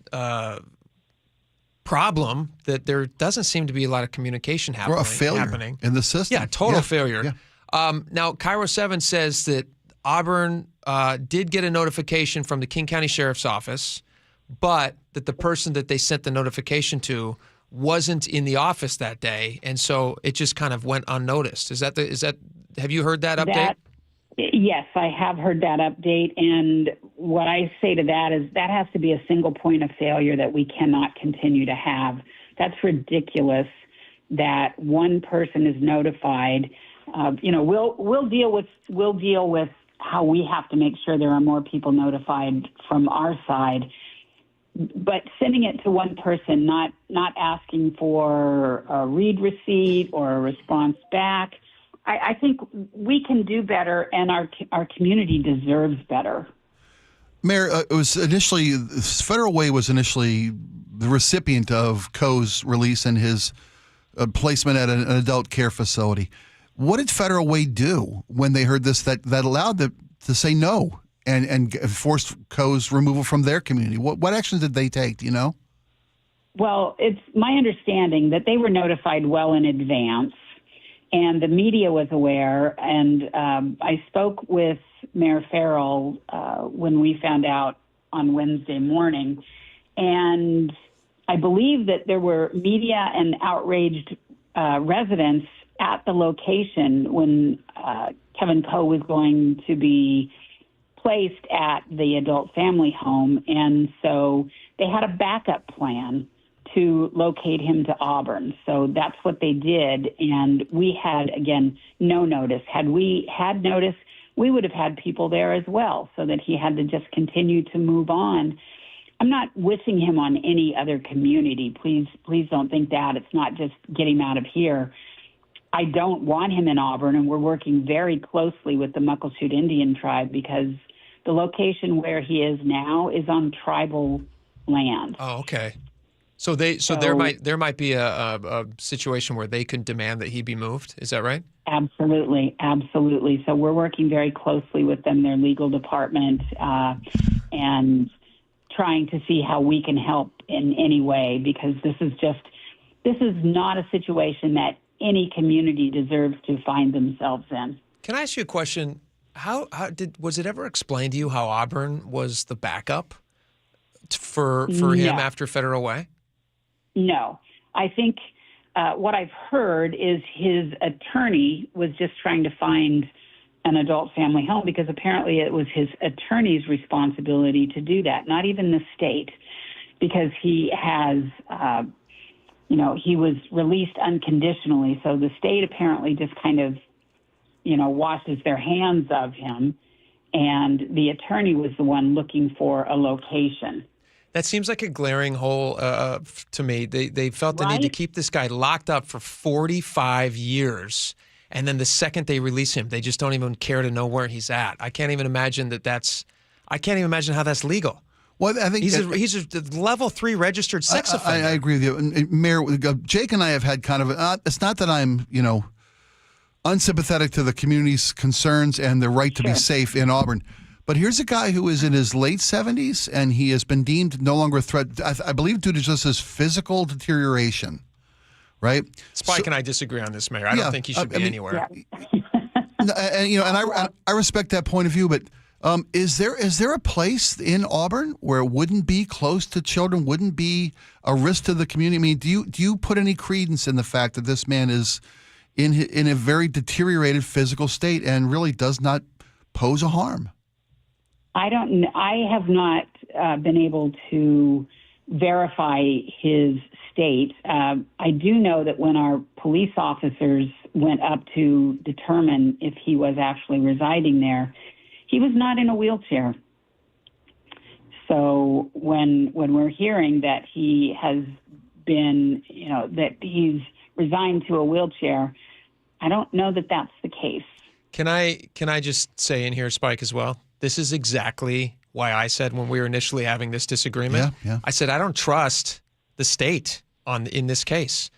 problem that there doesn't seem to be a lot of communication happening. Or a failure in the system. Yeah, total failure. Yeah. Now, KIRO 7 says that Auburn did get a notification from the King County Sheriff's Office, but that the person that they sent the notification to wasn't in the office that day, and so it just kind of went unnoticed. Have you heard that update? Yes, I have heard that update, and what I say to that is that has to be a single point of failure that we cannot continue to have. That's ridiculous that one person is notified We'll deal with how we have to make sure there are more people notified from our side. But sending it to one person, not asking for a read receipt or a response back, I think we can do better, and our community deserves better. Mayor, Federal Way was initially the recipient of Coe's release and his placement at an adult care facility. What did Federal Way do when they heard this that allowed them to say no and forced Coe's removal from their community? What actions did they take? Do you know? Well, it's my understanding that they were notified well in advance, and the media was aware. And I spoke with Mayor Farrell when we found out on Wednesday morning, and I believe that there were media and outraged residents at the location when Kevin Coe was going to be placed at the adult family home, and so they had a backup plan to locate him to Auburn. So that's what they did, and we had, again, no notice. Had we had notice, we would have had people there as well, so that he had to just continue to move on. I'm not wishing him on any other community. Please don't think that. It's not just get him out of here. I don't want him in Auburn, and we're working very closely with the Muckleshoot Indian tribe because the location where he is now is on tribal land. Oh, okay. So there might be a situation where they can demand that he be moved. Is that right? Absolutely. So we're working very closely with them, their legal department, and trying to see how we can help in any way, because this is not a situation that any community deserves to find themselves in. Can I ask you a question? Was it ever explained to you how Auburn was the backup for him after Federal Way? No. I think what I've heard is his attorney was just trying to find an adult family home because apparently it was his attorney's responsibility to do that, not even the state, because he has, he was released unconditionally. So the state apparently just kind of, washes their hands of him, and the attorney was the one looking for a location. That seems like a glaring hole to me. They felt the need to keep this guy locked up for 45 years, and then the second they release him, they just don't even care to know where he's at. I can't even imagine I can't even imagine how that's legal. Well, I think he's a level 3 registered sex offender. I agree with you, Mayor. Jake and I have had kind of it's not that I'm unsympathetic to the community's concerns and the right to be safe in Auburn. But here's a guy who is in his late 70s, and he has been deemed no longer a threat, I believe, due to just his physical deterioration, right? Spike and I disagree on this, Mayor. I don't think he should be anywhere. I respect that point of view, but is there a place in Auburn where it wouldn't be close to children, wouldn't be a risk to the community? I mean, do you put any credence in the fact that this man is in a very deteriorated physical state and really does not pose a harm? I have not been able to verify his state. I do know that when our police officers went up to determine if he was actually residing there, he was not in a wheelchair. So when we're hearing that he has been, that he's resigned to a wheelchair, I don't know that that's the case. Can I just say in here, Spike, as well? This is exactly why I said when we were initially having this disagreement, I said I don't trust the state in this case.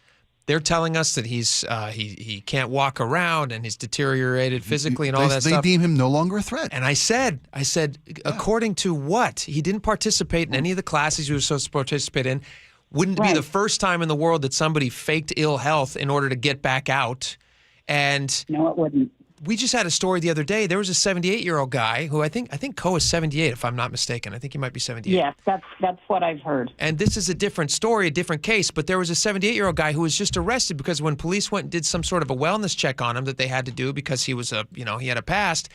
They're telling us that he can't walk around and he's deteriorated physically and all that stuff. They deem him no longer a threat. And I said, according to what? He didn't participate in any of the classes he was supposed to participate in. Wouldn't be the first time in the world that somebody faked ill health in order to get back out. And no, it wouldn't. We just had a story the other day. There was a 78-year-old guy who I think Coe is 78, if I'm not mistaken. I think he might be 78. Yes, that's what I've heard. And this is a different story, a different case. But there was a 78-year-old guy who was just arrested because when police went and did some sort of a wellness check on him that they had to do because he was he had a past,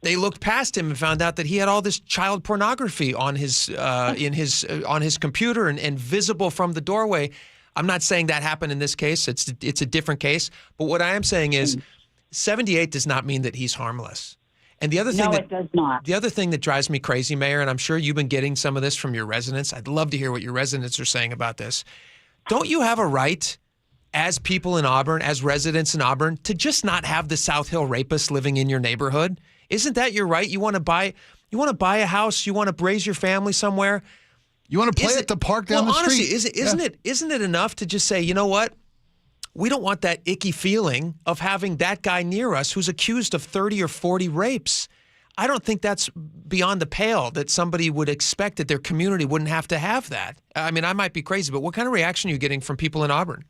they looked past him and found out that he had all this child pornography on his on his computer and visible from the doorway. I'm not saying that happened in this case. It's a different case. But what I am saying is, 78 does not mean that he's harmless. And the other thing it does not. The other thing that drives me crazy, Mayor, and I'm sure you've been getting some of this from your residents. I'd love to hear what your residents are saying about this. Don't you have a right, as people in Auburn, as residents in Auburn, to just not have the South Hill rapist living in your neighborhood? Isn't that your right? You want to buy a house, you want to raise your family somewhere. You want to play at the park down the honestly, street. Isn't it enough to just say, you know what? We don't want that icky feeling of having that guy near us who's accused of 30 or 40 rapes. I don't think that's beyond the pale that somebody would expect that their community wouldn't have to have that. I mean, I might be crazy, but what kind of reaction are you getting from people in Auburn?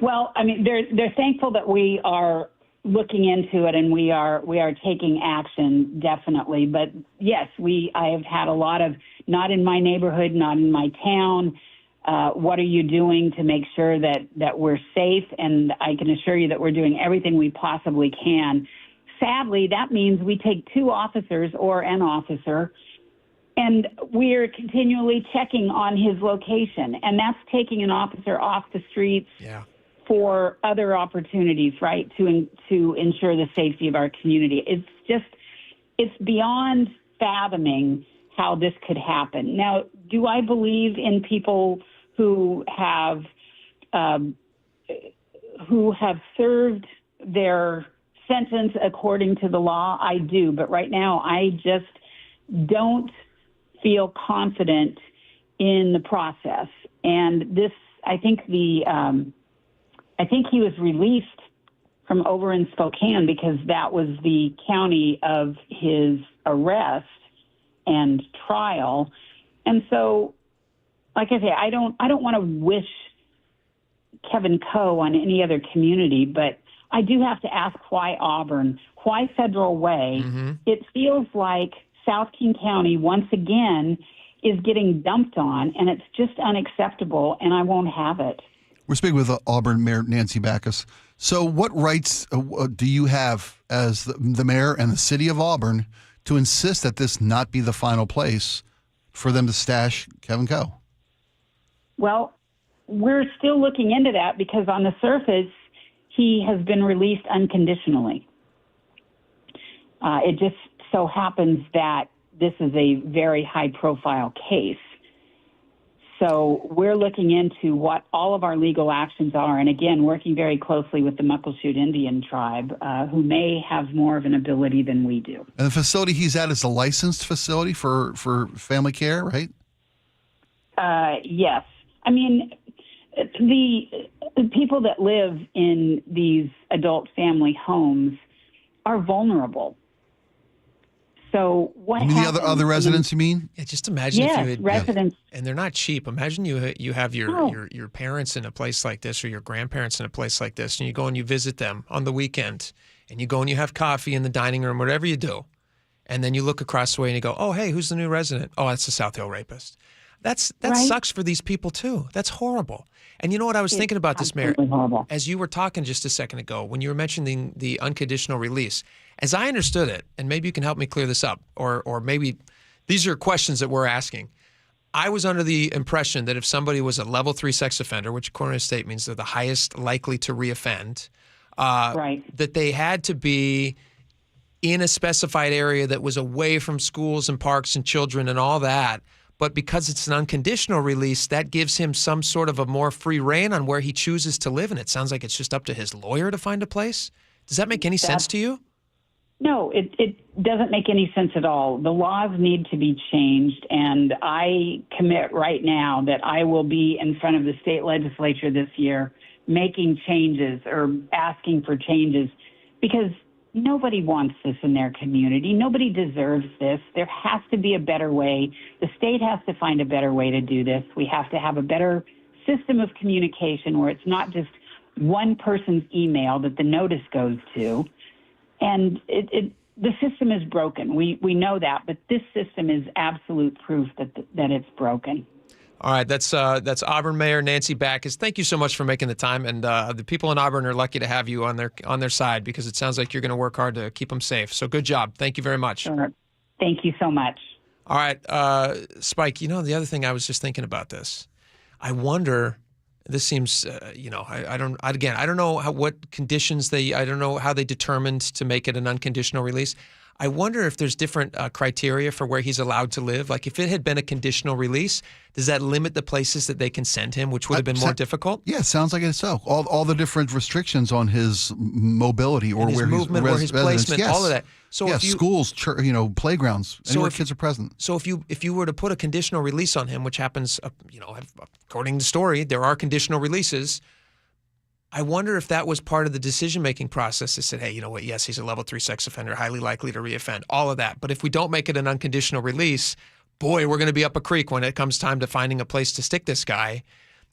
Well, I mean, they're thankful that we are looking into it and we are taking action, definitely. But yes, I have had a lot of, not in my neighborhood, not in my town. What are you doing to make sure that we're safe? And I can assure you that we're doing everything we possibly can. Sadly, that means we take 2 officers or an officer, and we're continually checking on his location. And that's taking an officer off the streets for other opportunities, right, to ensure the safety of our community. It's beyond fathoming how this could happen. Now, do I believe in people who have served their sentence according to the law? I do, but right now I just don't feel confident in the process. And this, I think he was released from over in Spokane because that was the county of his arrest and trial. And so, like I say, I don't want to wish Kevin Coe on any other community, but I do have to ask, why Auburn? Why Federal Way? Mm-hmm. It feels like South King County once again is getting dumped on, and it's just unacceptable, and I won't have it. We're speaking with Auburn Mayor Nancy Backus. So what rights do you have as the mayor and the city of Auburn to insist that this not be the final place for them to stash Kevin Coe? Well, we're still looking into that because on the surface, he has been released unconditionally. It just so happens that this is a very high-profile case. So we're looking into what all of our legal actions are, and again, working very closely with the Muckleshoot Indian tribe, who may have more of an ability than we do. And the facility he's at is a licensed facility for family care, right? Yes. I mean, the people that live in these adult family homes are vulnerable. So what you mean the other residents, you mean? Yeah, just imagine if you had residents. And they're not cheap. Imagine you have your parents in a place like this or your grandparents in a place like this, and you go and you visit them on the weekend, and you go and you have coffee in the dining room, whatever you do. And then you look across the way and you go, oh, hey, who's the new resident? Oh, that's the South Hill rapist. That right? Sucks for these people, too. That's horrible. And you know what I was thinking about this, Mayor? Horrible. As you were talking just a second ago, when you were mentioning the unconditional release, as I understood it, and maybe you can help me clear this up, or maybe these are questions that we're asking. I was under the impression that if somebody was a level 3 sex offender, which according to the state means they're the highest likely to reoffend, that they had to be in a specified area that was away from schools and parks and children and all that. But because it's an unconditional release, that gives him some sort of a more free rein on where he chooses to live. And it sounds like it's just up to his lawyer to find a place. Does that make any sense to you? No, it doesn't make any sense at all. The laws need to be changed. And I commit right now that I will be in front of the state legislature this year making changes or asking for changes, because nobody wants this in their community. Nobody deserves this. There has to be a better way. The state has to find a better way to do this. We have to have a better system of communication where it's not just one person's email that the notice goes to. And the system is broken. We know that, but this system is absolute proof that it's broken. All right, that's Auburn Mayor Nancy Backus. Thank you so much for making the time, and the people in Auburn are lucky to have you on their side, because it sounds like you're going to work hard to keep them safe. So good job. Thank you very much. Sure. Thank you so much. All right, Spike, the other thing I was just thinking about this. I wonder, This seems, I don't know what conditions I don't know how they determined to make it an unconditional release. I wonder if there's different criteria for where he's allowed to live. Like if it had been a conditional release, does that limit the places that they can send him, which would have been more difficult? Yeah, it sounds like it's so. All the different restrictions on his mobility or his where movement, or his placement, all of that. So if schools, playgrounds, anywhere kids are present. So if you were to put a conditional release on him, which happens, according to the story, there are conditional releases. I wonder if that was part of the decision-making process. They said, hey, you know what? Yes, he's a level 3 sex offender, highly likely to reoffend, all of that. But if we don't make it an unconditional release, boy, we're going to be up a creek when it comes time to finding a place to stick this guy.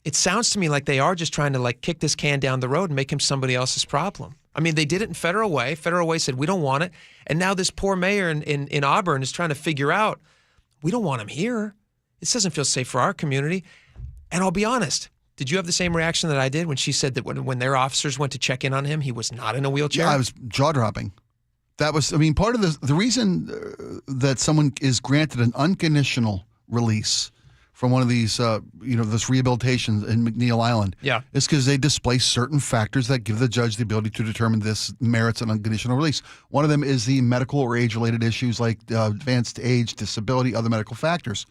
It sounds to me like they are just trying to kick this can down the road and make him somebody else's problem. I mean, they did it in Federal Way. Federal Way said, we don't want it. And now this poor mayor in Auburn is trying to figure out, we don't want him here. This doesn't feel safe for our community. And I'll be honest, did you have the same reaction that I did when she said that when their officers went to check in on him, he was not in a wheelchair? Yeah, I was jaw-dropping. That was, part of the reason that someone is granted an unconditional release from one of these, this rehabilitation in McNeil Island, is because they display certain factors that give the judge the ability to determine this merits an unconditional release. One of them is the medical or age-related issues like advanced age, disability, other medical factors.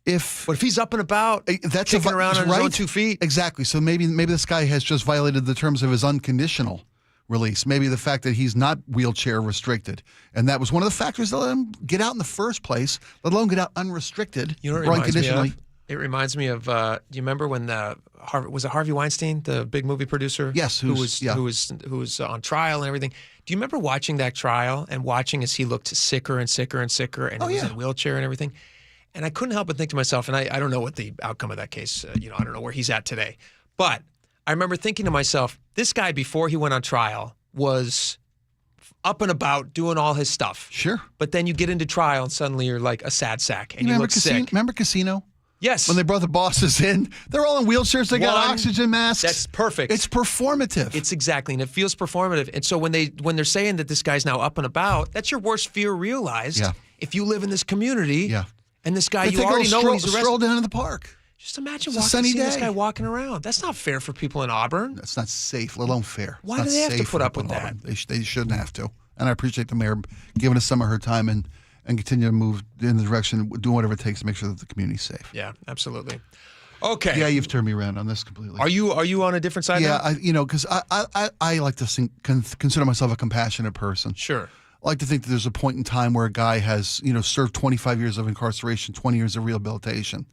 But if he's up and about, that's kicking around on his own 2 feet. Exactly. So maybe this guy has just violated the terms of his unconditional release. Maybe the fact that he's not wheelchair restricted. And that was one of the factors that let him get out in the first place, let alone get out unrestriced or unconditionally. It reminds me of, do you remember when was it Harvey Weinstein, the big movie producer? Yes. Who was on trial and everything. Do you remember watching that trial and watching as he looked sicker and sicker and sicker and he was in a wheelchair and everything? And I couldn't help but think to myself, and I don't know what the outcome of that case, I don't know where he's at today. But I remember thinking to myself, this guy, before he went on trial, was up and about doing all his stuff. Sure. But then you get into trial and suddenly you're like a sad sack and you look sick. Remember Casino? Yes. When they brought the bosses in, they're all in wheelchairs. They got oxygen masks. That's perfect. It's performative. It's exactly, and it feels performative. And so when they're saying that this guy's now up and about, that's your worst fear realized. Yeah. If you live in this community. Yeah. And this guy, you already know when he's arrested. Stroll down in the park. Just imagine seeing this guy walking around. That's not fair for people in Auburn. That's not safe, let alone fair. Why do they have to put up with that? They shouldn't have to. And I appreciate the mayor giving us some of her time and continue to move in the direction, doing whatever it takes to make sure that the community's safe. Yeah, absolutely. Okay. Yeah, you've turned me around on this completely. Are you on a different side now? Yeah, because I like to consider myself a compassionate person. Sure. I like to think that there's a point in time where a guy has, served 25 years of incarceration, 20 years of rehabilitation,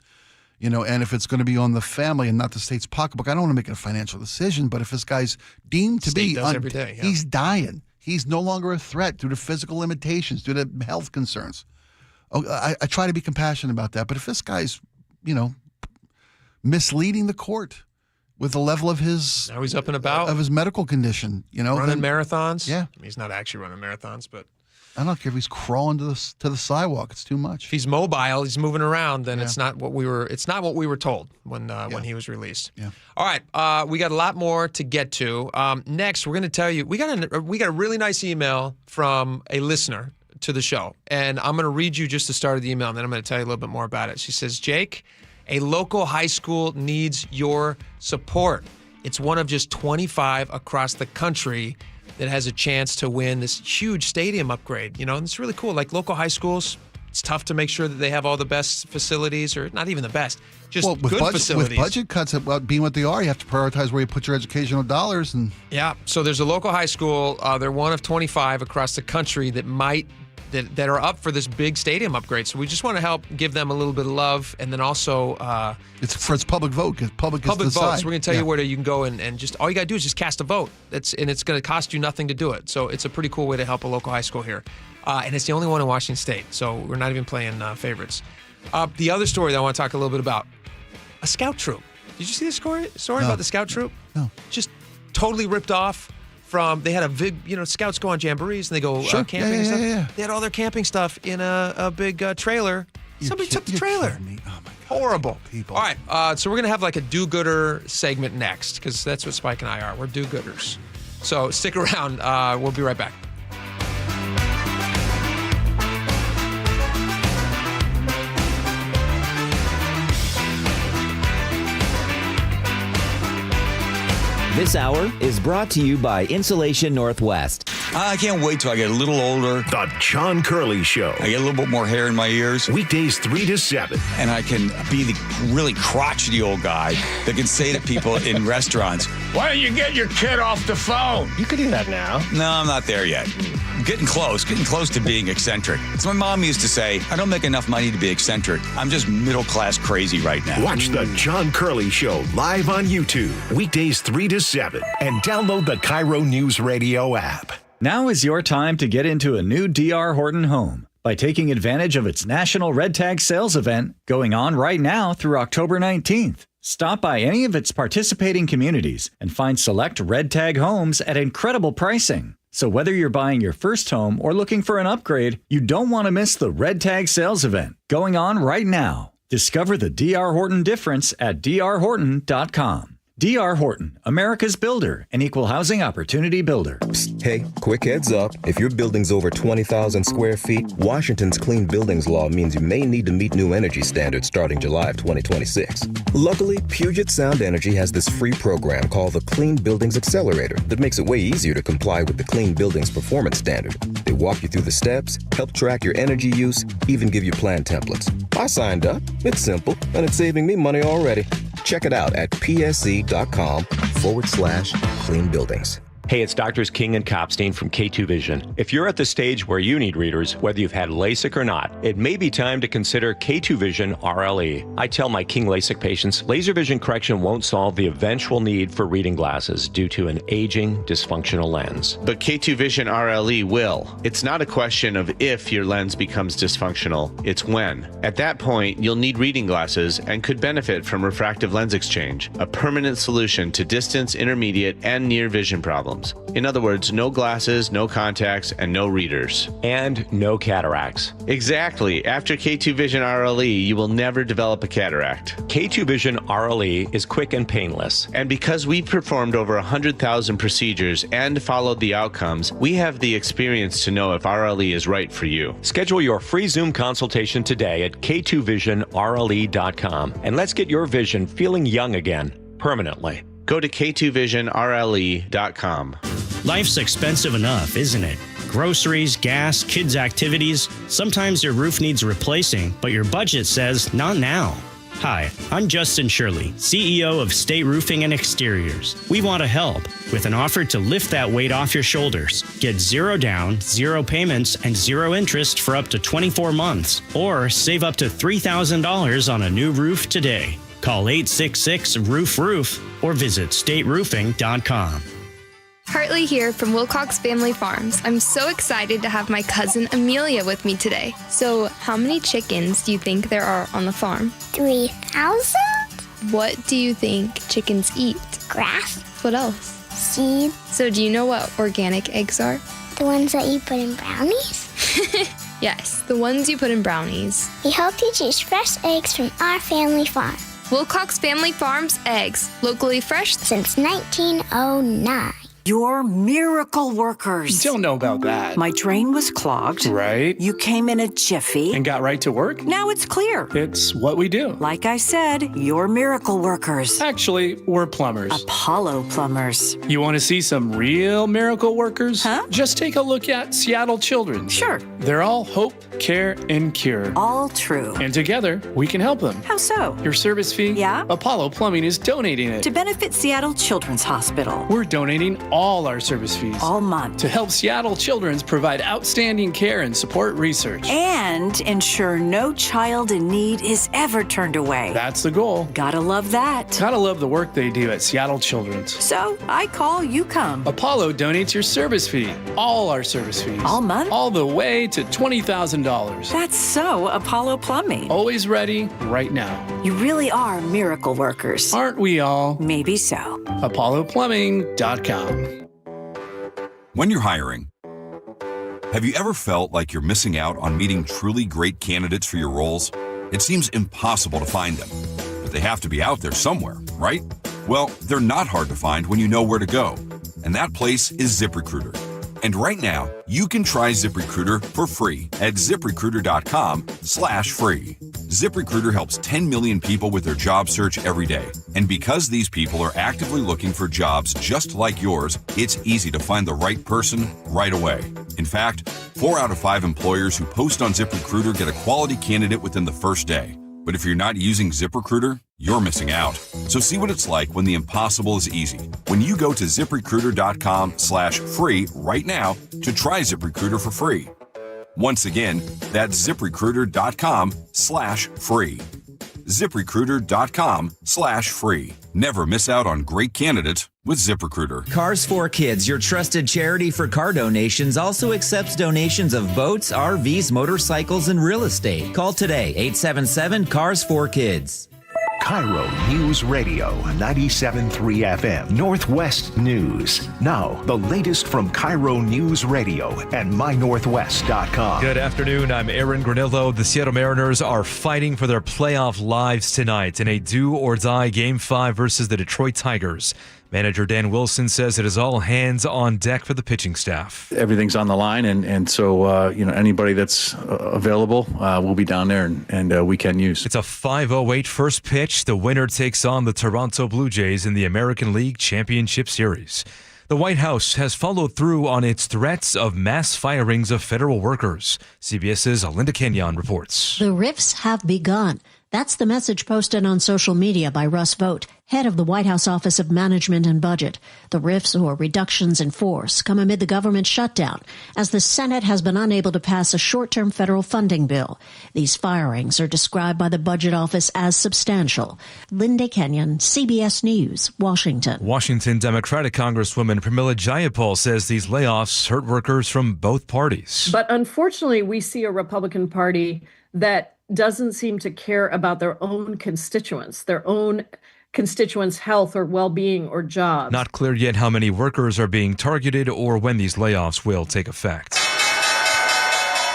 and if it's going to be on the family and not the state's pocketbook, I don't want to make a financial decision, but if this guy's deemed to be, every day, he's dying. He's no longer a threat due to physical limitations, due to health concerns. I try to be compassionate about that, but if this guy's, misleading the court with the level of his now he's up and about of his medical condition, running marathons. Yeah, he's not actually running marathons, but I don't care if he's crawling to the sidewalk. It's too much. If he's mobile, he's moving around. Then it's not what we were told when he was released. Yeah. All right, we got a lot more to get to. Next, we're going to tell you we got a really nice email from a listener to the show, and I'm going to read you just the start of the email, and then I'm going to tell you a little bit more about it. She says, Jake, a local high school needs your support. It's one of just 25 across the country that has a chance to win this huge stadium upgrade. And it's really cool. Like local high schools, it's tough to make sure that they have all the best facilities, or not even the best, just good facilities. With budget cuts being what they are, you have to prioritize where you put your educational dollars. Yeah, so there's a local high school. They're one of 25 across the country that are up for this big stadium upgrade. So we just want to help give them a little bit of love, and then also it's public vote, because public vote. So we're going to tell you where you can go and just all you got to do is just cast a vote. And it's going to cost you nothing to do it. So it's a pretty cool way to help a local high school here, and it's the only one in Washington State. So we're not even playing favorites. The other story that I want to talk a little bit about: a scout troop. Did you see the story about the scout troop? No. Just totally ripped off. They had a big, scouts go on jamborees and they go camping and stuff. Yeah. They had all their camping stuff in a big trailer. Somebody took the trailer. Oh my God. Horrible. People. All right, so we're going to have like a do-gooder segment next, because that's what Spike and I are. We're do-gooders. So stick around. We'll be right back. This hour is brought to you by Insulation Northwest. I can't wait till I get a little older. The John Curley Show. I get a little bit more hair in my ears. Weekdays 3 to 7. And I can be the really crotchety old guy that can say to people in restaurants, "Why don't you get your kid off the phone?" You could do that now. No, I'm not there yet. I'm getting close to being eccentric. As my mom used to say, I don't make enough money to be eccentric. I'm just middle-class crazy right now. Watch the John Curley Show live on YouTube. Weekdays 3 to 7. And download the KIRO Newsradio app. Now is your time to get into a new D.R. Horton home by taking advantage of its National Red Tag Sales event going on right now through October 19th. Stop by any of its participating communities and find select Red Tag homes at incredible pricing. So whether you're buying your first home or looking for an upgrade, you don't want to miss the Red Tag Sales event going on right now. Discover the D.R. Horton difference at drhorton.com. D.R. Horton, America's builder and equal housing opportunity builder. Psst, hey, quick heads up. If your building's over 20,000 square feet, Washington's Clean Buildings Law means you may need to meet new energy standards starting July of 2026. Luckily, Puget Sound Energy has this free program called the Clean Buildings Accelerator that makes it way easier to comply with the Clean Buildings Performance Standard. They walk you through the steps, help track your energy use, even give you plan templates. I signed up. It's simple, and it's saving me money already. Check it out at psc.com/clean buildings. Hey, it's Doctors King and Copstein from K2 Vision. If you're at the stage where you need readers, whether you've had LASIK or not, it may be time to consider K2 Vision RLE. I tell my King LASIK patients, laser vision correction won't solve the eventual need for reading glasses due to an aging, dysfunctional lens. But K2 Vision RLE will. It's not a question of if your lens becomes dysfunctional, it's when. At that point, you'll need reading glasses and could benefit from refractive lens exchange, a permanent solution to distance, intermediate, and near vision problems. In other words, no glasses, no contacts, and no readers. And no cataracts. Exactly. After K2 Vision RLE, you will never develop a cataract. K2 Vision RLE is quick and painless. And because we've performed over 100,000 procedures and followed the outcomes, we have the experience to know if RLE is right for you. Schedule your free Zoom consultation today at k2visionrle.com. And let's get your vision feeling young again, permanently. Go to k2visionrle.com. Life's expensive enough, isn't it? Groceries, gas, kids' activities. Sometimes your roof needs replacing, but your budget says not now. Hi, I'm Justin Shirley, CEO of State Roofing and Exteriors. We want to help with an offer to lift that weight off your shoulders. Get 0 down, 0 payments, and 0 interest for up to 24 months, or save up to $3,000 on a new roof today. Call 866-ROOF-ROOF or visit stateroofing.com. Hartley here from Wilcox Family Farms. I'm so excited to have my cousin Amelia with me today. So, how many chickens do you think there are on the farm? 3,000? What do you think chickens eat? Grass. What else? Seed. So, do you know what organic eggs are? The ones that you put in brownies? Yes, the ones you put in brownies. We hope you choose fresh eggs from our family farm. Wilcox Family Farms eggs, locally fresh since 1909. You're miracle workers. Don't know about that. My drain was clogged. Right. You came in a jiffy. And got right to work. Now it's clear. It's what we do. Like I said, you're miracle workers. Actually, we're plumbers. Apollo plumbers. You want to see some real miracle workers? Huh? Just take a look at Seattle Children's. Sure. They're all hope, care, and cure. All true. And together, we can help them. How so? Your service fee? Yeah? Apollo Plumbing is donating it. To benefit Seattle Children's Hospital. We're donating all our service fees. All month. To help Seattle Children's provide outstanding care and support research. And ensure no child in need is ever turned away. That's the goal. Gotta love that. Gotta love the work they do at Seattle Children's. So, I call, you come. Apollo donates your service fee. All our service fees. All month? All the way to $20,000. That's so Apollo Plumbing. Always ready, right now. You really are miracle workers. Aren't we all? Maybe so. ApolloPlumbing.com. When you're hiring, have you ever felt like you're missing out on meeting truly great candidates for your roles? It seems impossible to find them, but they have to be out there somewhere, right? Well, they're not hard to find when you know where to go, and that place is ZipRecruiter. And right now, you can try ZipRecruiter for free at ZipRecruiter.com/free. ZipRecruiter helps 10 million people with their job search every day. And because these people are actively looking for jobs just like yours, it's easy to find the right person right away. In fact, 4 out of 5 employers who post on ZipRecruiter get a quality candidate within the first day. But if you're not using ZipRecruiter, you're missing out. So see what it's like when the impossible is easy. When you go to ZipRecruiter.com/free right now to try ZipRecruiter for free. Once again, that's ZipRecruiter.com/free. ZipRecruiter.com/free. Never miss out on great candidates with ZipRecruiter. Cars for Kids, your trusted charity for car donations, also accepts donations of boats, RVs, motorcycles, and real estate. Call today, 877-CARS4KIDS. KIRO News Radio 97.3 FM Northwest News. Now, the latest from KIRO News Radio and mynorthwest.com. Good afternoon. I'm Aaron Granillo. The Seattle Mariners are fighting for their playoff lives tonight in a do-or-die Game 5 versus the Detroit Tigers. Manager Dan Wilson says it is all hands on deck for the pitching staff. Everything's on the line, and so anybody that's available will be down there, and we can use. It's a 5:08 first pitch. The winner takes on the Toronto Blue Jays in the American League Championship Series. The White House has followed through on its threats of mass firings of federal workers. CBS's Linda Kenyon reports. The rifts have begun. That's the message posted on social media by Russ Vought, head of the White House Office of Management and Budget. The rifts, or reductions in force, come amid the government shutdown, as the Senate has been unable to pass a short-term federal funding bill. These firings are described by the Budget Office as substantial. Linda Kenyon, CBS News, Washington. Washington Democratic Congresswoman Pramila Jayapal says these layoffs hurt workers from both parties. But unfortunately, we see a Republican Party that doesn't seem to care about their own constituents' health or well-being or jobs. Not clear yet how many workers are being targeted or when these layoffs will take effect.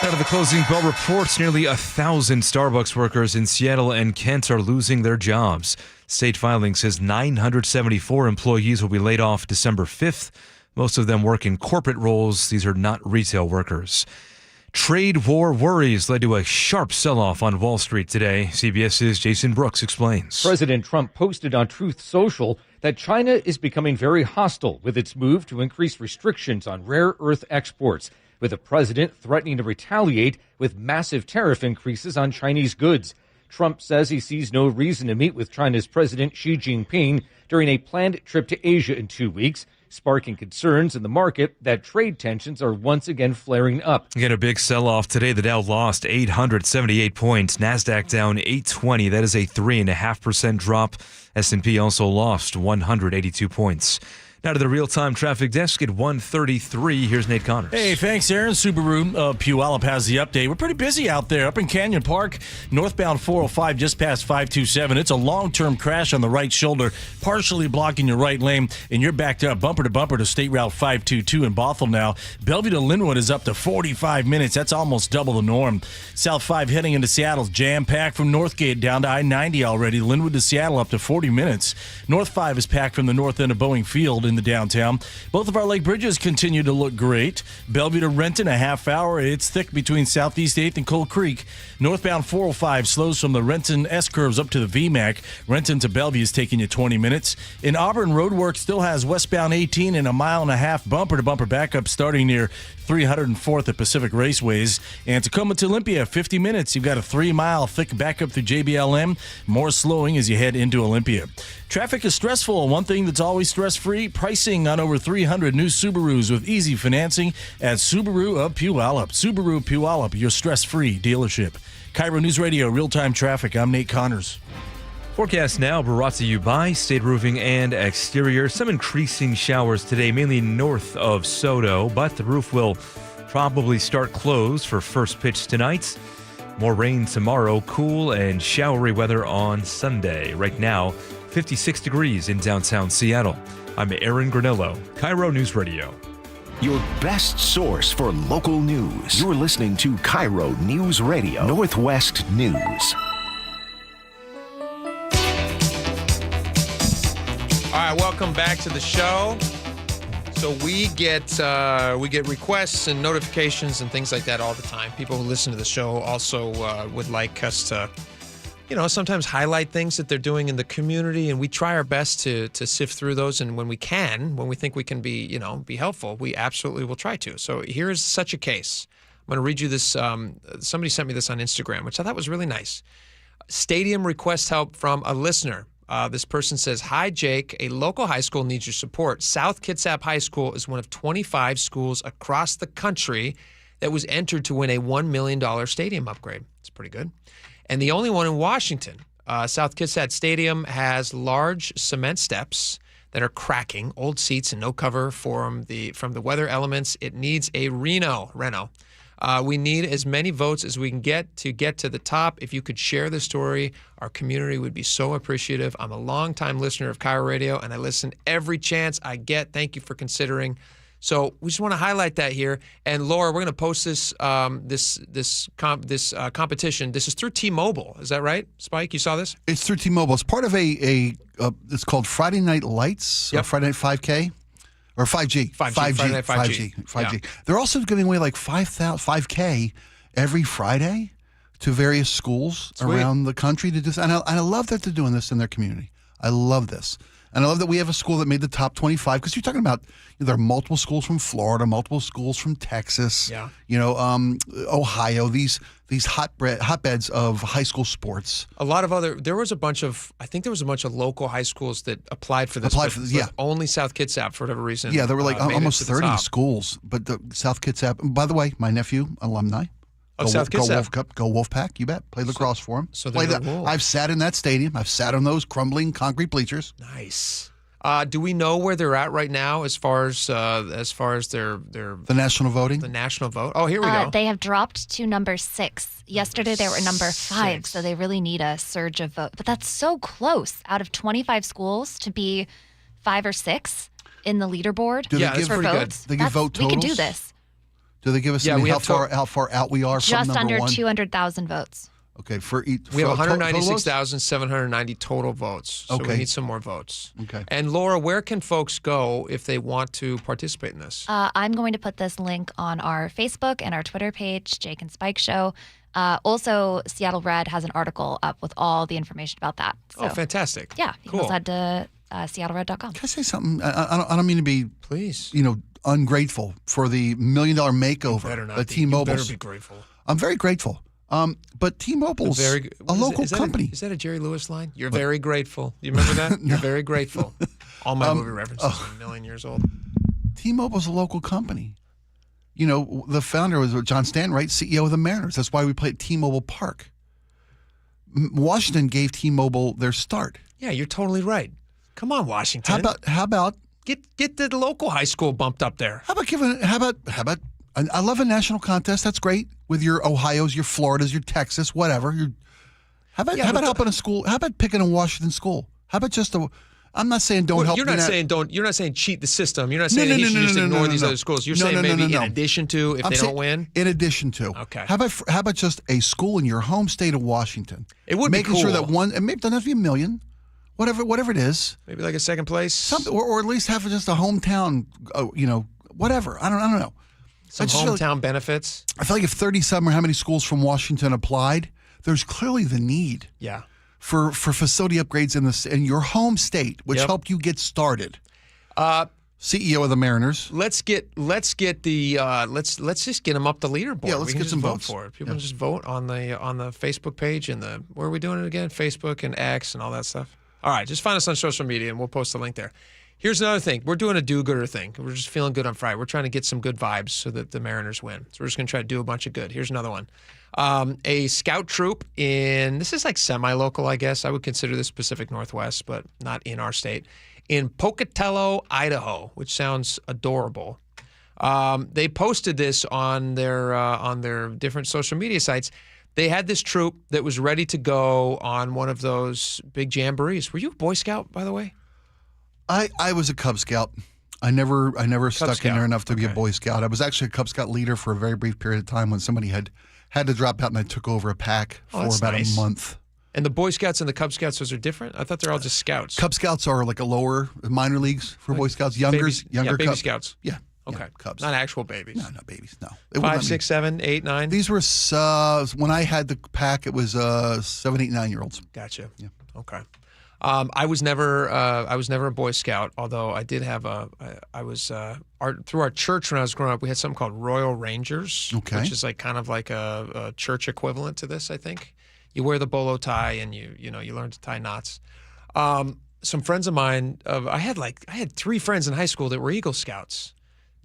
Out of the closing bell reports, nearly 1,000 Starbucks workers in Seattle and Kent are losing their jobs. State filing says 974 employees will be laid off December 5th. Most of them work in corporate roles. These are not retail workers. Trade war worries led to a sharp sell-off on Wall Street today. CBS's Jason Brooks explains. President Trump posted on Truth Social that China is becoming very hostile with its move to increase restrictions on rare earth exports, with the president threatening to retaliate with massive tariff increases on Chinese goods. Trump says he sees no reason to meet with China's President Xi Jinping during a planned trip to Asia in 2 weeks, sparking concerns in the market that trade tensions are once again flaring up. Again, a big sell-off today. The Dow lost 878 points. NASDAQ down 820. That is a 3.5% drop. S&P also lost 182 points. Now to the real-time traffic desk at 1:33. Here's Nate Connors. Hey, thanks, Aaron. Subaru Puyallup has the update. We're pretty busy out there up in Canyon Park. Northbound 405 just past 527. It's a long-term crash on the right shoulder, partially blocking your right lane, and you're backed up bumper to bumper to State Route 522 in Bothell now. Bellevue to Linwood is up to 45 minutes. That's almost double the norm. South 5 heading into Seattle's jam-packed from Northgate down to I-90 already. Linwood to Seattle up to 40 minutes. North 5 is packed from the north end of Boeing Field in the downtown. Both of our lake bridges continue to look great. Bellevue to Renton, a half hour. It's thick between Southeast 8th and Coal Creek. Northbound 405 slows from the Renton S-curves up to the VMAC. Renton to Bellevue is taking you 20 minutes. In Auburn, roadwork still has westbound 18 and a mile-and-a-half bumper-to-bumper backup starting near 304th at Pacific Raceways. And Tacoma to Olympia, 50 minutes. You've got a 3-mile thick backup through JBLM. More slowing as you head into Olympia. Traffic is stressful. One thing that's always stress-free, pricing on over 300 new Subarus with easy financing at Subaru of Puyallup. Subaru Puyallup, your stress-free dealership. KIRO News Radio, real-time traffic. I'm Nate Connors. Forecast now brought to you by State Roofing and Exterior. Some increasing showers today, mainly north of Soto, but the roof will probably start closed for first pitch tonight. More rain tomorrow, cool and showery weather on Sunday. Right now, 56 degrees in downtown Seattle. I'm Aaron Granillo, KIRO News Radio. Your best source for local news. You're listening to KIRO News Radio, Northwest News. All right, welcome back to the show. So we get requests and notifications and things like that all the time. People who listen to the show also would like us to sometimes highlight things that they're doing in the community, and we try our best to sift through those. And when we think we can be helpful, we absolutely will try to. So here is such a case. I'm going to read you this. Somebody sent me this on Instagram, which I thought was really nice. Stadium requests help from a listener. This person says, "Hi, Jake. A local high school needs your support. South Kitsap High School is one of 25 schools across the country that was entered to win a $1 million stadium upgrade." It's pretty good. And the only one in Washington. South Kitsap Stadium has large cement steps that are cracking, old seats and no cover from the weather elements. It needs a reno. We need as many votes as we can get to the top. If you could share the story, our community would be so appreciative. I'm a longtime listener of KIRO Radio, and I listen every chance I get. Thank you for considering. So we just want to highlight that here. And Laura, we're going to post this competition. This is through T-Mobile. Is that right, Spike? You saw this? It's through T-Mobile. It's part of it's called Friday Night Lights, or Friday Night 5K. Or 5G. 5G. Yeah. They're also giving away like 5K every Friday to various schools around the country to do. And I love that they're doing this in their community. I love this. And I love that we have a school that made the top 25, because you're talking about there are multiple schools from Florida, multiple schools from Texas, Ohio, these hotbeds of high school sports. There was a bunch of local high schools that applied for this. Only South Kitsap, for whatever reason. Yeah, there were like almost 30 schools. But the South Kitsap, by the way, my nephew, alumni. South Kitsap. Go Wolfpack, you bet. Played lacrosse for him. So I've sat in that stadium. I've sat on those crumbling concrete bleachers. Nice. Do we know where they're at right now as far as their the national voting? The national vote. Oh, here we go. They have dropped to number 6. Yesterday they were number 5, so they really need a surge of vote. But that's so close out of 25 schools to be 5 or 6 in the leaderboard. That's for votes. They give vote totals? We can do this. Do they give us how far out we are from number 1? Just under 200,000 votes. Okay, we have 196,790 total votes. So we need some more votes. Okay. And Laura, where can folks go if they want to participate in this? I'm going to put this link on our Facebook and our Twitter page, Jake and Spike Show. Also, Seattle Red has an article up with all the information about that. So, fantastic. Yeah, you can also head to seattlered.com. Can I say something? I don't mean to be, please, ungrateful for the $1 million makeover that T-Mobile. You better be grateful. I'm very grateful. But T-Mobile's a local company. Is that a Jerry Lewis line? You're very grateful. You remember that? You're very grateful. All my movie references are a million years old. T-Mobile's a local company. The founder was John Stanton, right? CEO of the Mariners. That's why we play at T-Mobile Park. Washington gave T-Mobile their start. Yeah, you're totally right. Come on, Washington. How about get the local high school bumped up there? How about I love a national contest. That's great with your Ohios, your Floridas, your Texas, whatever. How about helping a school? How about picking a Washington school? How about just I'm not saying don't help. You're not saying cheat the system. You're not saying he should just ignore these other schools. You're saying maybe in addition to if they don't win. In addition to. Okay. How about just a school in your home state of Washington? It would be cool. Making sure that one, and maybe it doesn't have to be $1 million. Whatever it is. Maybe like a second place. Or at least have just a hometown. Whatever. I don't know. Some hometown benefits. I feel like if 30-some or how many schools from Washington applied, there's clearly the need. Yeah. For facility upgrades in your home state, which helped you get started. CEO of the Mariners. Let's just get them up the leaderboard. Yeah, let's get some votes for it. People can just vote on the Facebook page and where are we doing it again? Facebook and X and all that stuff. All right, just find us on social media and we'll post the link there. Here's another thing. We're doing a do-gooder thing. We're just feeling good on Friday. We're trying to get some good vibes so that the Mariners win. So we're just going to try to do a bunch of good. Here's another one. A scout troop this is like semi-local, I guess. I would consider this Pacific Northwest, but not in our state. In Pocatello, Idaho, which sounds adorable. They posted this on their different social media sites. They had this troop that was ready to go on one of those big jamborees. Were you a Boy Scout, by the way? I was a Cub Scout. I never stuck in there enough to be a Boy Scout. I was actually a Cub Scout leader for a very brief period of time when somebody had to drop out and I took over a pack for about a month. And the Boy Scouts and the Cub Scouts, those are different? I thought they're all just scouts. Cub Scouts are like a lower minor leagues for Boy Scouts. Younger baby Cub Scouts. Yeah. Okay. cubs. Not actual babies. No, not babies. No. It wouldn't 5, let me- 6, 7, 8, 9? These were when I had the pack. It was 7, 8, 9-year-olds. Gotcha. Yeah. Okay. I was never a Boy Scout, although I did have through our church when I was growing up, we had something called Royal Rangers, Okay. which is kind of like a church equivalent to this, I think. You wear the bolo tie and you learn to tie knots. Some friends of mine, I had 3 friends in high school that were Eagle Scouts,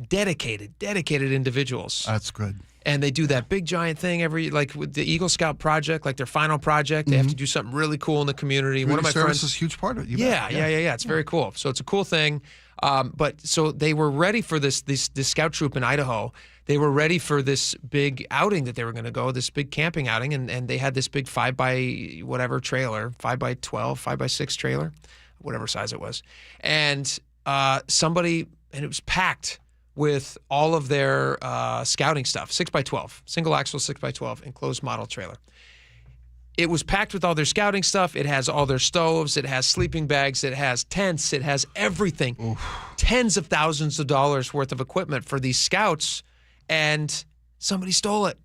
dedicated individuals. That's good. And they do that big giant thing with the Eagle Scout project, like their final project. They have to do something really cool in the community. One of my service friends is a huge part of it. You yeah. bet. It's very cool. So it's a cool thing. But so they were ready for this scout troop in Idaho. They were ready for this big outing that they were going to go, this big camping outing, and they had this big 5x trailer, 5x12, 5x6 trailer, whatever size it was, and it was packed with all of their scouting stuff, 6x12, single axle 6x12, enclosed model trailer. It was packed with all their scouting stuff. It has all their stoves. It has sleeping bags. It has tents. It has everything. Oof. Tens of thousands of dollars worth of equipment for these scouts, and somebody stole it.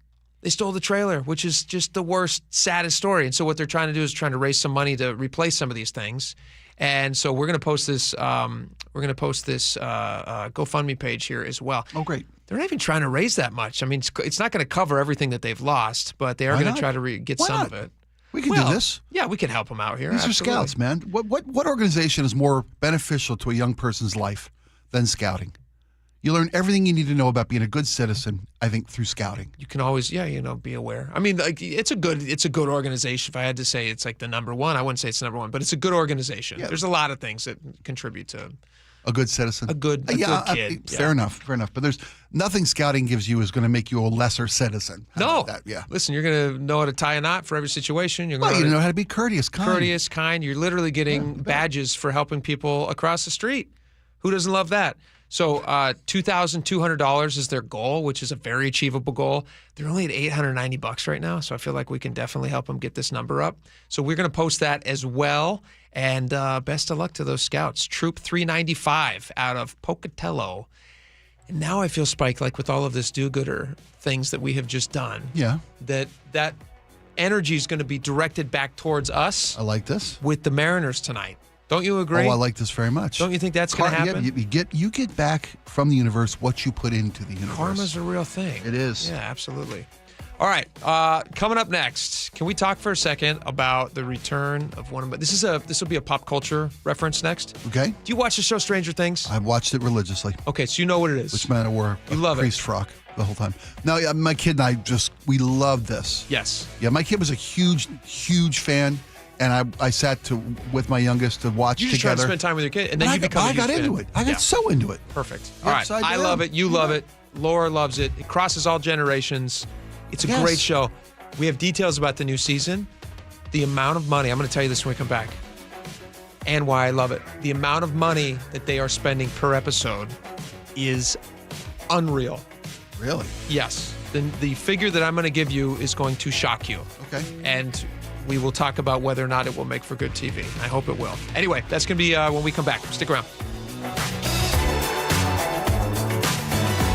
They stole the trailer, which is just the worst, saddest story. And so what they're trying to do is trying to raise some money to replace some of these things. And so we're going to post this. GoFundMe page here as well. Oh, great! They're not even trying to raise that much. I mean, it's not going to cover everything that they've lost, but they are going to try to get Why some not? of it. We can do this. Yeah, we can help them out here. These absolutely. are scouts, man. What organization is more beneficial to a young person's life than scouting? You learn everything you need to know about being a good citizen, I think, through scouting. You can always, be aware. I mean, it's a good organization. If I had to say it's like the number one, I wouldn't say it's number one, but it's a good organization. Yeah. There's a lot of things that contribute to a good citizen, a good kid. Fair enough. But there's nothing scouting gives you is going to make you a lesser citizen. How about that? Yeah. Listen, you're going to know how to tie a knot for every situation. You know how to be courteous, kind. You're literally getting badges for helping people across the street. Who doesn't love that? So $2,200 is their goal, which is a very achievable goal. They're only at $890 right now, so I feel like we can definitely help them get this number up. So we're going to post that as well. And best of luck to those scouts. Troop 395 out of Pocatello. And now I feel, Spike, like with all of this do-gooder things that we have just done, that energy is going to be directed back towards us. I like this. With the Mariners tonight. Don't you agree? Oh, I like this very much. Don't you think that's going to happen? You get back from the universe what you put into the universe. Karma's a real thing. It is. Yeah, absolutely. All right, coming up next, can we talk for a second about the return of one of my... This will be a pop culture reference next. Okay. Do you watch the show Stranger Things? I've watched it religiously. Okay, so you know what it is. Which man wore a priest frock the whole time. No, my kid and I we love this. Yes. Yeah, my kid was a huge, huge fan. And I sat with my youngest to watch you just together. Try to spend time with your kid, and then you become a huge I got into it. I got so into it. Perfect. Yep, All right. I love it. You love it. Laura loves it. It crosses all generations. It's a great show. We have details about the new season. The amount of money, I'm going to tell you this when we come back, and why I love it. The amount of money that they are spending per episode is unreal. Really? Yes. The figure that I'm going to give you is going to shock you. Okay. And we will talk about whether or not it will make for good TV. I hope it will. Anyway, that's going to be when we come back. Stick around.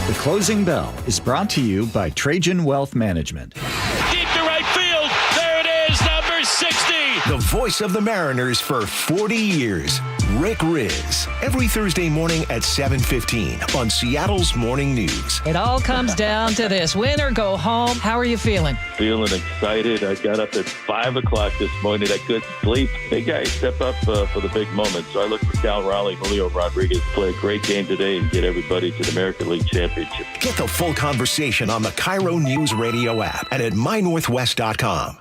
The Closing Bell is brought to you by Trajan Wealth Management. Deep to right field. There it is, number 60. The voice of the Mariners for 40 years, Rick Riz. Every Thursday morning at 7:15 on Seattle's Morning News. It all comes down to this. Win or go home. How are you feeling? Feeling excited. I got up at 5 o'clock this morning. I couldn't sleep. Big guys step up for the big moment. So I look for Cal Raleigh, Julio Rodriguez to play a great game today and get everybody to the American League Championship. Get the full conversation on the KIRO Newsradio app and at mynorthwest.com.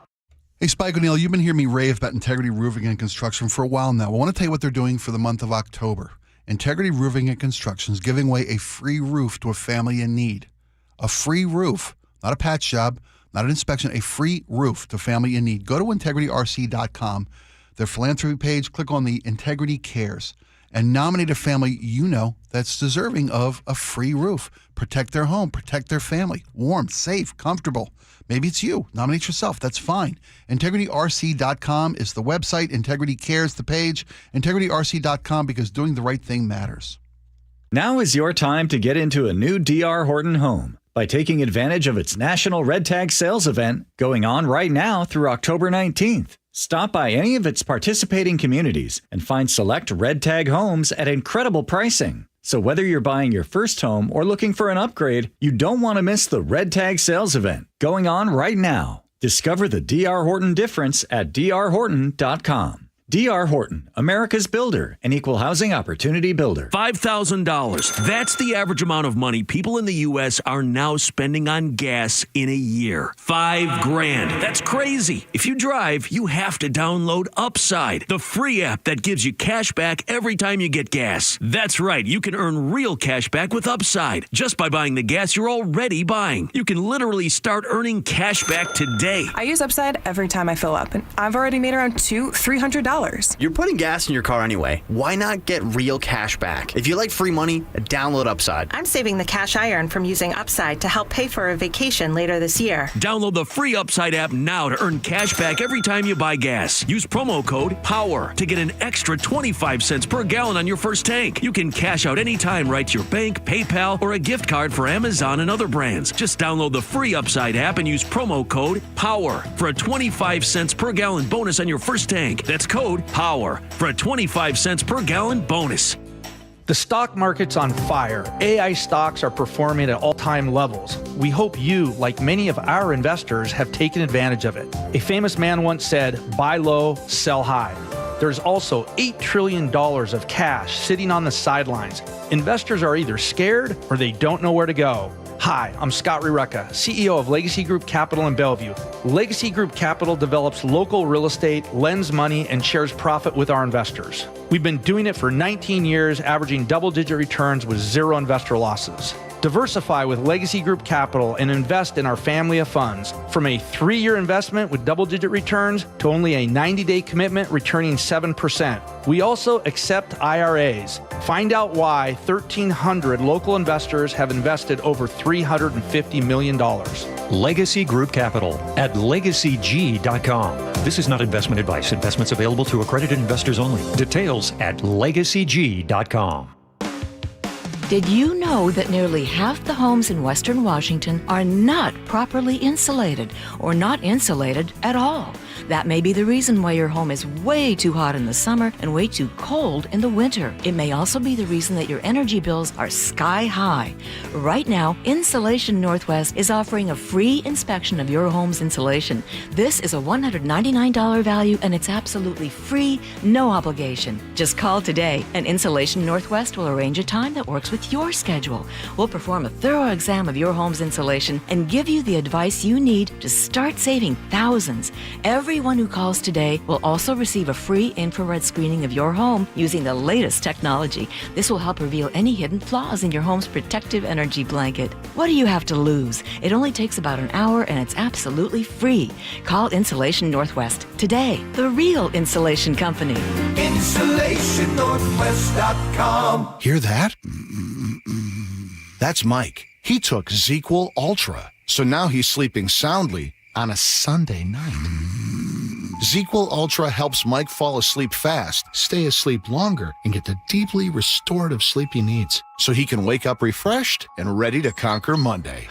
Hey, Spike O'Neill, you've been hearing me rave about Integrity Roofing and Construction for a while now. I want to tell you what they're doing for the month of October. Integrity Roofing and Construction is giving away a free roof to a family in need. A free roof, not a patch job, not an inspection, a free roof to family in need. Go to integrityrc.com, their philanthropy page, click on the Integrity Cares, and nominate a family you know that's deserving of a free roof. Protect their home, protect their family. Warm, safe, comfortable. Maybe it's you. Nominate yourself. That's fine. IntegrityRC.com is the website. Integrity Cares, the page. IntegrityRC.com, because doing the right thing matters. Now is your time to get into a new D.R. Horton home by taking advantage of its National Red Tag Sales event going on right now through October 19th. Stop by any of its participating communities and find select Red Tag homes at incredible pricing. So whether you're buying your first home or looking for an upgrade, you don't want to miss the Red Tag Sales event going on right now. Discover the D.R. Horton difference at drhorton.com. D.R. Horton, America's builder and equal housing opportunity builder. $5,000. That's the average amount of money people in the U.S. are now spending on gas in a year. $5,000. That's crazy. If you drive, you have to download Upside, the free app that gives you cash back every time you get gas. That's right. You can earn real cash back with Upside just by buying the gas you're already buying. You can literally start earning cash back today. I use Upside every time I fill up, and I've already made around $300. You're putting gas in your car anyway. Why not get real cash back? If you like free money, download Upside. I'm saving the cash I earn from using Upside to help pay for a vacation later this year. Download the free Upside app now to earn cash back every time you buy gas. Use promo code POWER to get an extra 25 cents per gallon on your first tank. You can cash out anytime right to your bank, PayPal, or a gift card for Amazon and other brands. Just download the free Upside app and use promo code POWER for a 25 cents per gallon bonus on your first tank. That's code POWER for a 25 cents per gallon bonus. The stock market's on fire. AI stocks are performing at all-time levels. We hope you, like many of our investors, have taken advantage of it. A famous man once said, buy low, sell high. There's also $8 trillion of cash sitting on the sidelines. Investors are either scared or they don't know where to go. Hi, I'm Scott Rireka, CEO of Legacy Group Capital in Bellevue. Legacy Group Capital develops local real estate, lends money, and shares profit with our investors. We've been doing it for 19 years, averaging double-digit returns with zero investor losses. Diversify with Legacy Group Capital and invest in our family of funds. From a 3-year investment with double-digit returns to only a 90-day commitment returning 7%. We also accept IRAs. Find out why 1,300 local investors have invested over $350 million. Legacy Group Capital at legacyg.com. This is not investment advice. Investments available to accredited investors only. Details at legacyg.com. Did you know that nearly half the homes in Western Washington are not properly insulated or not insulated at all? That may be the reason why your home is way too hot in the summer and way too cold in the winter. It may also be the reason that your energy bills are sky high. Right now, Insulation Northwest is offering a free inspection of your home's insulation. This is a $199 value and it's absolutely free, no obligation. Just call today and Insulation Northwest will arrange a time that works with your schedule. We'll perform a thorough exam of your home's insulation and give you the advice you need to start saving thousands. Everyone who calls today will also receive a free infrared screening of your home using the latest technology. This will help reveal any hidden flaws in your home's protective energy blanket. What do you have to lose? It only takes about an hour and it's absolutely free. Call Insulation Northwest today, the real insulation company. InsulationNorthwest.com. Hear that? That's Mike. He took ZQL Ultra, so now he's sleeping soundly on a Sunday night. ZQL Ultra helps Mike fall asleep fast, stay asleep longer, and get the deeply restorative sleep he needs so he can wake up refreshed and ready to conquer Monday.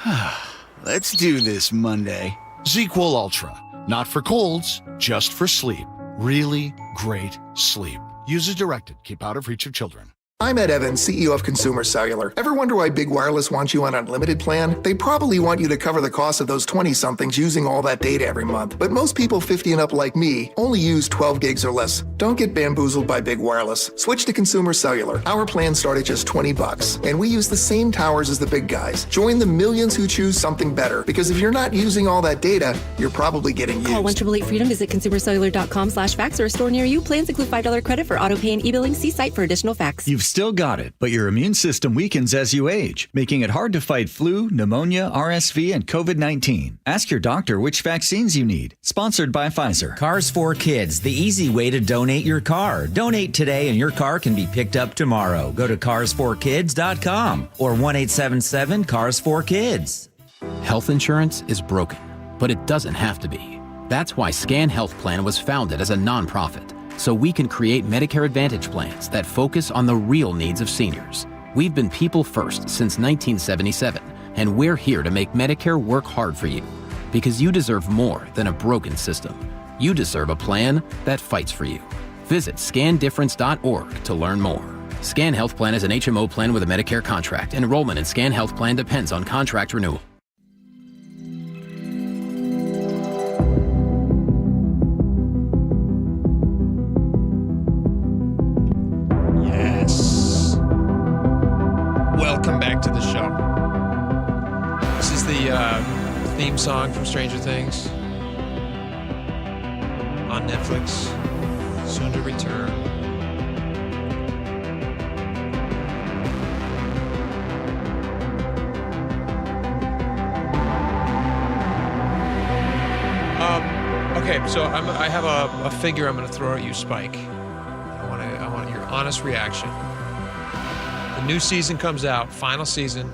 Let's do this Monday. ZQL Ultra. Not for colds, just for sleep. Really great sleep. Use as directed. Keep out of reach of children. I'm Ed Evans, CEO of Consumer Cellular. Ever wonder why Big Wireless wants you on an unlimited plan? They probably want you to cover the cost of those 20-somethings using all that data every month. But most people 50 and up like me only use 12 gigs or less. Don't get bamboozled by Big Wireless. Switch to Consumer Cellular. Our plans start at just $20, and we use the same towers as the big guys. Join the millions who choose something better, because if you're not using all that data, you're probably getting used. Call 1-888-FREEDOM, visit consumercellular.com/facts or a store near you. Plans include $5 credit for auto pay and e-billing. See site for additional facts. You've still got it, but your immune system weakens as you age, making it hard to fight flu, pneumonia, RSV, and COVID-19. Ask your doctor which vaccines you need. Sponsored by Pfizer. Cars for Kids, the easy way to donate your car. Donate today and your car can be picked up tomorrow. Go to carsforkids.com or 1-877-CARS4KIDS. Health insurance is broken, but it doesn't have to be. That's why Scan Health Plan was founded as a nonprofit, so we can create Medicare Advantage plans that focus on the real needs of seniors. We've been people first since 1977, and we're here to make Medicare work hard for you. Because you deserve more than a broken system. You deserve a plan that fights for you. Visit scandifference.org to learn more. Scan Health Plan is an HMO plan with a Medicare contract. Enrollment in Scan Health Plan depends on contract renewal. Yes. Welcome back to the show. This is the theme song from Stranger Things on Netflix. Soon to return. Okay, so I have a figure I'm going to throw at you, Spike. I want your honest reaction. The new season comes out, final season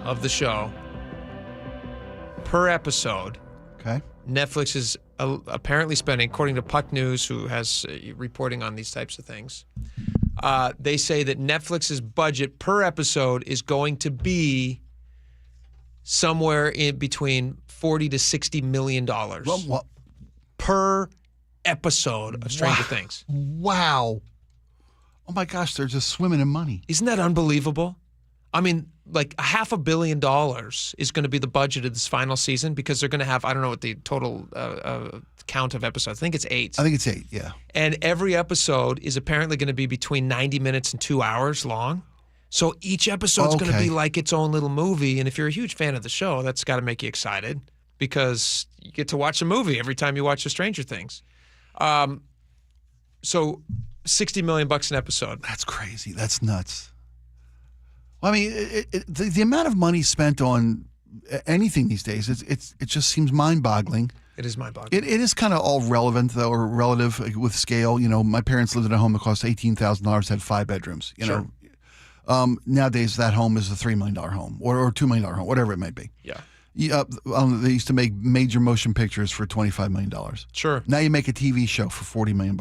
of the show. Per episode, okay, Netflix is apparently spending, according to Puck News, who has reporting on these types of things, they say that Netflix's budget per episode is going to be somewhere in between $40 to $60 million per episode of Stranger Things. Wow. Oh my gosh, they're just swimming in money. Isn't that unbelievable? I mean, like $500 million is going to be the budget of this final season because they're going to have, I don't know what the total count of episodes. I think it's 8. I think it's 8, yeah. And every episode is apparently going to be between 90 minutes and 2 hours long. So each episode's going to be like its own little movie. And if you're a huge fan of the show, that's got to make you excited because you get to watch a movie every time you watch the Stranger Things. So $60 million an episode. That's crazy. That's nuts. Well, I mean, the amount of money spent on anything these days, it just seems mind-boggling. It is mind-boggling. It is kind of all relevant, though, or relative with scale. You know, my parents lived in a home that cost $18,000, had 5 bedrooms. You know, nowadays that home is a $3 million home or $2 million home, whatever it might be. Yeah. They used to make major motion pictures for $25 million. Sure. Now you make a TV show for $40 million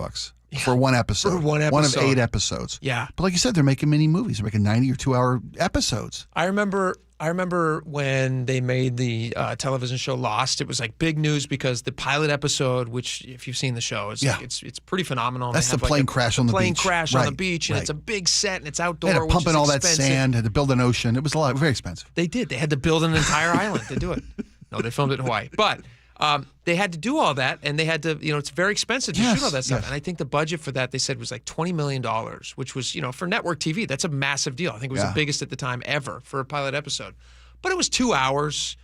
for one episode. For one episode. One of 8 episodes. Yeah. But like you said, they're making mini movies. They're making 90 or 2-hour episodes. I remember when they made the television show Lost. It was like big news because the pilot episode, which if you've seen the show, is like, it's pretty phenomenal. That's the plane crash on the beach. Plane crash on the beach, and it's a big set and it's outdoor. They had to pump in all that sand. Had to build an ocean. It was very expensive. They did. They had to build an entire island to do it. No, they filmed it in Hawaii, but. They had to do all that, and they had to, it's very expensive to shoot all that stuff. And I think the budget for that, they said, was like $20 million, which was, for network TV, that's a massive deal. I think it was the biggest at the time ever for a pilot episode. But it was 2 hours.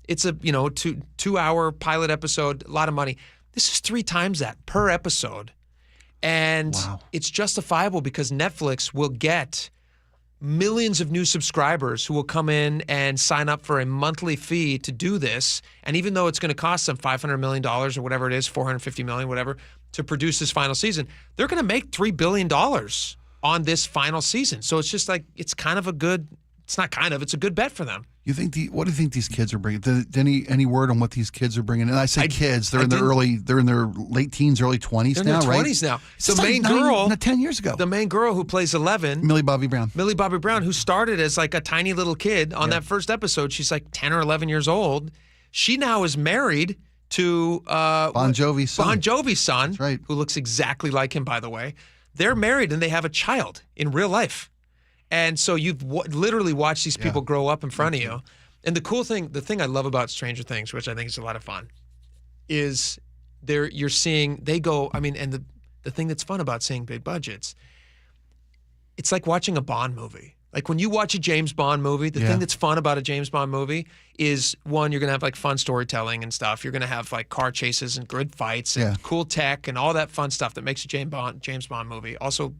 It's a, 2-hour pilot episode, a lot of money. This is 3 times that per episode. And it's justifiable because Netflix will get millions of new subscribers who will come in and sign up for a monthly fee to do this. And even though it's going to cost them $500 million or whatever it is, $450 million, whatever, to produce this final season, they're going to make $3 billion on this final season. So it's just like, it's a good bet for them. What do you think these kids are bringing? Any word on what these kids are bringing? And I say kids, they're in their late teens, early 20s now, right? They're in their 20s now. The main girl, 10 years ago. The main girl who plays 11, Millie Bobby Brown, who started as like a tiny little kid on that first episode. She's like 10 or 11 years old. She now is married to Bon Jovi's son. Bon Jovi's son, That's right. Who looks exactly like him, by the way. They're married and they have a child in real life. And so you've literally watched these people grow up in front of you. And the thing I love about Stranger Things, which I think is a lot of fun, is you're seeing they go. I mean, and the thing that's fun about seeing big budgets, it's like watching a Bond movie. Like when you watch a James Bond movie, the thing that's fun about a James Bond movie is, one, you're going to have like fun storytelling and stuff. You're going to have like car chases and good fights and cool tech and all that fun stuff that makes a James Bond movie. Also,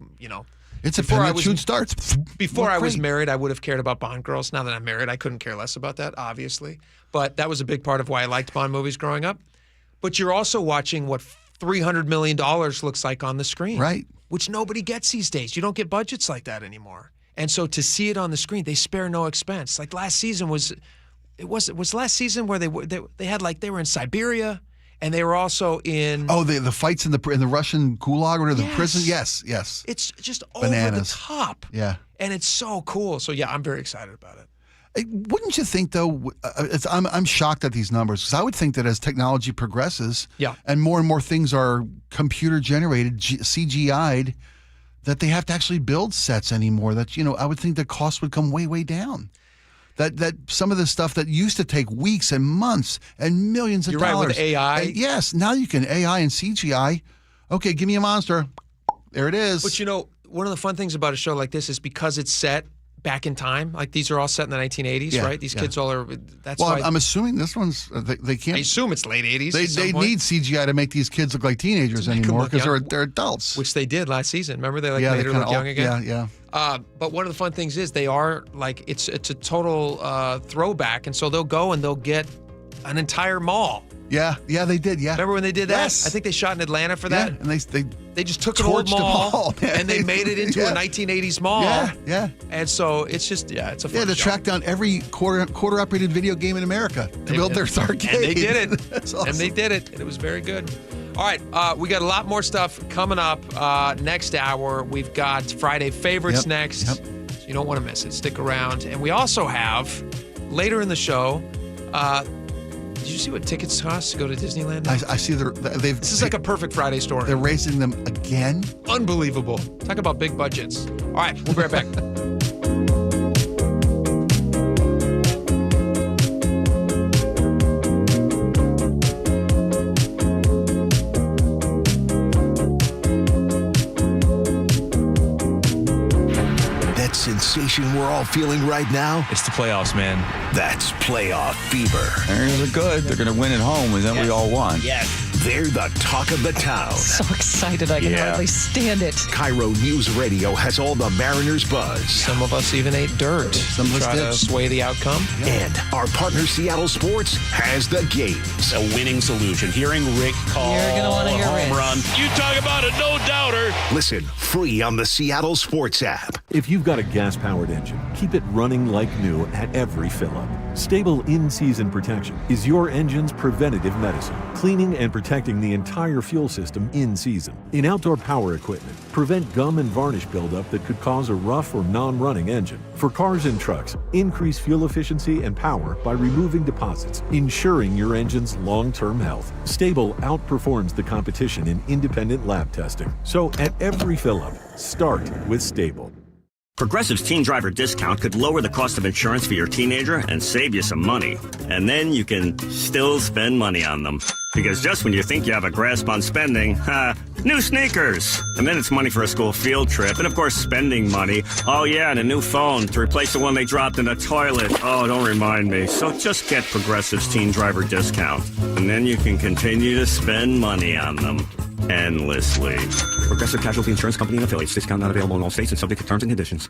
it's a pin that shoot starts. Before I was married, I would have cared about Bond girls. Now that I'm married, I couldn't care less about that, obviously. But that was a big part of why I liked Bond movies growing up. But you're also watching what $300 million looks like on the screen. Right. Which nobody gets these days. You don't get budgets like that anymore. And so to see it on the screen, they spare no expense. Like last season was last season where they had like, they were in Siberia And they were also in... Oh, the fights in the Russian gulag or the Yes. prison? Yes. It's just Bananas. over the top. Yeah. And it's so cool. So, yeah, I'm very excited about it. Wouldn't you think, though, I'm shocked at these numbers, because I would think that as technology progresses and more things are computer-generated, CGI'd, that they have to actually build sets anymore. That, I would think the cost would come way, way down. That some of the stuff that used to take weeks and months and millions of You're dollars. right, with AI. And yes, now you can AI and CGI. Okay, give me a monster. There it is. But, one of the fun things about a show like this is because it's set back in time. Like, these are all set in the 1980s, right? These kids all are. That's why. I'm assuming this one's they can't. I assume it's late 80s. They need CGI to make these kids look like teenagers anymore, because they're adults. Which they did last season. Remember, they made her look young again. Yeah. But one of the fun things is they are like it's a total throwback, and so they'll go and they'll get an entire mall. Yeah, they did. Yeah. Remember when they did that? Yes. I think they shot in Atlanta for that. Yeah, and they just took an old torched the mall man. and they made it into a 1980s mall. Yeah. And so it's just it's a fun to show. track down every quarter operated video game in America to build their arcade. And they did it. That's awesome. And they did it, and it was very good. All right, we got a lot more stuff coming up next hour. We've got Friday favorites next. So you don't want to miss it. Stick around. And we also have later in the show. Did you see what tickets cost to go to Disneyland now? I see This is like a perfect Friday story. They're raising them again. Unbelievable. Talk about big budgets. All right, we'll be right back. That sensation we're all feeling right now? It's the playoffs, man. That's playoff fever. They're good. They're going to win at home, and then we all want. Yes. They're the talk of the town. So excited I can hardly stand it. KIRO Newsradio has all the Mariners buzz. Some of us even ate dirt. Some of us try to sway the outcome. And our partner Seattle Sports has the games. A winning solution. Hearing Rick call You're gonna want to hear home Rick. run. You talk about a no-doubter. Listen free on the Seattle Sports app. If you've got a gas-powered engine, keep it running like new at every fill-up. Stable in-season protection is your engine's preventative medicine, cleaning and protecting the entire fuel system in season. In outdoor power equipment, prevent gum and varnish buildup that could cause a rough or non-running engine. For cars and trucks, increase fuel efficiency and power by removing deposits, ensuring your engine's long-term health. Stable outperforms the competition in independent lab testing. So at every fill-up, start with Stable. Progressive's Teen Driver discount could lower the cost of insurance for your teenager and save you some money. And then you can still spend money on them. Because just when you think you have a grasp on spending, new sneakers. And then it's money for a school field trip. And of course, spending money. Oh yeah, and a new phone to replace the one they dropped in the toilet. Oh, don't remind me. So just get Progressive's Teen Driver discount. And then you can continue to spend money on them. Endlessly. Progressive Casualty Insurance Company and affiliates. Discount not available in all states and subject to terms and conditions.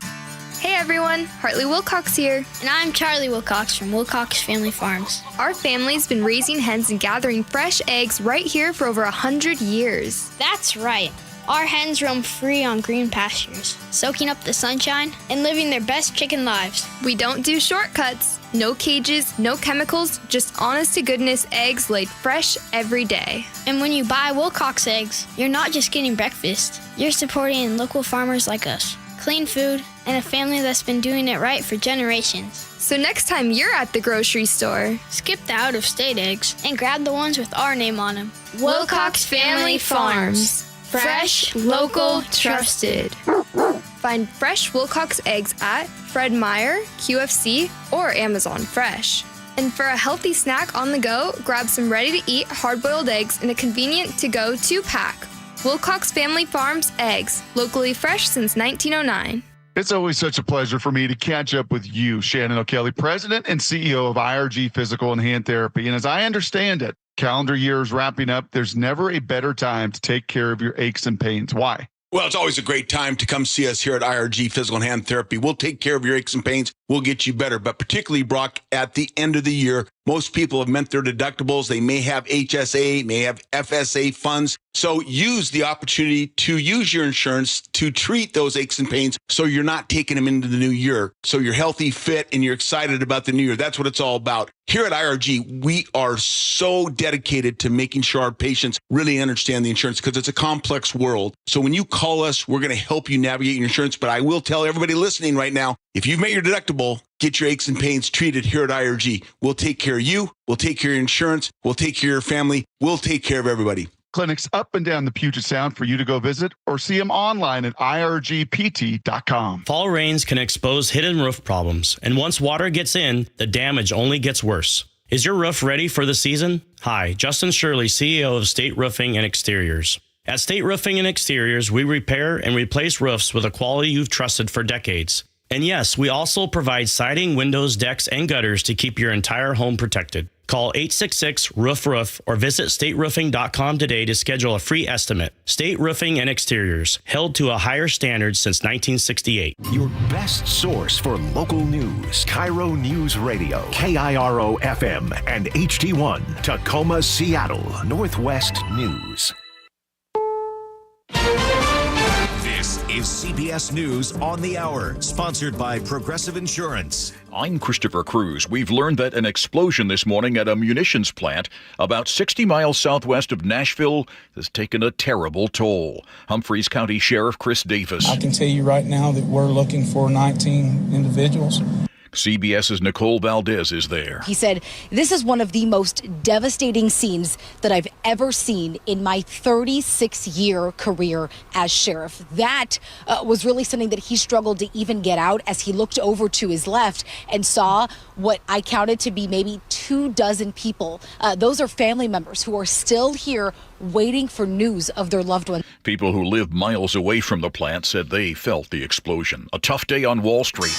Hey everyone, Hartley Wilcox here. And I'm Charlie Wilcox from Wilcox Family Farms. Our family's been raising hens and gathering fresh eggs right here for over 100 years. That's right. Our hens roam free on green pastures, soaking up the sunshine and living their best chicken lives. We don't do shortcuts. No cages, no chemicals, just honest-to-goodness eggs laid fresh every day. And when you buy Wilcox eggs, you're not just getting breakfast. You're supporting local farmers like us, clean food, and a family that's been doing it right for generations. So next time you're at the grocery store, skip the out-of-state eggs and grab the ones with our name on them. Wilcox Family Farms. Fresh, local, trusted. Find fresh Wilcox eggs at Fred Meyer, QFC, or Amazon Fresh. And for a healthy snack on the go, grab some ready-to-eat hard-boiled eggs in a convenient to-go 2-pack. Wilcox Family Farms eggs, locally fresh since 1909. It's always such a pleasure for me to catch up with you, Shannon O'Kelly, President and CEO of IRG Physical and Hand Therapy. And as I understand it, calendar year is wrapping up. There's never a better time to take care of your aches and pains. Why? Well, it's always a great time to come see us here at IRG Physical and Hand Therapy. We'll take care of your aches and pains will get you better. But particularly, Brock, at the end of the year, most people have met their deductibles. They may have HSA, may have FSA funds. So use the opportunity to use your insurance to treat those aches and pains so you're not taking them into the new year. So you're healthy, fit, and you're excited about the new year. That's what it's all about. Here at IRG, we are so dedicated to making sure our patients really understand the insurance because it's a complex world. So when you call us, we're going to help you navigate your insurance. But I will tell everybody listening right now, if you've met your deductible, get your aches and pains treated here at IRG. We'll take care of you. We'll take care of your insurance. We'll take care of your family. We'll take care of everybody. Clinics up and down the Puget Sound for you to go visit or see them online at irgpt.com. Fall rains can expose hidden roof problems, and once water gets in, the damage only gets worse. Is your roof ready for the season? Hi, Justin Shirley, CEO of State Roofing and Exteriors. At State Roofing and Exteriors, we repair and replace roofs with a quality you've trusted for decades. And yes, we also provide siding, windows, decks, and gutters to keep your entire home protected. Call 866-ROOF-ROOF or visit stateroofing.com today to schedule a free estimate. State Roofing and Exteriors, held to a higher standard since 1968. Your best source for local news. KIRO Newsradio, KIRO FM and HD1, Tacoma, Seattle, Northwest News. This is CBS News on the Hour, sponsored by Progressive Insurance. I'm Christopher Cruz. We've learned that an explosion this morning at a munitions plant about 60 miles southwest of Nashville has taken a terrible toll. Humphreys County Sheriff Chris Davis. I can tell you right now that we're looking for 19 individuals. CBS's Nicole Valdez is there. He said, "This is one of the most devastating scenes that I've ever seen in my 36-year career as sheriff." That was really something that he struggled to even get out as he looked over to his left and saw what I counted to be maybe 24 people. Those are family members who are still here waiting for news of their loved ones. People who live miles away from the plant said they felt the explosion. A tough day on Wall Street.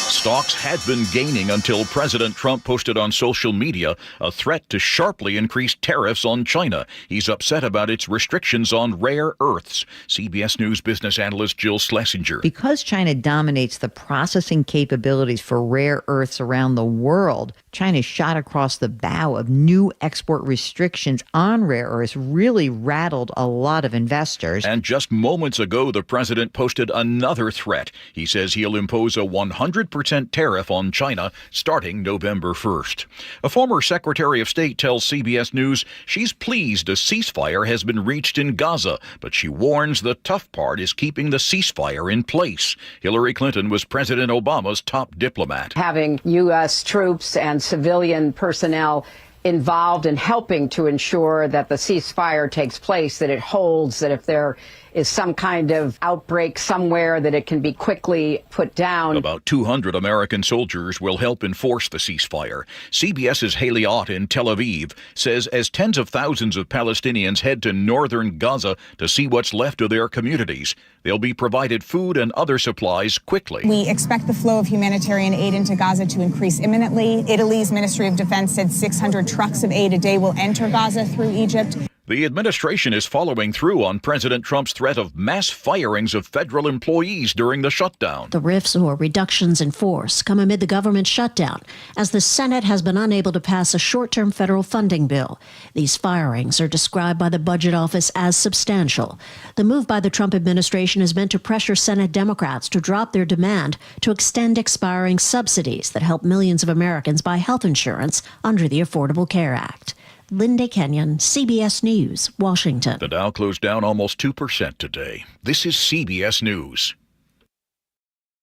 Stocks had been gaining until President Trump posted on social media a threat to sharply increase tariffs on China. He's upset about its restrictions on rare earths. CBS News business analyst Jill Schlesinger. Because China dominates the processing capabilities for rare earths around the world, China shot across the bow of new export restrictions on rare earths, really rattled a lot of investors. And just moments ago, the president posted another threat. He says he'll impose a 100% tariff on China starting November 1st. A former Secretary of State tells CBS News she's pleased a ceasefire has been reached in Gaza, but she warns the tough part is keeping the ceasefire in place. Hillary Clinton was President Obama's top diplomat. Having U.S. troops and civilian personnel involved in helping to ensure that the ceasefire takes place, that it holds, that if there is some kind of outbreak somewhere, that it can be quickly put down. About 200 American soldiers will help enforce the ceasefire. CBS's Haley Ott in Tel Aviv says as tens of thousands of Palestinians head to northern Gaza to see what's left of their communities, they'll be provided food and other supplies quickly. We expect the flow of humanitarian aid into Gaza to increase imminently. Italy's Ministry of Defense said 600 trucks of aid a day will enter Gaza through Egypt. The administration is following through on President Trump's threat of mass firings of federal employees during the shutdown. The rifts or reductions in force come amid the government shutdown, as the Senate has been unable to pass a short-term federal funding bill. These firings are described by the Budget Office as substantial. The move by the Trump administration is meant to pressure Senate Democrats to drop their demand to extend expiring subsidies that help millions of Americans buy health insurance under the Affordable Care Act. Linda Kenyon, CBS News, Washington. The Dow closed down almost 2% today. This is CBS News.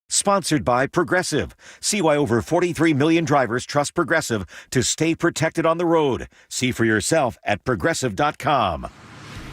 Sponsored by Progressive. See why over 43 million drivers trust Progressive to stay protected on the road. See for yourself at Progressive.com.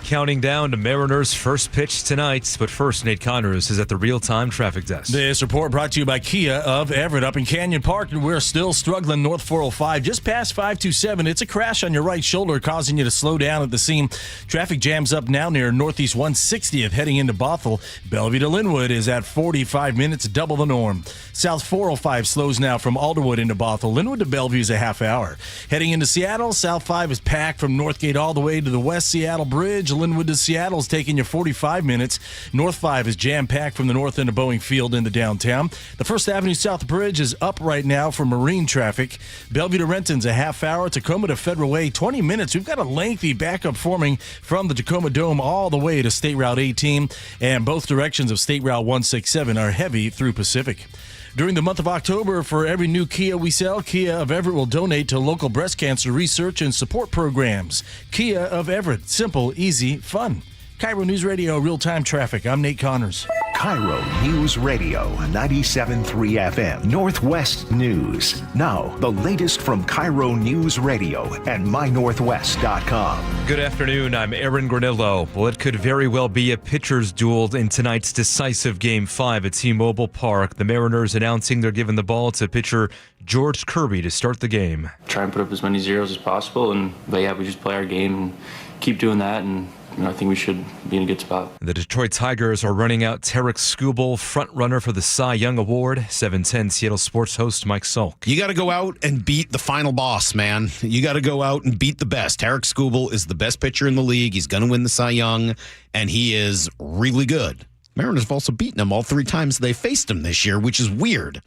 Counting down to Mariners' first pitch tonight. But first, Nate Connors is at the real-time traffic desk. This report brought to you by Kia of Everett up in Canyon Park, and we're still struggling north 405, just past 527. It's a crash on your right shoulder causing you to slow down at the scene. Traffic jams up now near Northeast 160th heading into Bothell. Bellevue to Linwood is at 45 minutes, double the norm. South 405 slows now from Alderwood into Bothell. Linwood to Bellevue is a half hour. Heading into Seattle, South 5 is packed from Northgate all the way to the West Seattle Bridge. Bridge. Linwood to Seattle's taking you 45 minutes. North 5 is jam-packed from the north end of Boeing Field into downtown. The First Avenue South Bridge is up right now for marine traffic. Bellevue to Renton's a half hour. Tacoma to Federal Way, 20 minutes. We've got a lengthy backup forming from the Tacoma Dome all the way to State Route 18, and both directions of State Route 167 are heavy through Pacific. During the month of October, for every new Kia we sell, Kia of Everett will donate to local breast cancer research and support programs. Kia of Everett. Simple, easy, fun. KIRO News Radio, real-time traffic. I'm Nate Connors. KIRO News Radio, 97.3 FM, Northwest News. Now, the latest from KIRO News Radio and mynorthwest.com. Good afternoon, I'm Aaron Granillo. Well, it could very well be a pitcher's duel in tonight's decisive Game 5 at T-Mobile Park. The Mariners announcing they're giving the ball to pitcher George Kirby to start the game. Try and put up as many zeros as possible, but we just play our game and keep doing that, and I think we should be in a good spot. The Detroit Tigers are running out Tarek Skubal, front runner for the Cy Young Award. 710 Seattle Sports host Mike Sulk. You got to go out and beat the final boss, man. You got to go out and beat the best. Tarek Skubal is the best pitcher in the league. He's going to win the Cy Young, and he is really good. Mariners have also beaten him all 3 times they faced him this year, which is weird.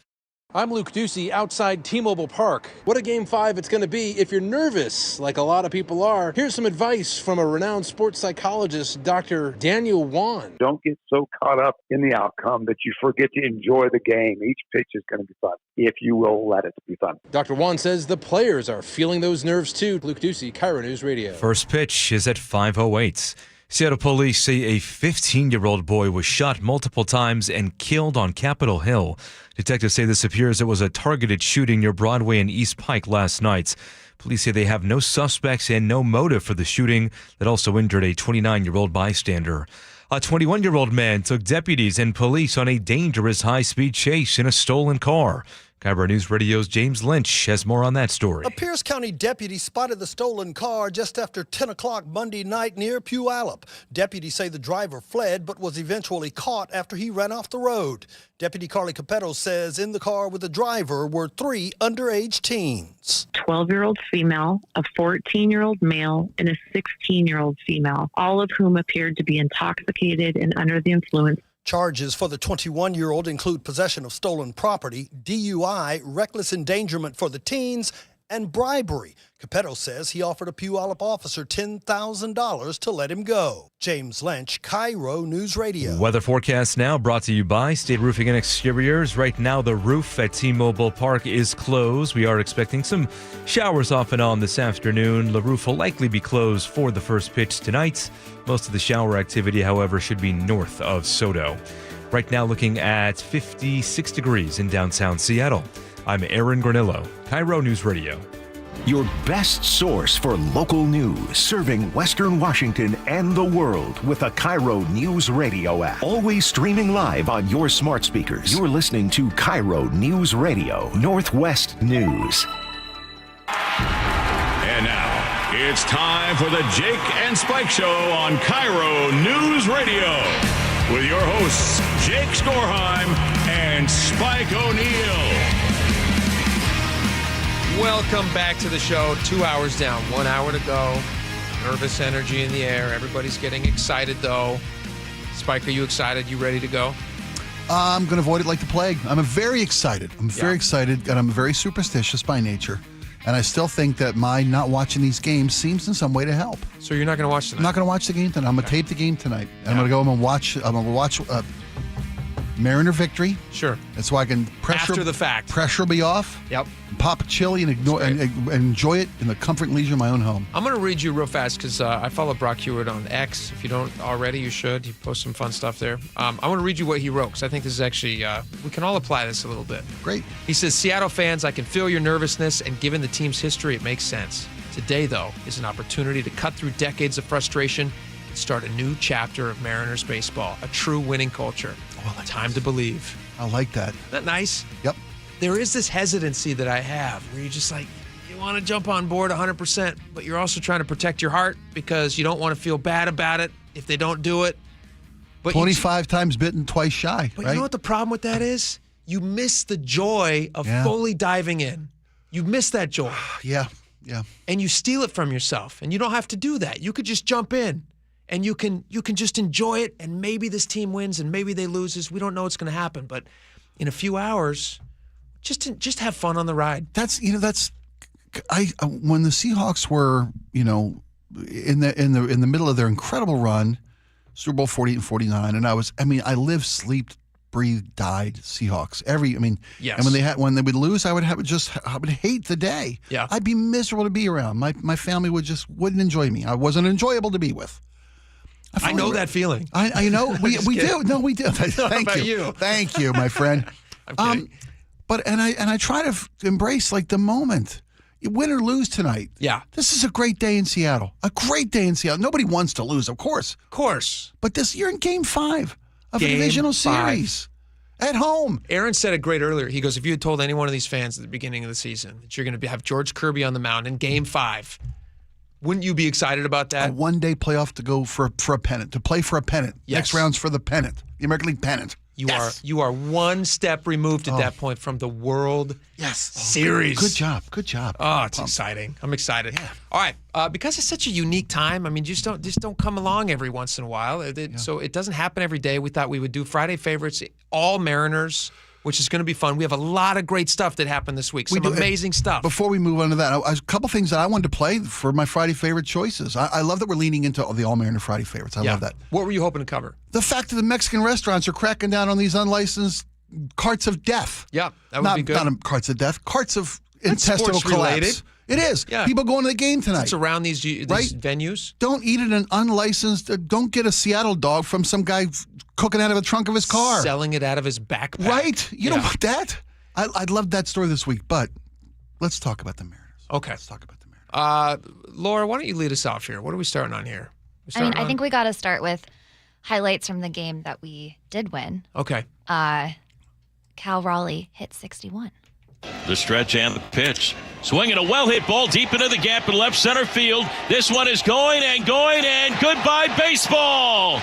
I'm Luke Ducey outside T-Mobile Park. What a Game 5 it's going to be if you're nervous, like a lot of people are. Here's some advice from a renowned sports psychologist, Dr. Daniel Wan. Don't get so caught up in the outcome that you forget to enjoy the game. Each pitch is going to be fun, if you will let it be fun. Dr. Wan says the players are feeling those nerves too. Luke Ducey, KIRO News Radio. First pitch is at 5:08. Seattle police say a 15-year-old boy was shot multiple times and killed on Capitol Hill. Detectives say this appears it was a targeted shooting near Broadway and East Pike last night. Police say they have no suspects and no motive for the shooting that also injured a 29-year-old bystander. A 21-year-old man took deputies and police on a dangerous high-speed chase in a stolen car. KIRO News Radio's James Lynch has more on that story. A Pierce County deputy spotted the stolen car just after 10 o'clock Monday night near Puyallup. Deputies say the driver fled but was eventually caught after he ran off the road. Deputy Carly Capetto says in the car with the driver were 3 underage teens. 12-year-old female, a 14-year-old male, and a 16-year-old female, all of whom appeared to be intoxicated and under the influence. Charges for the 21-year-old include possession of stolen property, DUI, reckless endangerment for the teens, and bribery. Capetto says he offered a Puyallup officer $10,000 to let him go. James Lynch, KIRO News Radio. Weather forecast now brought to you by State Roofing and Exteriors. Right now, the roof at T-Mobile Park is closed. We are expecting some showers off and on this afternoon. The roof will likely be closed for the first pitch tonight. Most of the shower activity, however, should be north of Soto. Right now, looking at 56 degrees in downtown Seattle. I'm Aaron Granillo, KIRO News Radio. Your best source for local news, serving Western Washington and the world with the KIRO News Radio app. Always streaming live on your smart speakers. You're listening to KIRO News Radio, Northwest News. And now, it's time for the Jake and Spike Show on KIRO News Radio. With your hosts, Jake Skorheim and Spike O'Neill. Welcome back to the show. 2 hours down, 1 hour to go. Nervous energy in the air. Everybody's getting excited, though. Spike, are you excited? You ready to go? I'm going to avoid it like the plague. I'm very excited. I'm very excited, and I'm very superstitious by nature. And I still think that my not watching these games seems in some way to help. So you're not going to watch tonight? I'm not going to watch the game tonight. I'm going to tape the game tonight. And I'm going to go home and watch. I'm going to watch Mariner victory. Sure. That's why I can pressure after the fact. Pressure be off. Yep. Pop a chili and ignore and enjoy it in the comfort and leisure of my own home. I'm going to read you real fast because I follow Brock Hewitt on X. If you don't already, you should. He posts some fun stuff there. I want to read you what he wrote because I think this is actually, we can all apply this a little bit. Great. He says, Seattle fans, I can feel your nervousness, and given the team's history, it makes sense. Today, though, is an opportunity to cut through decades of frustration and start a new chapter of Mariners baseball, a true winning culture. Time to believe. I like that. Isn't that nice? Yep. There is this hesitancy that I have where you're just like, you want to jump on board 100%, but you're also trying to protect your heart because you don't want to feel bad about it if they don't do it. But 25 times bitten, twice shy. But right? You know what the problem with that is? You miss the joy of fully diving in. You miss that joy. Yeah. And you steal it from yourself. And you don't have to do that. You could just jump in and you can just enjoy it, and maybe this team wins and maybe they loses. We don't know what's going to happen, but in a few hours, just have fun on the ride. When the Seahawks were, in the middle of their incredible run, Super Bowl 48 and 49, and I lived, slept, breathed, died Seahawks. Yes. And when they would lose, I would hate the day. Yeah. I'd be miserable to be around. My family wouldn't enjoy me. I wasn't enjoyable to be with. I know that feeling. I know we do. No, we do. Thank you. Thank you, my friend. I'm kidding. I try to embrace the moment. Win or lose tonight. Yeah. This is a great day in Seattle. A great day in Seattle. Nobody wants to lose, of course. Of course. But you're in Game 5 of a Game divisional 5. series at home. Aaron said it great earlier. He goes, if you had told any one of these fans at the beginning of the season that you're going to have George Kirby on the mound in Game 5, wouldn't you be excited about that? A one-day playoff to go for a pennant, to play for a pennant. Yes. Next round's for the pennant, the American League pennant. You are one step removed at that point from the World Series. Good job. Oh, it's exciting. I'm excited. Yeah. All right, because it's such a unique time. I mean, just don't come along every once in a while. So it doesn't happen every day. We thought we would do Friday favorites, all Mariners, which is going to be fun. We have a lot of great stuff that happened this week. Some amazing stuff. Before we move on to that, a couple things that I wanted to play for my Friday favorite choices. I love that we're leaning into the All Mariner Friday favorites. I love that. What were you hoping to cover? The fact that the Mexican restaurants are cracking down on these unlicensed carts of death. Yeah, that would be good. Not carts of death, carts of That's intestinal collapse. sports-related. It is. Yeah. People going to the game tonight. It's around these venues. Don't eat at an unlicensed, don't get a Seattle dog from some guy cooking out of the trunk of his car. Selling it out of his backpack. Right? You don't want that? I'd love that story this week, but let's talk about the Mariners. Okay. Let's talk about the Mariners. Laura, why don't you lead us off here? What are we starting on here? I think we got to start with highlights from the game that we did win. Okay. Cal Raleigh hit 61. The stretch and the pitch. Swinging a well-hit ball deep into the gap in left center field. This one is going, and goodbye baseball.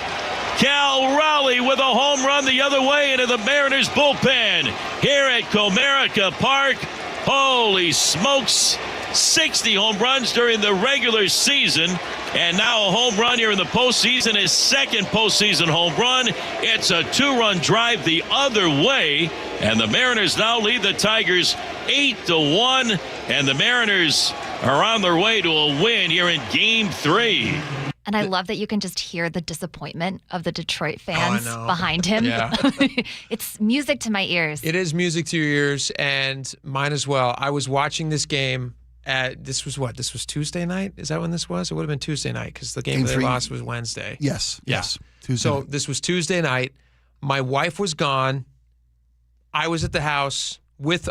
Cal Raleigh with a home run the other way into the Mariners bullpen here at Comerica Park. Holy smokes, 60 home runs during the regular season, and now a home run here in the postseason, his second postseason home run. It's a 2-run drive the other way, and the Mariners now lead the Tigers 8-1, and the Mariners are on their way to a win here in Game 3. And I love that you can just hear the disappointment of the Detroit fans behind him. Yeah. It's music to my ears. It is music to your ears, and mine as well. I was watching this game this was Tuesday night? Is that when this was? It would have been Tuesday night because the game they lost was Wednesday. Yes. Tuesday So night. this was Tuesday night. My wife was gone. I was at the house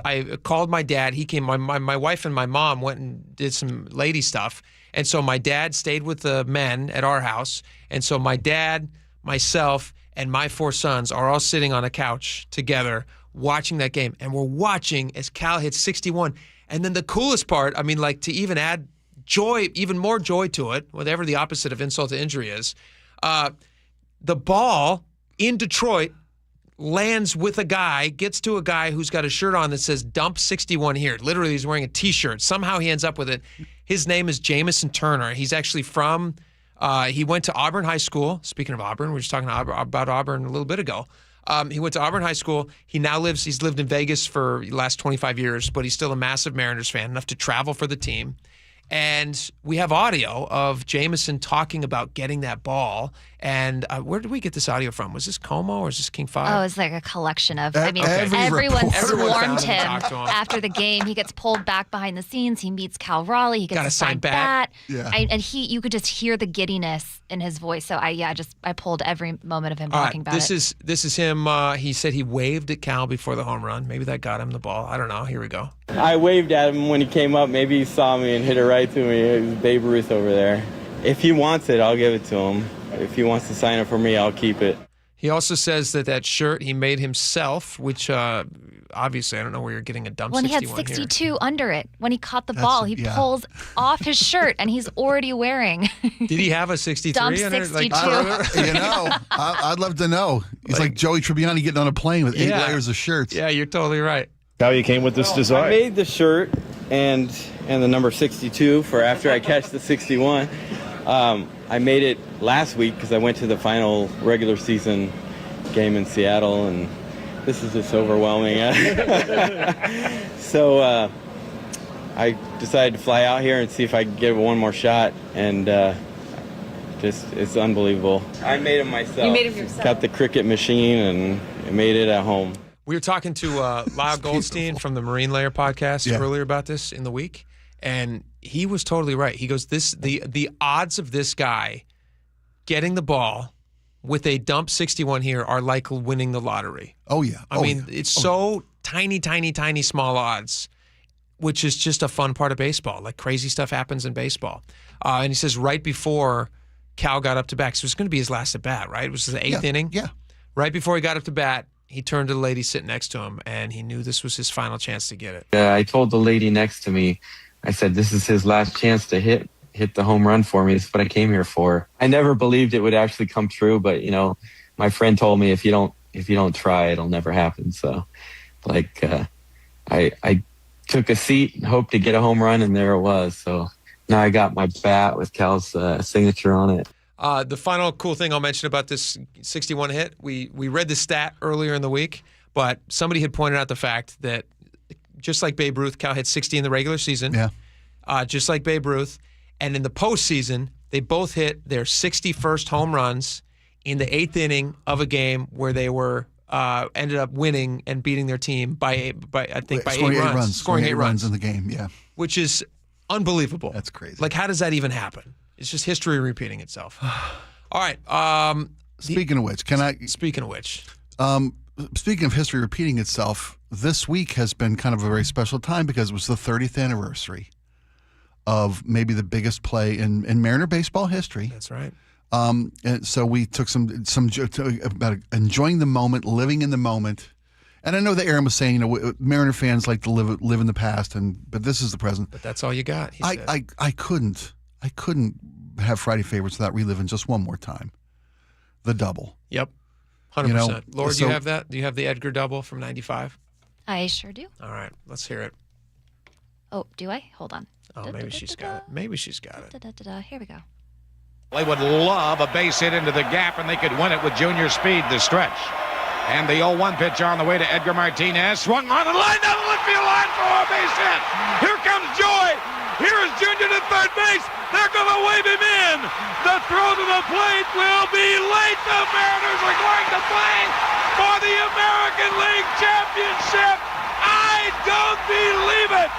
I called my dad. He came. My wife and my mom went and did some lady stuff. And so my dad stayed with the men at our house. And so my dad, myself, and my 4 sons are all sitting on a couch together watching that game. And we're watching as Cal hits 61. And then the coolest part, to even add joy, even more joy to it, whatever the opposite of insult to injury is, the ball in Detroit lands with a guy, gets to a guy who's got a shirt on that says dump 61 here. Literally, he's wearing a T-shirt. Somehow he ends up with it. His name is Jamison Turner. He's actually from, he went to Auburn High School. Speaking of Auburn, we were just talking about Auburn a little bit ago. He went to Auburn High School. He's lived in Vegas for the last 25 years, but he's still a massive Mariners fan, enough to travel for the team. And we have audio of Jamison talking about getting that ball. And where did we get this audio from? Was this Como or is this King 5? Oh, it's like a collection of, everyone swarmed him after the game. He gets pulled back behind the scenes. He meets Cal Raleigh. He gets a signed bat. Yeah. And you could just hear the giddiness in his voice. So I pulled every moment of him talking about it. This is him. He said he waved at Cal before the home run. Maybe that got him the ball. I don't know. Here we go. I waved at him when he came up. Maybe he saw me and hit it right to me. It was Babe Ruth over there. If he wants it, I'll give it to him. If he wants to sign it for me, I'll keep it. He also says that shirt he made himself, which obviously I don't know where you're getting a dump 61 he had 62 here. Under it. When he caught the ball, he pulls off his shirt, and he's already wearing. Did he have a 63 dump under 62. I'd love to know. He's like Joey Tribbiani getting on a plane with 8 layers of shirts. Yeah, you're totally right. How you came with this design? I made the shirt and the number 62 for after I catch the 61. I made it last week because I went to the final regular season game in Seattle, and this is just overwhelming. So I decided to fly out here and see if I could get one more shot, and it's unbelievable. I made it myself. You made it yourself. Got the cricket machine and made it at home. We were talking to Lyle Goldstein from the Marine Layer podcast earlier about this in the week, and he was totally right. He goes, the odds of this guy getting the ball with a dump 61 here are like winning the lottery. Oh, yeah. I mean, it's so tiny, tiny, tiny small odds, which is just a fun part of baseball. Like crazy stuff happens in baseball. And he says right before Cal got up to bat, so it was going to be his last at bat, right? It was the eighth inning. Yeah. Right before he got up to bat, he turned to the lady sitting next to him, and he knew this was his final chance to get it. I told the lady next to me, I said, this is his last chance to hit the home run for me. This is what I came here for. I never believed it would actually come true, but my friend told me if you don't try, it'll never happen. So I took a seat and hoped to get a home run, and there it was. So now I got my bat with Cal's signature on it. The final cool thing I'll mention about this 61 hit, we read the stat earlier in the week, but somebody had pointed out the fact that just like Babe Ruth, Cal hit 60 in the regular season. Yeah. Just like Babe Ruth. And in the postseason, they both hit their 61st home runs in the 8th inning of a game where they were ended up winning and beating their team by 8 runs. Scoring 8 runs in the game, yeah. Which is unbelievable. That's crazy. Like, how does that even happen? It's just history repeating itself. All right. Speaking of which, speaking of history repeating itself, this week has been kind of a very special time because it was the 30th anniversary of maybe the biggest play in Mariner baseball history. That's right. And so we took some about enjoying the moment, living in the moment. And I know that Aaron was saying, Mariner fans like to live in the past, but this is the present. But that's all you got. He said. I couldn't have Friday favorites without reliving just one more time the double. Yep, 100%. Laura, do you have that? Do you have the Edgar double from '95? I sure do. All right, let's hear it. Oh, do I? Hold on. Oh, maybe she's got it. Maybe she's got it. Here we go. They would love a base hit into the gap, and they could win it with Junior Speed the stretch. And the 0-1 pitch on the way to Edgar Martinez. Swung on and lined down the left field line for a base hit. Here comes Joy. Here is Junior to third base. They're going to wave him in. The throw to the plate will be late. The Mariners are going to play for the American League Championship. I don't believe it.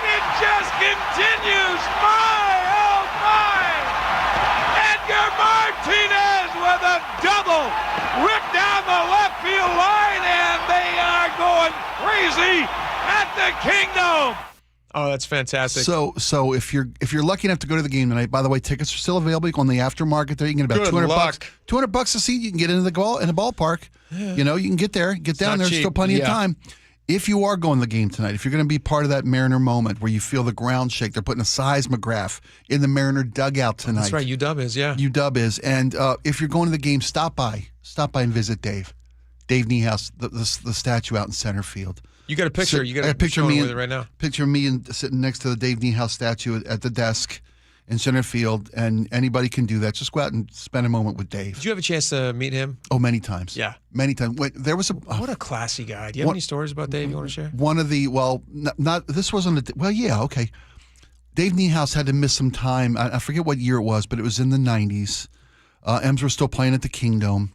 It just continues. My, oh my. Edgar Martinez with a double. Ripped down the left field line, and they are going crazy at the Kingdom. Oh, that's fantastic. So if you're lucky enough to go to the game tonight, by the way, tickets are still available. You go on the aftermarket there. You can get about $200. $200 a seat. You can get into the ballpark. Yeah. You can get there, get down there. Still plenty of time. If you are going to the game tonight, if you're going to be part of that Mariner moment where you feel the ground shake, they're putting a seismograph in the Mariner dugout tonight. That's right. UW is, yeah. UW is. And if you're going to the game, stop by and visit Dave Niehaus, the statue out in center field. You got a picture. You got a picture with it right now. Picture of me sitting next to the Dave Niehaus statue at the desk in center field, and anybody can do that. Just go out and spend a moment with Dave. Did you have a chance to meet him? Oh, many times. Yeah, many times. There was what a classy guy. Do you have any stories about Dave you want to share? One of the not this wasn't okay. Dave Niehaus had to miss some time. I forget what year it was, but it was in the 90s. Ems were still playing at the Kingdom.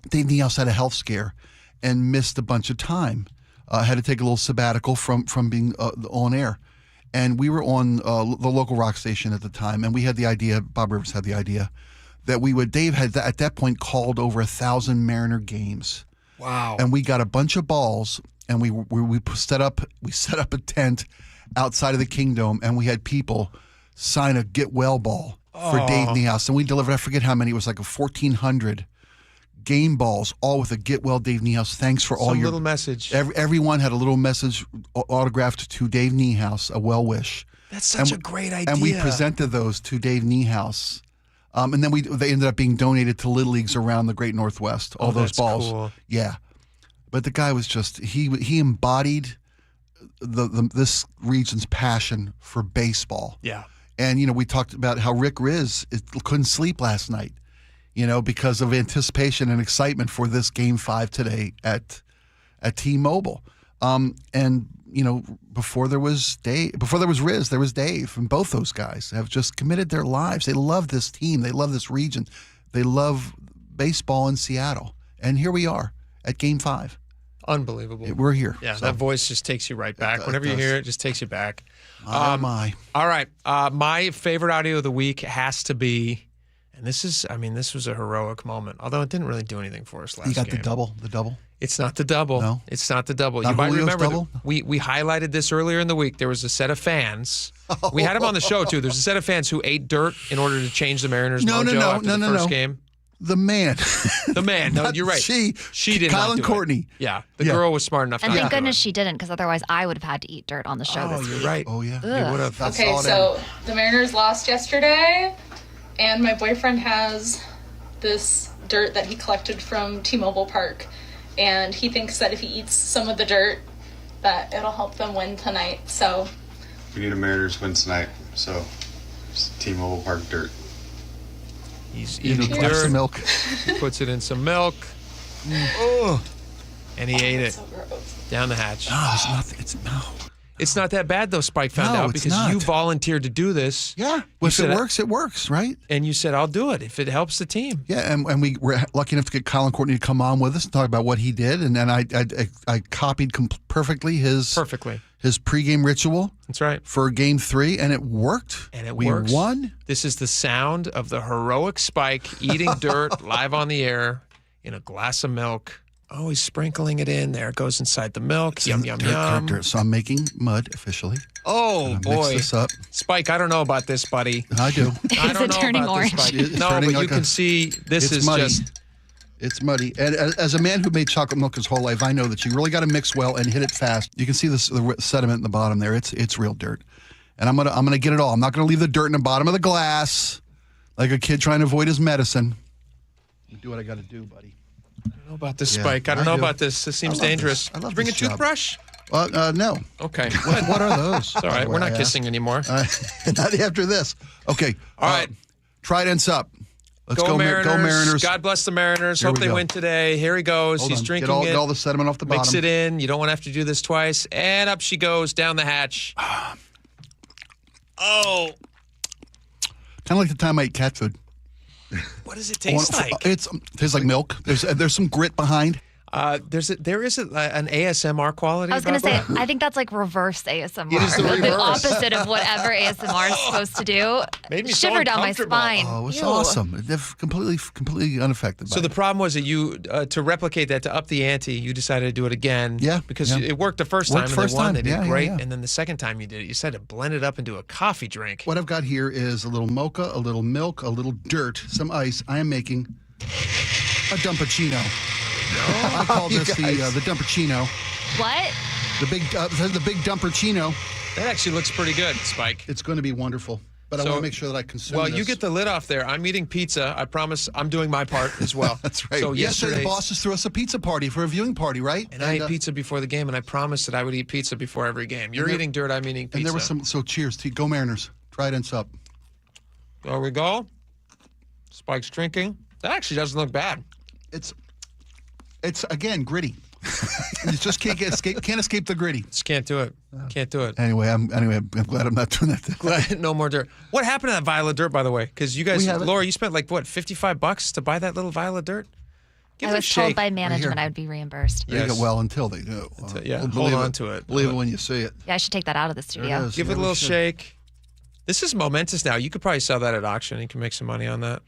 Dave Niehaus had a health scare and missed a bunch of time. Had to take a little sabbatical from being on air. And we were on the local rock station at the time, and we had the idea, Bob Rivers had the idea, that Dave had at that point called over 1,000 Mariner games. Wow. And we got a bunch of balls, and we set up a tent outside of the Kingdom, and we had people sign a get well ball for Dave Niehaus. And we delivered, I forget how many, it was like 1,400 game balls, all with a get well Dave Niehaus. Thanks for all your little message. Everyone had a little message autographed to Dave Niehaus, a well wish. That's such a great idea. And we presented those to Dave Niehaus. And then they ended up being donated to Little Leagues around the Great Northwest. All those balls. Cool. Yeah. But the guy was just he embodied this region's passion for baseball. Yeah. And, we talked about how Rick Riz couldn't sleep last night, because of anticipation and excitement for this Game 5 today at T-Mobile. Before there was Riz, there was Dave, and both those guys have just committed their lives. They love this team. They love this region. They love baseball in Seattle. And here we are at Game 5. Unbelievable. We're here. Yeah, that voice just takes you right back. Whenever you hear it, just takes you back. My. All right. My favorite audio of the week has to be, and this was a heroic moment, although it didn't really do anything for us last game. You got the double? It's not the double. No. It's not the double. Not you might Julio's remember double? we highlighted this earlier in the week. There was a set of fans. We had them on the show, too. There's a set of fans who ate dirt in order to change the Mariners' mojo after the first game. The man. The man. No, you're right. She did Kyle not and do Courtney. It. Yeah. The girl was smart enough And not thank to do goodness it. she didn't, because otherwise I would have had to eat dirt on the show this week. You're right. Oh, yeah. You would have. Okay, so the Mariners lost yesterday, and my boyfriend has this dirt that he collected from T-Mobile Park, and he thinks that if he eats some of the dirt, that it'll help them win tonight. So we need a Mariners win tonight, so it's T-Mobile Park dirt. He's eating dirt. Some milk. He puts it in some milk. Oh. And he ate it. so gross. Down the hatch. No, it's not. It's not that bad, though, Spike found No, out, it's because not. you volunteered to do this. Yeah. Well, if it works, right? And you said, I'll do it if it helps the team. Yeah, and we were lucky enough to get Kyle and Courtney to come on with us and talk about what he did, and then I copied perfectly his pregame ritual. That's right. For Game 3, and it worked. And it we works. won. This is the sound of the heroic Spike eating dirt live on the air in a glass of milk. Oh, he's sprinkling it in. There it goes inside the milk. Yum, yum, yum. Dirt. So I'm making mud officially. Oh, boy. Mix this up. Spike, I don't know about this, buddy. I do. I don't know turning about orange? This, buddy. It's No, turning but you like can see this is muddy. just... It's muddy. And as a man who made chocolate milk his whole life, I know that you really got to mix well and hit it fast. You can see the sediment in the bottom there. It's real dirt. And I'm gonna get it all. I'm not gonna leave the dirt in the bottom of the glass like a kid trying to avoid his medicine. Do what I got to do, buddy. I don't know about this, Spike. I don't know about this. This seems dangerous. I love Did you bring a this job. toothbrush? No. Okay. What are those? It's all right. We're not kissing anymore. Not after this. Okay. All right. Tridents up. Let's go Mariners. Go Mariners. God bless the Mariners. Here Hope we they go. win today. Here he goes. Hold He's on. drinking Get all the sediment off the bottom. Mix it in. You don't want to have to do this twice. And up she goes down the hatch. Oh. Kind of like the time I ate cat food. What does it taste like? It tastes like milk. There's some grit behind. There is an ASMR quality. I was going to about say, that. I think that's like reverse ASMR. It is the reverse. opposite of whatever ASMR is supposed to do. Made me so Shiver down my uncomfortable. spine. Oh, it's Ew. awesome. They're completely unaffected by So it. the problem was that you, to replicate that, to up the ante, you decided to do it again. Yeah, Because yeah. it worked the first Worked time first and they won. time. They did Yeah, great. yeah. And then the second time you did it, you decided to blend it up into a coffee drink. What I've got here is a little mocha, a little milk, a little dirt, some ice. I am making a dumpuccino. I call this the dumpuccino. What? The big dumpuccino. That actually looks pretty good, Spike. It's going to be wonderful. But I want to make sure that I consume Well, this. you get the lid off there. I'm eating pizza. I promise I'm doing my part as well. That's right. So Yesterday, yesterday, the bosses threw us a pizza party for a viewing party, right? and I ate pizza before the game, and I promised that I would eat pizza before every game. You're eating dirt, I'm eating pizza. And there was some, so cheers to Go Mariners. Tridents up. There we go. Spike's drinking. That actually doesn't look bad. It's again, gritty. You just can't escape the gritty. Just can't do it. Can't do it. Anyway, I'm glad I'm not doing that. Glad no more dirt. What happened to that vial of dirt, by the way? Because you guys, We have it. Laura, you spent like what, $55 to buy that little vial of dirt? Give I it a was shake. told by management here. I would be reimbursed. Yes. Well, until they do. Yeah, We'll hold on to it. Believe it when you see it. Yeah, I should take that out of the studio. is. Give Yeah, it a we little should. shake. This is momentous now. You could probably sell that at auction. You can make some money on that.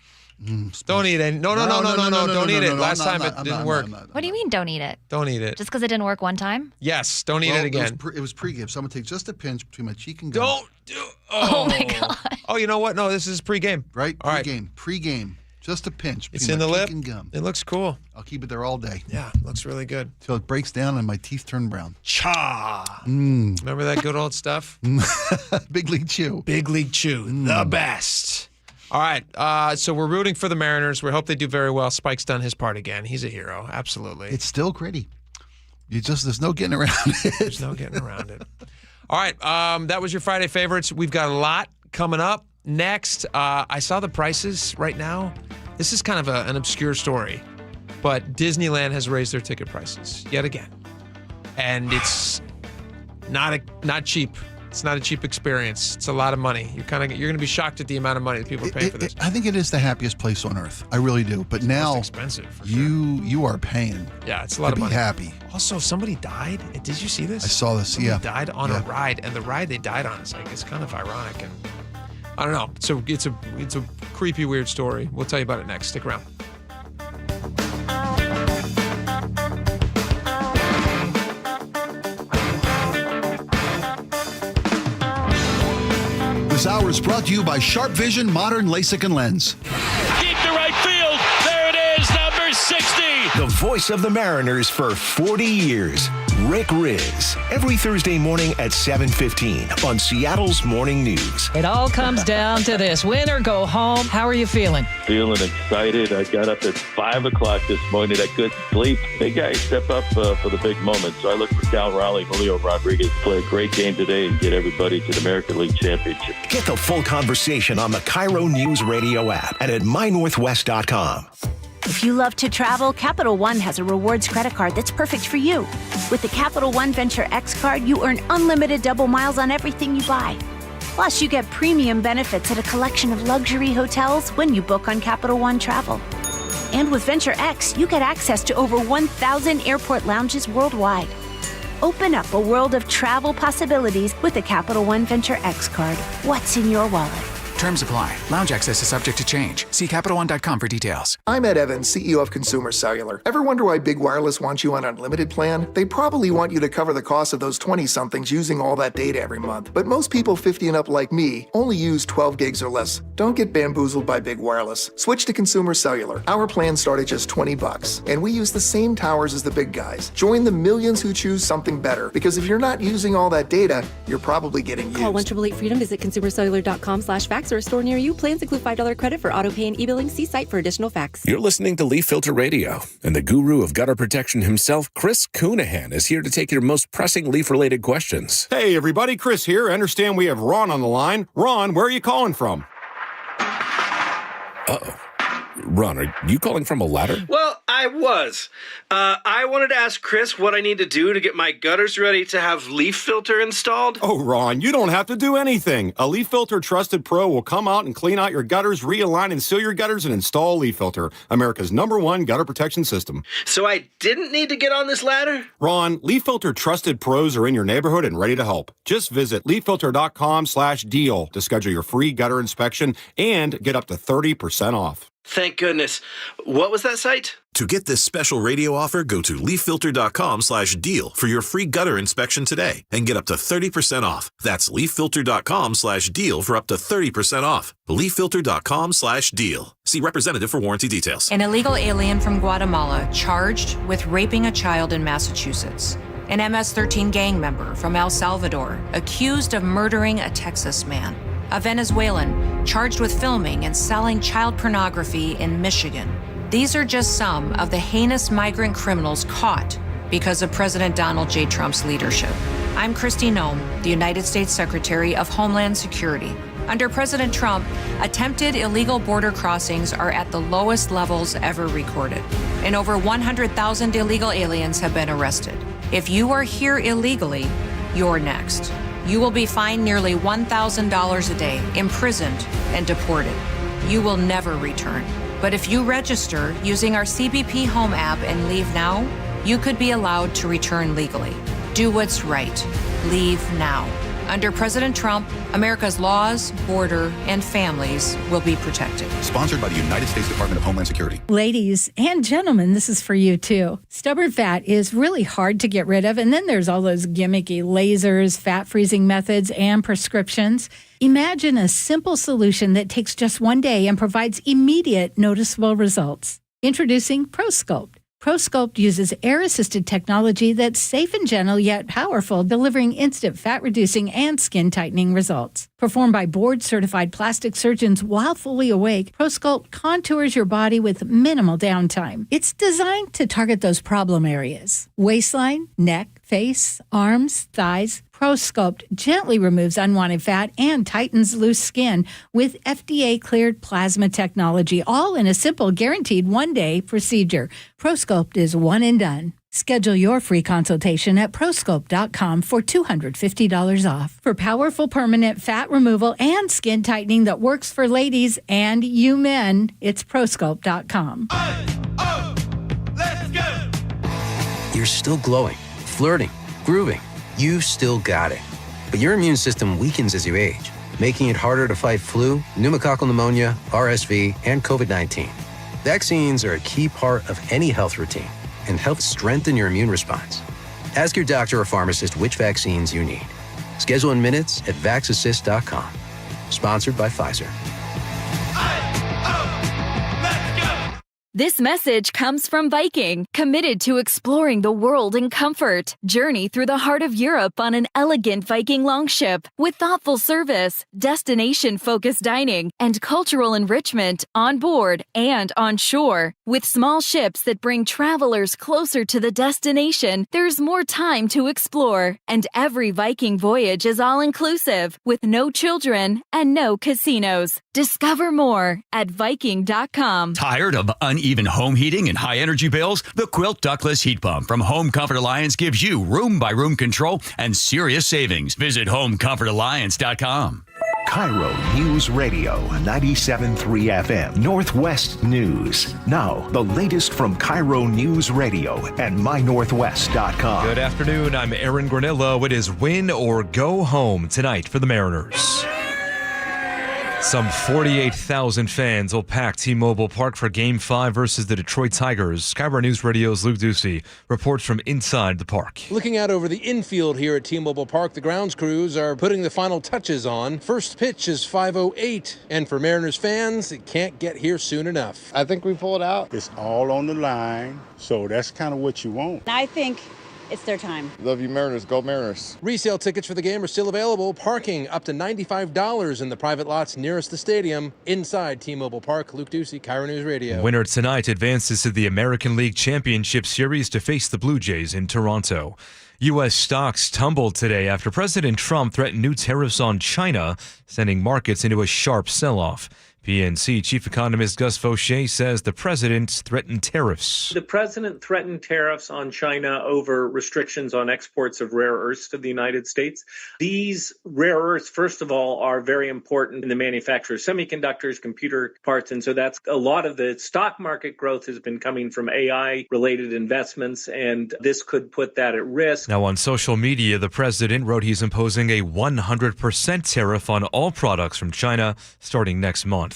Don't eat it. No. Don't eat it. Last time it didn't work. What do you mean don't eat it? Don't eat it. Just because it didn't work one time? Yes, don't eat it again. It was pre-game, so I'm going to take just a pinch between my cheek and gum. Don't do. Oh my God. Oh, you know what? No, this is pre-game. Right? All right. Pre-game. Just a pinch It's between in the my lip. cheek and gum. It looks cool. I'll keep it there all day. Yeah, looks really good. Till it breaks down and my teeth turn brown. Cha. Remember that good old stuff? Big League Chew. Big League Chew, the best. All right, so we're rooting for the Mariners. We hope they do very well. Spike's done his part again. He's a hero, absolutely. It's still gritty. There's no getting around it. There's no getting around it. All right, that was your Friday favorites. We've got a lot coming up. Next, I saw the prices right now. This is kind of an obscure story, but Disneyland has raised their ticket prices yet again. And it's not cheap. It's not a cheap experience. It's a lot of money. You're going to be shocked at the amount of money that people are paying for this. I think it is the happiest place on earth. I really do. But now most expensive for you are paying. Yeah, it's a lot of money. Be happy. Also, somebody died. Did you see this? I saw this. Somebody died on a ride, and the ride they died on is it's kind of ironic, and I don't know. So it's a creepy, weird story. We'll tell you about it next. Stick around. This hour is brought to you by Sharp Vision Modern LASIK and Lens. Deep to right field. There it is, number 60. The voice of the Mariners for 40 years, Rick Riz. Every Thursday morning at 7:15 on Seattle's Morning News. It all comes down to this. Win or go home. How are you feeling? Feeling excited. I got up at 5 o'clock this morning. I couldn't sleep. Big guys step up for the big moment. So I look for Cal Raleigh, Julio Rodriguez to play a great game today and get everybody to the American League Championship. Get the full conversation on the KIRO Newsradio app and at mynorthwest.com. If you love to travel, Capital One has a rewards credit card that's perfect for you. With the Capital One Venture X card, you earn unlimited double miles on everything you buy. Plus, you get premium benefits at a collection of luxury hotels when you book on Capital One Travel. And with Venture X, you get access to over 1,000 airport lounges worldwide. Open up a world of travel possibilities with the Capital One Venture X card. What's in your wallet? Terms apply. Lounge access is subject to change. See CapitalOne.com for details. I'm Ed Evans, CEO of Consumer Cellular. Ever wonder why Big Wireless wants you on an unlimited plan? They probably want you to cover the cost of those 20-somethings using all that data every month. But most people 50 and up like me only use 12 gigs or less. Don't get bamboozled by Big Wireless. Switch to Consumer Cellular. Our plans start at just $20, and we use the same towers as the big guys. Join the millions who choose something better, because if you're not using all that data, you're probably getting used. Call 1-888-FREEDOM, visit consumercellular.com/facts or a store near you. Plans include $5 credit for auto pay and e-billing. See site for additional facts. You're listening to Leaf Filter Radio, and the guru of gutter protection himself, Chris Coonahan, is here to take your most pressing leaf-related questions. Hey, everybody, Chris here. I understand we have Ron on the line. Ron, where are you calling from? Uh-oh. Ron, are you calling from a ladder? Well, I was. I wanted to ask Chris what I need to do to get my gutters ready to have Leaf Filter installed. Oh, Ron, you don't have to do anything. A Leaf Filter Trusted Pro will come out and clean out your gutters, realign and seal your gutters, and install Leaf Filter, America's #1 gutter protection system. So I didn't need to get on this ladder? Ron, Leaf Filter Trusted Pros are in your neighborhood and ready to help. Just visit leaffilter.com/deal to schedule your free gutter inspection and get up to 30% off. Thank goodness. What was that site? To get this special radio offer, go to leaffilter.com/deal for your free gutter inspection today and get up to 30% off. That's leaffilter.com/deal for up to 30% off. leaffilter.com/deal. See representative for warranty details. An illegal alien from Guatemala charged with raping a child in Massachusetts. An MS-13 gang member from El Salvador accused of murdering a Texas man. A Venezuelan charged with filming and selling child pornography in Michigan. These are just some of the heinous migrant criminals caught because of President Donald J. Trump's leadership. I'm Kristi Noem, the United States Secretary of Homeland Security. Under President Trump, attempted illegal border crossings are at the lowest levels ever recorded, and over 100,000 illegal aliens have been arrested. If you are here illegally, you're next. You will be fined nearly $1,000 a day, imprisoned, and deported. You will never return. But if you register using our CBP Home app and leave now, you could be allowed to return legally. Do what's right. Leave now. Under President Trump, America's laws, border, and families will be protected. Sponsored by the United States Department of Homeland Security. Ladies and gentlemen, this is for you too. Stubborn fat is really hard to get rid of, and then there's all those gimmicky lasers, fat freezing methods, and prescriptions. Imagine a simple solution that takes just one day and provides immediate noticeable results. Introducing ProSculpt. ProSculpt uses air-assisted technology that's safe and gentle yet powerful, delivering instant fat-reducing and skin-tightening results. Performed by board-certified plastic surgeons while fully awake, ProSculpt contours your body with minimal downtime. It's designed to target those problem areas: waistline, neck, face, arms, thighs. ProSculpt gently removes unwanted fat and tightens loose skin with FDA-cleared plasma technology, all in a simple, guaranteed one-day procedure. ProSculpt is one and done. Schedule your free consultation at prosculpt.com for $250 off. For powerful permanent fat removal and skin tightening that works for ladies and you men, it's prosculpt.com. Let's go! You're still glowing, flirting, grooving. You still got it. But your immune system weakens as you age, making it harder to fight flu, pneumococcal pneumonia, RSV, and COVID-19. Vaccines are a key part of any health routine and help strengthen your immune response. Ask your doctor or pharmacist which vaccines you need. Schedule in minutes at vaxassist.com. Sponsored by Pfizer. This message comes from Viking, committed to exploring the world in comfort. Journey through the heart of Europe on an elegant Viking longship with thoughtful service, destination-focused dining, and cultural enrichment on board and on shore. With small ships that bring travelers closer to the destination, there's more time to explore. And every Viking voyage is all-inclusive, with no children and no casinos. Discover more at Viking.com. Tired of uneven home heating and high energy bills? The Quilt Ductless Heat Pump from Home Comfort Alliance gives you room-by-room control and serious savings. Visit HomeComfortAlliance.com. KIRO Newsradio 97.3 FM, Northwest News. Now, the latest from KIRO Newsradio and MyNorthwest.com. Good afternoon. I'm Aaron Granillo. It is win or go home tonight for the Mariners. Some 48,000 fans will pack T-Mobile Park for Game 5 versus the Detroit Tigers. KIRO News Radio's Luke Ducey reports from inside the park. Looking out over the infield here at T-Mobile Park, the grounds crews are putting the final touches on. First pitch is 5:08, and for Mariners fans, it can't get here soon enough. I think we pulled out. It's all on the line, so that's kind of what you want. I think it's their time. Love you, Mariners. Go Mariners. Resale tickets for the game are still available. Parking up to $95 in the private lots nearest the stadium. Inside T-Mobile Park, Luke Ducey, KIRO News Radio. Winner tonight advances to the American League Championship Series to face the Blue Jays in Toronto. U.S. stocks tumbled today after President Trump threatened new tariffs on China, sending markets into a sharp sell-off. PNC Chief Economist Gus Fauché says the president threatened tariffs. The president threatened tariffs on China over restrictions on exports of rare earths to the United States. These rare earths, first of all, are very important in the manufacture of semiconductors, computer parts, and so that's a lot of the stock market growth has been coming from AI-related investments, and this could put that at risk. Now, on social media, the president wrote he's imposing a 100% tariff on all products from China starting next month.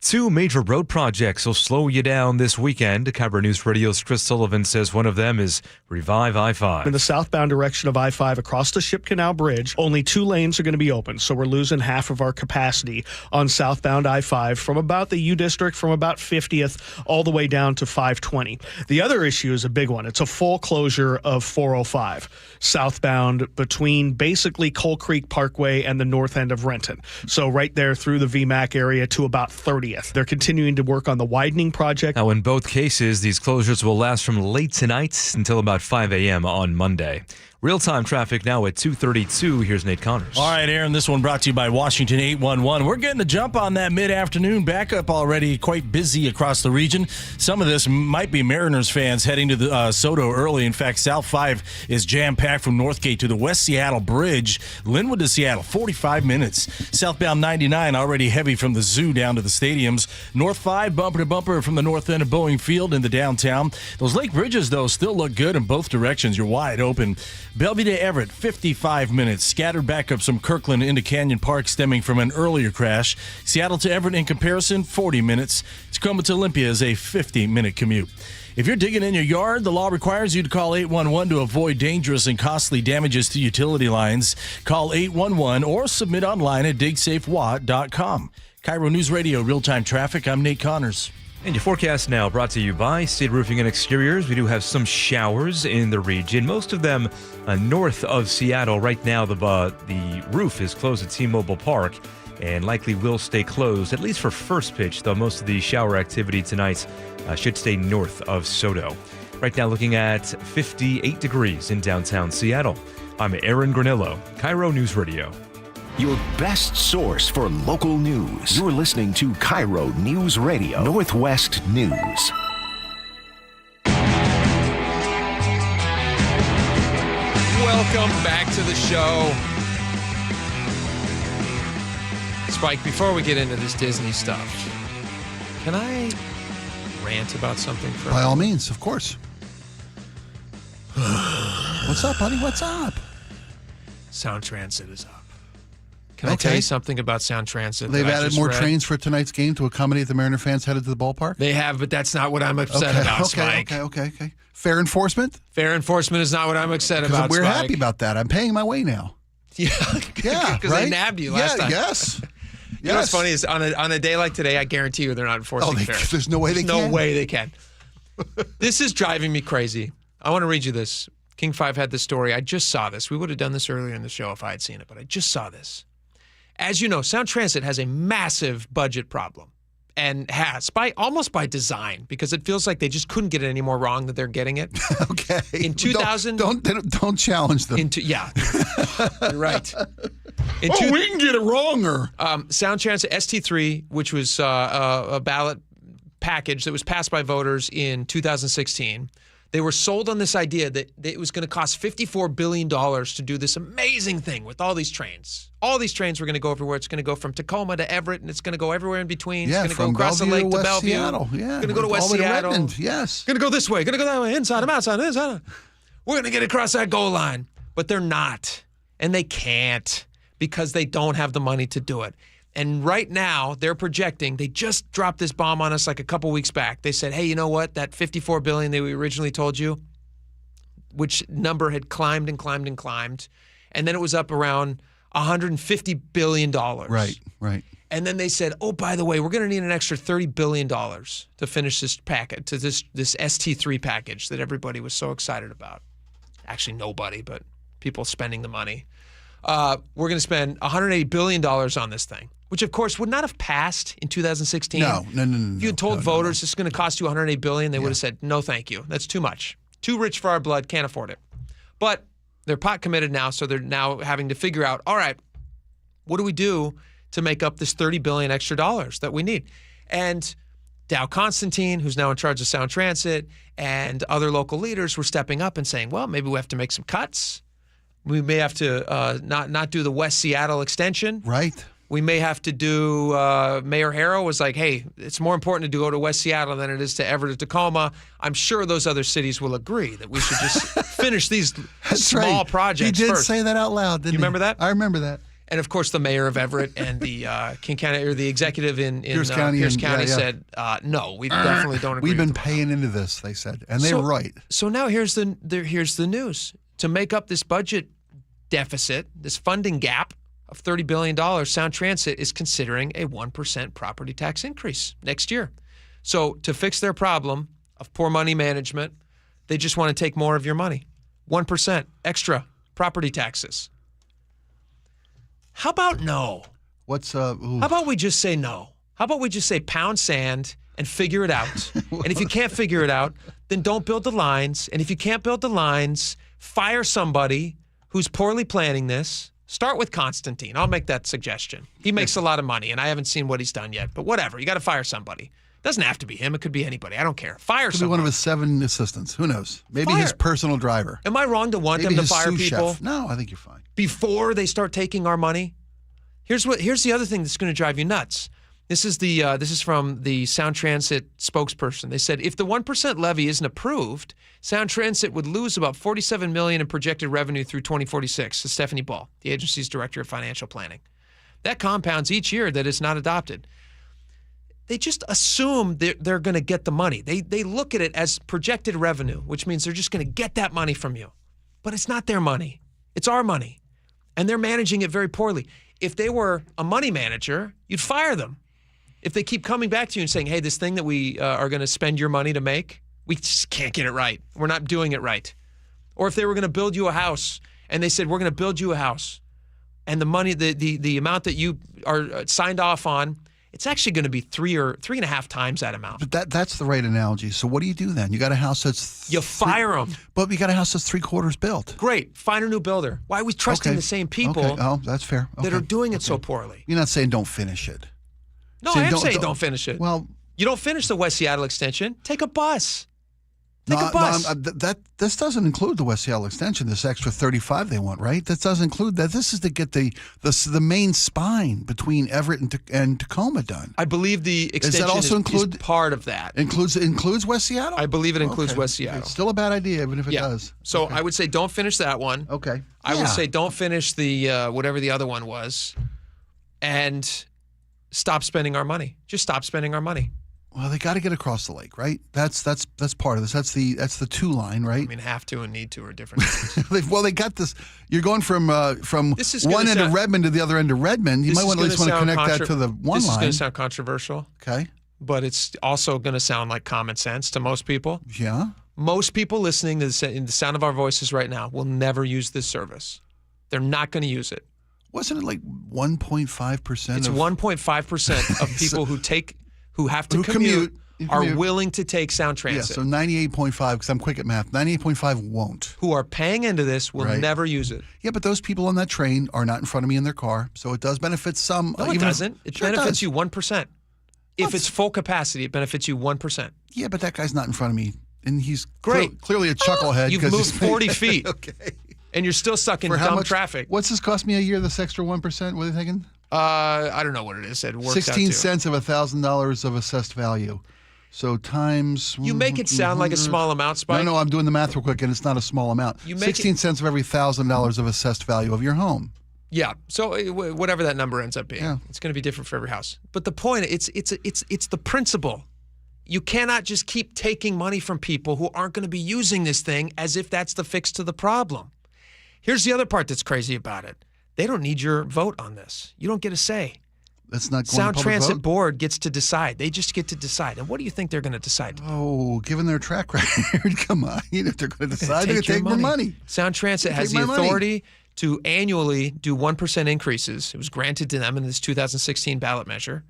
Two major road projects will slow you down this weekend. KIRO News Radio's Chris Sullivan says one of them is Revive I-5. In the southbound direction of I-5 across the Ship Canal Bridge, only 2 lanes are going to be open, so we're losing half of our capacity on southbound I-5 from about the U District, from about 50th all the way down to 520. The other issue is a big one. It's a full closure of 405 southbound between basically Coal Creek Parkway and the north end of Renton. So right there through the VMAC area to about 30th. They're continuing to work on the widening project. Now, in both cases, these closures will last from late tonight until about 5 a.m. on Monday. Real-time traffic now at 2:32. Here's Nate Connors. All right, Aaron, this one brought to you by Washington 811. We're getting the jump on that mid-afternoon backup already, quite busy across the region. Some of this might be Mariners fans heading to the SoDo early. In fact, South 5 is jam-packed from Northgate to the West Seattle Bridge. Linwood to Seattle, 45 minutes. Southbound 99 already heavy from the zoo down to the stadiums. North 5 bumper to bumper from the north end of Boeing Field into downtown. Those lake bridges, though, still look good in both directions. You're wide open. Bellevue to Everett, 55 minutes. Scattered backups from Kirkland into Canyon Park stemming from an earlier crash. Seattle to Everett in comparison, 40 minutes. Tacoma to Olympia is a 50-minute commute. If you're digging in your yard, the law requires you to call 811 to avoid dangerous and costly damages to utility lines. Call 811 or submit online at digsafewatt.com. KIRO News Radio, real-time traffic. I'm Nate Connors. And your forecast now brought to you by State Roofing and Exteriors. We do have some showers in the region, most of them north of Seattle. Right now, the roof is closed at T-Mobile Park and likely will stay closed, at least for first pitch, though most of the shower activity tonight should stay north of SoDo. Right now, looking at 58 degrees in downtown Seattle. I'm Aaron Granillo, KIRO News Radio. Your best source for local news. You're listening to KIRO News Radio, Northwest News. Welcome back to the show. Spike, before we get into this Disney stuff, can I rant about something for By all means, of course. What's up, honey? What's up? Sound Transit is up. Can I tell you something about Sound Transit? They've added more trains for tonight's game to accommodate the Mariner fans headed to the ballpark? They have, but that's not what I'm upset about, Spike. Okay. Fair enforcement? Fair enforcement is not what I'm upset about, We're Spike. happy about that. I'm paying my way now. Yeah, because they nabbed you last time. Yes. You know what's funny is on a day like today, I guarantee you they're not enforcing fares. There's no way they can. No way they can. This is driving me crazy. I want to read you this. King 5 had this story. I just saw this. We would have done this earlier in the show if I had seen it, but I just saw this. As you know, Sound Transit has a massive budget problem and has almost by design, because it feels like they just couldn't get it any more wrong that they're getting it. Okay. In 2000, don't challenge them. Yeah, you're right. We can get it wrong. Sound Transit ST3, which was a ballot package that was passed by voters in 2016. They were sold on this idea that it was going to cost $54 billion to do this amazing thing with all these trains. All these trains were going to go everywhere. It's going to go from Tacoma to Everett, and it's going to go everywhere in between. Yeah, it's going to go across the lake to Bellevue. Seattle. Yeah, it's going to go to West Seattle. Redmond. Yes. Going to go this way. Going to go that way. Inside, I'm outside. Inside. We're going to get across that goal line. But they're not. And they can't because they don't have the money to do it. And right now, they're projecting, they just dropped this bomb on us like a couple weeks back. They said, hey, you know what? That $54 billion that we originally told you, which number had climbed and climbed and climbed, and then it was up around $150 billion. Right. And then they said, oh, by the way, we're going to need an extra $30 billion to finish this package, to this ST3 package that everybody was so excited about. Actually, nobody, but people spending the money. We're going to spend $180 billion on this thing, which, of course, would not have passed in 2016. No. If you had told voters it's going to cost you $180 billion, they would have said, no, thank you. That's too much. Too rich for our blood. Can't afford it. But they're pot committed now, so they're now having to figure out, all right, what do we do to make up this $30 billion extra dollars that we need? And Dow Constantine, who's now in charge of Sound Transit, and other local leaders were stepping up and saying, well, maybe we have to make some cuts. We may have to not do the West Seattle extension. Right. We may have to do, Mayor Harrow was like, hey, it's more important to go to West Seattle than it is to Everett or Tacoma. I'm sure those other cities will agree that we should just finish these small projects He did first. say that out loud, didn't he? You remember that? I remember that. And, of course, the mayor of Everett and the King County, or the executive in Pierce County said, no, we definitely don't agree. We've been paying into this, they said, and they're right. So now here's the news. To make up this budget deficit, this funding gap of $30 billion, Sound Transit is considering a 1% property tax increase next year. So to fix their problem of poor money management, they just want to take more of your money. 1% extra property taxes. How about no? How about we just say no? How about we just say pound sand and figure it out? And if you can't figure it out, then don't build the lines. And if you can't build the lines, fire somebody who's poorly planning this. Start with Constantine. I'll make that suggestion. He makes a lot of money, and I haven't seen what he's done yet. But whatever. You got to fire somebody. Doesn't have to be him. It could be anybody. I don't care. Fire Could somebody. be one of his 7 assistants. Who knows? Maybe his personal driver. Am I wrong to want Maybe them to his fire sous people? chef. No, I think you're fine. Before they start taking our money? Here's the other thing that's going to drive you nuts. This is from the Sound Transit spokesperson. They said if the 1% levy isn't approved, Sound Transit would lose about $47 million in projected revenue through 2046. Says Stephanie Ball, the agency's director of financial planning. That compounds each year that it's not adopted. They just assume they're going to get the money. They look at it as projected revenue, which means they're just going to get that money from you. But it's not their money. It's our money. And they're managing it very poorly. If they were a money manager, you'd fire them. If they keep coming back to you and saying, hey, this thing that we are going to spend your money to make, we just can't get it right. We're not doing it right. Or if they were going to build you a house and they said, we're going to build you a house, and the money, the amount that you are signed off on it's actually going to be 3.5 times that amount. But that's the right analogy. So what do you do then? You got a house that's... You fire them. But you got a house that's 3/4 built. Great. Find a new builder. Why are we trusting the same people Oh, that's fair. that are doing it so poorly? You're not saying don't finish it. No, I am saying don't finish it. Well, you don't finish the West Seattle extension. Take a bus. Take a bus. This doesn't include the West Seattle extension. This extra 35 they want, right? That doesn't include that. This is to get the main spine between Everett and Tacoma done. I believe the extension is part of that. Includes West Seattle? I believe it includes West Seattle. It's still a bad idea, even if it does. So I would say don't finish that one. Okay. I would say don't finish the whatever the other one was, and stop spending our money. Just stop spending our money. Well, they got to get across the lake, right? That's part of this. That's the 2 line, right? I mean, have to and need to are different things. Well, they got this. You're going from one end of Redmond to the other end of Redmond. You might at least want to connect that to the one line. This is going to sound controversial. Okay. But it's also going to sound like common sense to most people. Yeah. Most people listening to the sound of our voices right now will never use this service. They're not going to use it. Wasn't it like 1.5%? It's 1.5% of people who have to commute are willing to take Sound Transit. Yeah, so 98.5, because I'm quick at math, 98.5 won't. Who are paying into this will never use it. Yeah, but those people on that train are not in front of me in their car, so it does benefit some. No, it doesn't. It benefits you 1%. If it's full capacity, it benefits you 1%. Yeah, but that guy's not in front of me, and he's great. Clearly a chucklehead. You've moved 40 feet. Okay. And you're still stuck in dumb traffic. What's this cost me a year, this extra 1%? What are you thinking? I don't know what it is. It works 16 cents of $1,000 of assessed value. So times... You make it sound like a small amount, Spike. No, I'm doing the math real quick, and it's not a small amount. 16 cents of every $1,000 of assessed value of your home. Yeah. So whatever that number ends up being, it's going to be different for every house. But the point, it's the principle. You cannot just keep taking money from people who aren't going to be using this thing as if that's the fix to the problem. Here's the other part that's crazy about it. They don't need your vote on this. You don't get a say. That's not going Sound to Transit vote? Board gets to decide. They just get to decide. And what do you think they're going to decide? Oh, given their track record, come on. If they're going to decide, they're going to take more money. Sound Transit has the authority to annually do 1% increases. It was granted to them in this 2016 ballot measure.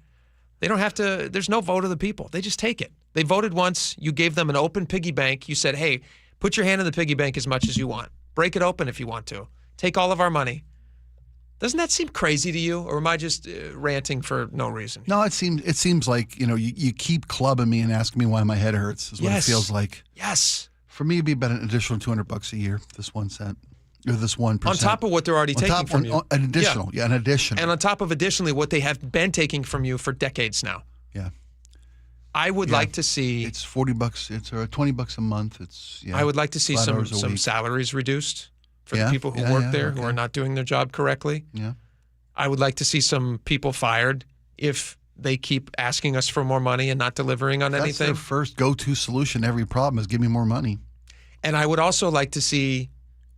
They don't have to, there's no vote of the people. They just take it. They voted once. You gave them an open piggy bank. You said, hey, put your hand in the piggy bank as much as you want. Break it open if you want to. Take all of our money. Doesn't that seem crazy to you, or am I just ranting for no reason? No, it seems like you keep clubbing me and asking me why my head hurts. Is what it feels like. Yes. For me, it'd be about an additional $200 a year. This 1 cent or this 1%. On top of what they're already taking from you. An additional, an additional. And on top of additionally what they have been taking from you for decades now. Yeah. I would like to see. It's $40. It's $20 a month. It's I would like to see some salaries reduced for the people who work there who are not doing their job correctly. Yeah. I would like to see some people fired if they keep asking us for more money and not delivering on anything. That's their first go-to solution to every problem is give me more money. And I would also like to see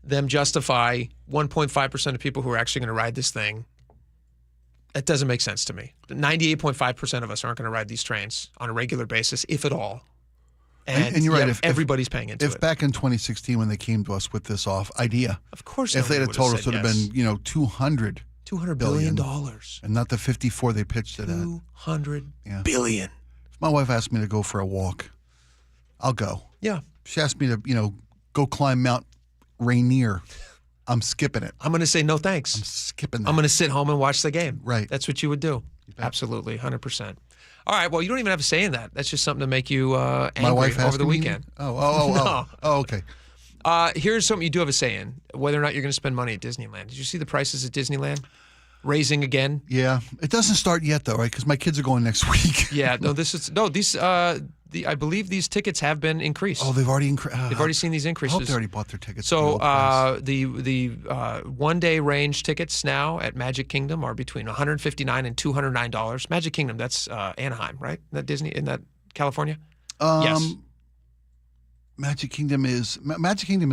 them justify 1.5% of people who are actually going to ride this thing. That doesn't make sense to me. 98.5% of us aren't going to ride these trains on a regular basis, if at all. And you're right. If everybody's paying into it. If back in 2016 when they came to us with this idea, of course, if they'd have told us it would have been $200 billion, and not the 54 they pitched it at. $200 billion. If my wife asked me to go for a walk, I'll go. Yeah. She asked me to go climb Mount Rainier. I'm skipping it. I'm going to say no thanks. I'm skipping that. I'm going to sit home and watch the game. Right. That's what you would do. Absolutely, 100%. All right, well, you don't even have a say in that. That's just something to make you angry My wife over the weekend. Oh, okay. Here's something you do have a say in, whether or not you're going to spend money at Disneyland. Did you see the prices at Disneyland? Raising again? Yeah. It doesn't start yet, though, right? Because my kids are going next week. I believe these tickets have been increased. Oh, they've already increased. They've already seen these increases. I hope they already bought their tickets. So the one-day range tickets now at Magic Kingdom are between $159 and $209. Magic Kingdom, that's Anaheim, right? In that California? Yes. Magic Kingdom is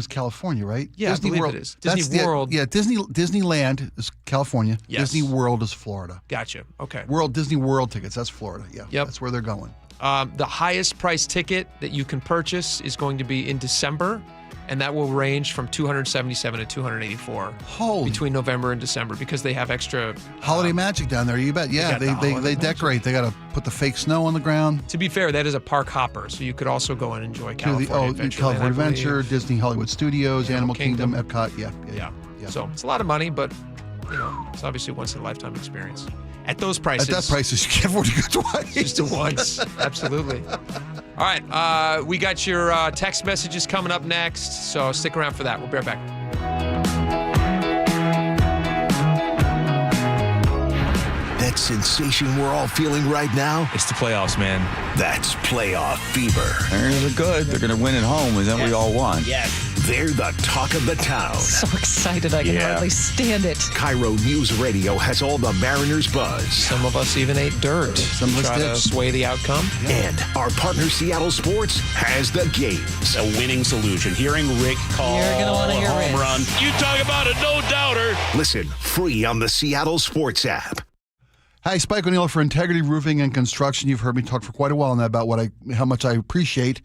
California, right? Yeah, Disney I believe World. it is. Disney World. Disneyland is California. Yes. Disney World is Florida. Gotcha. Okay. Disney World tickets, that's Florida. Yeah. Yep. That's where they're going. The highest price ticket that you can purchase is going to be in December and that will range from 277 to 284 between November and December because they have extra holiday magic down there. You bet. Yeah, they decorate. They got to put the fake snow on the ground. To be fair, that is a park hopper, so you could also go and enjoy California Adventure. California Adventure, Disney Hollywood Studios, Animal Kingdom, Epcot. Yeah. So it's a lot of money, but it's obviously a once in a lifetime experience. At those prices. At that prices, you can't afford to go twice. Just the once. Absolutely. All right. We got your text messages coming up next, so stick around for that. We'll be right back. That sensation we're all feeling right now? It's the playoffs, man. That's playoff fever. They're good. They're going to win at home. Is that what we all want? Yes. They're the talk of the town. So excited I can hardly stand it. KIRO News Radio has all the Mariners buzz. Some of us even ate dirt. Some of us try to sway the outcome. And our partner Seattle Sports has the games. A winning solution. Hearing Rick call You're gonna want to hear home Rick. run. You talk about a no-doubter. Listen free on the Seattle Sports app. Hi, Spike O'Neill for Integrity Roofing and Construction. You've heard me talk for quite a while now about how much I appreciate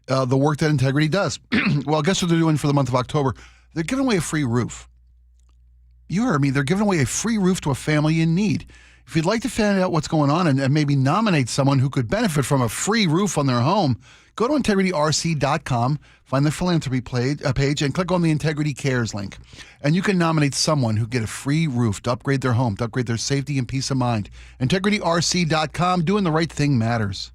the work that Integrity does. Well, guess what they're doing for the month of October? They're giving away a free roof. You heard me. They're giving away a free roof to a family in need. If you'd like to find out what's going on and maybe nominate someone who could benefit from a free roof on their home, go to integrityrc.com, find the philanthropy page, and click on the Integrity Cares link. And you can nominate someone who get a free roof to upgrade their home, to upgrade their safety and peace of mind. IntegrityRC.com, doing the right thing matters.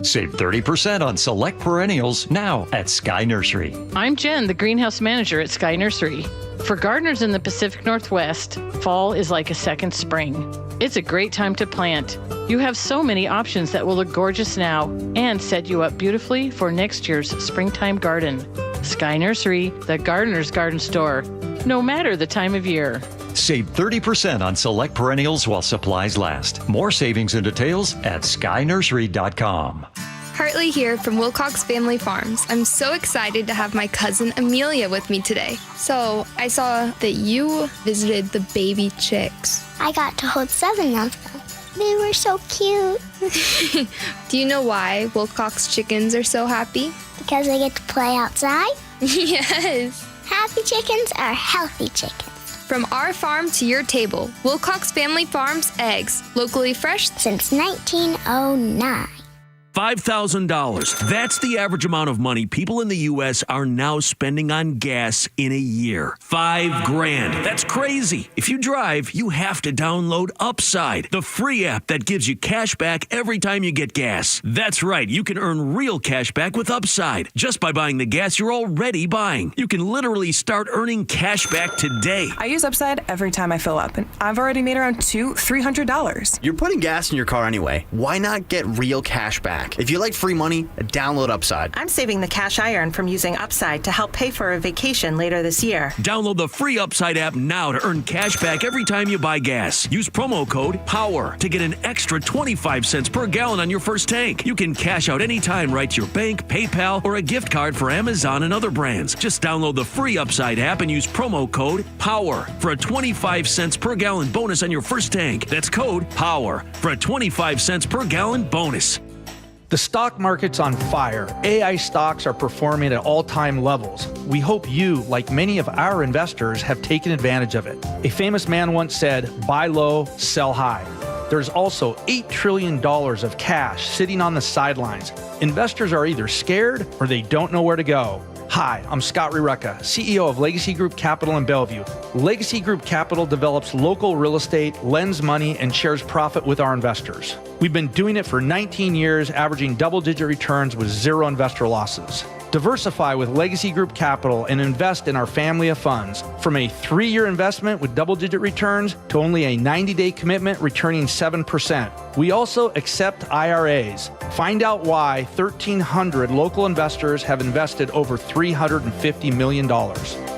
Save 30% on select perennials now at Sky Nursery. I'm Jen, the greenhouse manager at Sky Nursery. For gardeners in the Pacific Northwest, fall is like a second spring. It's a great time to plant. You have so many options that will look gorgeous now and set you up beautifully for next year's springtime garden. Sky Nursery, the gardener's garden store, no matter the time of year. Save 30% on select perennials while supplies last. More savings and details at skynursery.com. Hartley here from Wilcox Family Farms. I'm so excited to have my cousin Amelia with me today. So I saw that you visited the baby chicks. I got to hold 7 of them. They were so cute. Do you know why Wilcox chickens are so happy? Because they get to play outside? Yes. Happy chickens are healthy chickens. From our farm to your table, Wilcox Family Farms eggs, locally fresh since 1909. $5,000. That's the average amount of money people in the U.S. are now spending on gas in a year. $5,000. That's crazy. If you drive, you have to download Upside, the free app that gives you cash back every time you get gas. That's right. You can earn real cash back with Upside just by buying the gas you're already buying. You can literally start earning cash back today. I use Upside every time I fill up, and I've already made around $300. You're putting gas in your car anyway. Why not get real cash back? If you like free money, download Upside. I'm saving the cash I earn from using Upside to help pay for a vacation later this year. Download the free Upside app now to earn cash back every time you buy gas. Use promo code POWER to get an extra 25 cents per gallon on your first tank. You can cash out anytime right to your bank, PayPal, or a gift card for Amazon and other brands. Just download the free Upside app and use promo code POWER for a 25 cents per gallon bonus on your first tank. That's code POWER for a 25 cents per gallon bonus. The stock market's on fire. AI stocks are performing at all-time levels. We hope you, like many of our investors, have taken advantage of it. A famous man once said, buy low, sell high. There's also $8 trillion of cash sitting on the sidelines. Investors are either scared or they don't know where to go. Hi, I'm Scott Rireka, CEO of Legacy Group Capital in Bellevue. Legacy Group Capital develops local real estate, lends money, and shares profit with our investors. We've been doing it for 19 years, averaging double-digit returns with zero investor losses. Diversify with Legacy Group Capital and invest in our family of funds. From a 3-year investment with double-digit returns to only a 90-day commitment returning 7%. We also accept IRAs. Find out why 1,300 local investors have invested over $350 million.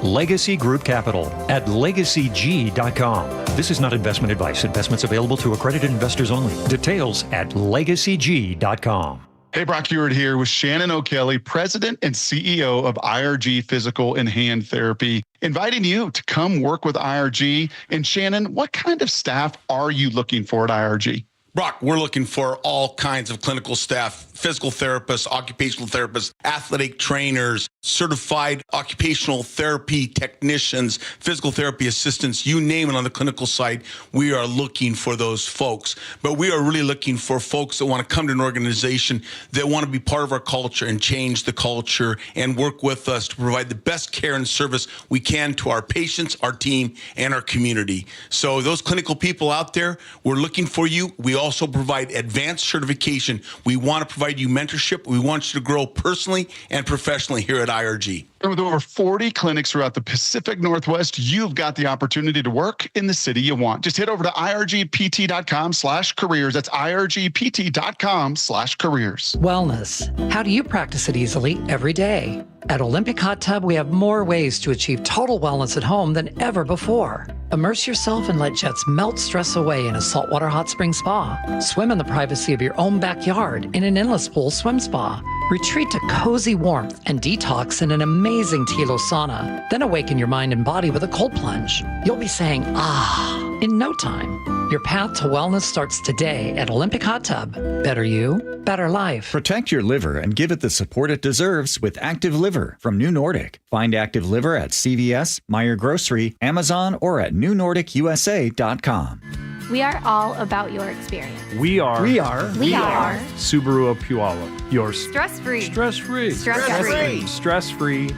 Legacy Group Capital at legacyg.com. This is not investment advice. Investments available to accredited investors only. Details at legacyg.com. Hey, Brock Ewart here with Shannon O'Kelly, President and CEO of IRG Physical and Hand Therapy, inviting you to come work with IRG. And Shannon, what kind of staff are you looking for at IRG? Brock, we're looking for all kinds of clinical staff, physical therapists, occupational therapists, athletic trainers, certified occupational therapy technicians, physical therapy assistants, you name it on the clinical side, we are looking for those folks. But we are really looking for folks that want to come to an organization that want to be part of our culture and change the culture and work with us to provide the best care and service we can to our patients, our team, and our community. So those clinical people out there, we're looking for you. We also provide advanced certification. We want to provide you mentorship. We want you to grow personally and professionally here at IRG. And with over 40 clinics throughout the Pacific Northwest, you've got the opportunity to work in the city you want. Just head over to irgpt.com/careers. That's irgpt.com/careers. Wellness. How do you practice it easily every day? At Olympic Hot Tub, we have more ways to achieve total wellness at home than ever before. Immerse yourself and let jets melt stress away in a saltwater hot spring spa. Swim in the privacy of your own backyard in an endless pool swim spa. Retreat to cozy warmth and detox in an amazing Tilo sauna. Then awaken your mind and body with a cold plunge. You'll be saying, ah, in no time. Your path to wellness starts today at Olympic Hot Tub. Better you, better life. Protect your liver and give it the support it deserves with Active Liver from New Nordic. Find Active Liver at CVS, Meijer Grocery, Amazon, or at newnordicusa.com. We are all about your experience. We are Subaru of Puyallup, your stress-free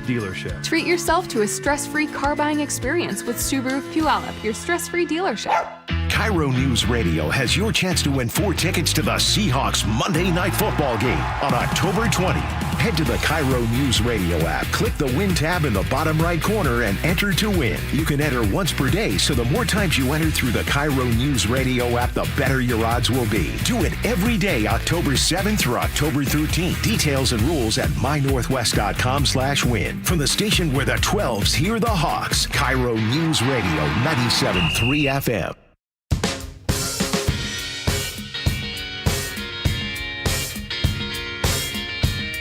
dealership. Treat yourself to a stress-free car buying experience with Subaru of Puyallup, your stress-free dealership. KIRO News Radio has your chance to win 4 tickets to the Seahawks Monday Night Football game on October 20. Head to the KIRO News Radio app, click the Win tab in the bottom right corner, and enter to win. You can enter once per day, so the more times you enter through the KIRO News Radio app, the better your odds will be. Do it every day, October 7th through October 13th. Details and rules at mynorthwest.com/win. From the station where the 12s hear the Hawks, KIRO News Radio 97.3 FM.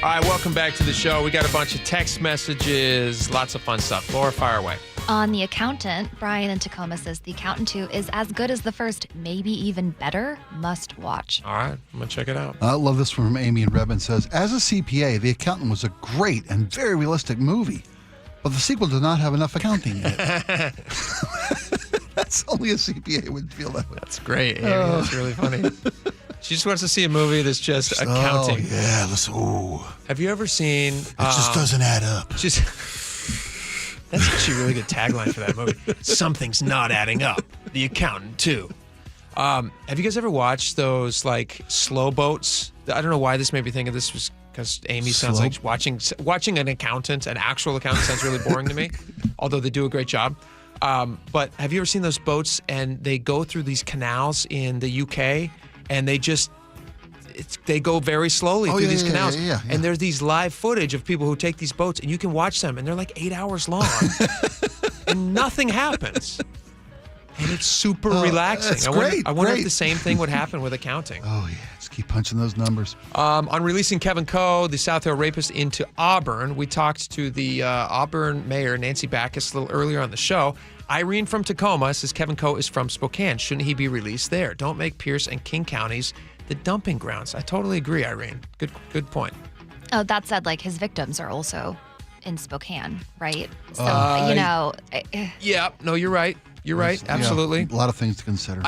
All right, welcome back to the show. We got a bunch of text messages, lots of fun stuff. Laura, fire away. On The Accountant, Brian in Tacoma says The Accountant 2 is as good as the first, maybe even better. Must watch. All right, I'm going to check it out. I love this one from Amy in Redmond. Says, as a CPA, The Accountant was a great and very realistic movie, but the sequel did not have enough accounting in it. That's only a CPA would feel that way. That's great, Amy. That's really funny. She just wants to see a movie that's just accounting. Oh, yeah. Have you ever seen... It just doesn't add up. That's actually a really good tagline for that movie. Something's not adding up. The Accountant 2. Have you guys ever watched those, like, slow boats? I don't know why this made me think of this, was because Amy sounds like watching an accountant, an actual accountant, sounds really boring to me, although they do a great job. But have you ever seen those boats, and they go through these canals in the UK, and they go very slowly through these canals. Yeah. And there's these live footage of people who take these boats, and you can watch them, and they're like 8 hours long, and nothing happens. And it's super relaxing. That's great. I wonder if the same thing would happen with accounting. Oh, yeah. Just keep punching those numbers. On releasing Kevin Coe, the South Hill rapist, into Auburn, we talked to the Auburn mayor, Nancy Backus, a little earlier on the show. Irene from Tacoma says Kevin Coe is from Spokane. Shouldn't he be released there? Don't make Pierce and King counties the dumping grounds. I totally agree, Irene. Good point. Oh, that said, like, his victims are also in Spokane, right? So, Yeah, no, you're right. You're right. Absolutely. Yeah, a lot of things to consider.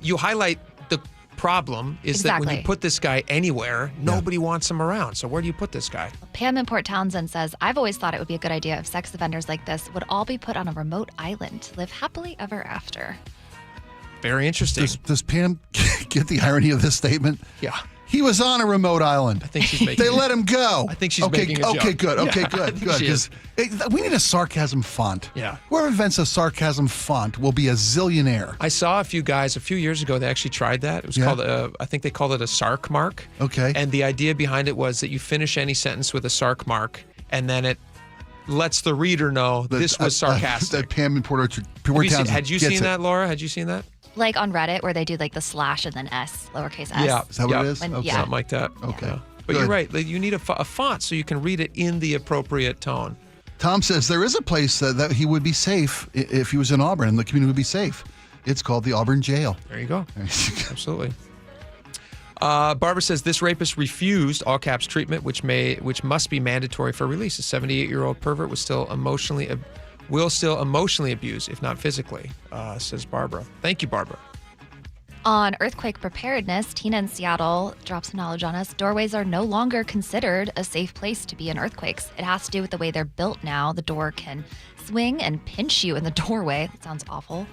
You highlight the problem is that when you put this guy anywhere, nobody wants him around. So where do you put this guy? Pam in Port Townsend says, I've always thought it would be a good idea if sex offenders like this would all be put on a remote island, live happily ever after. Very interesting. Does Pam get the irony of this statement? Yeah. He was on a remote island. I think she's making They let him go. I think she's making a joke. Okay, good. Okay, Yeah, good. I think she is. Because we need a sarcasm font. Yeah. Whoever invents a sarcasm font will be a zillionaire. I saw a few guys a few years ago, they actually tried that. It was called, I think they called it a sarc mark. Okay. And the idea behind it was that you finish any sentence with a sarc mark, and then it lets the reader know this was sarcastic. That Pam in Port Townsend had you seen that, Laura? Had you seen that? Like on Reddit where they do like the slash and then S, lowercase s. Yeah. Is that what it is? When, Okay. Something like that. Okay. Yeah. But you're right. You need a font so you can read it in the appropriate tone. Tom says there is a place that he would be safe if he was in Auburn, and the community would be safe. It's called the Auburn Jail. There you go. Absolutely. Barbara says this rapist refused all caps treatment, which must be mandatory for release. A 78-year-old pervert will still emotionally abuse, if not physically, says Barbara. Thank you, Barbara. On earthquake preparedness, Tina in Seattle drops some knowledge on us. Doorways are no longer considered a safe place to be in earthquakes. It has to do with the way they're built now. The door can swing and pinch you in the doorway. That sounds awful.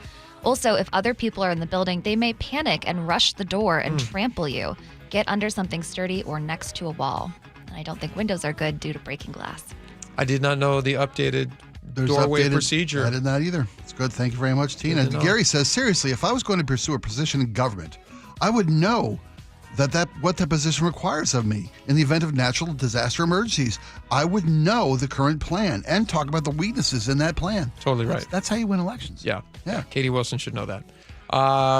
Also, if other people are in the building, they may panic and rush the door and trample you. Get under something sturdy or next to a wall. And I don't think windows are good due to breaking glass. I did not know the updated doorway procedure. I did not either. It's good. Thank you very much, Tina. Gary says, seriously, if I was going to pursue a position in government, I would know what that position requires of me. In the event of natural disaster emergencies, I would know the current plan and talk about the weaknesses in that plan. Totally right. That's how you win elections. Yeah. Katie Wilson should know that.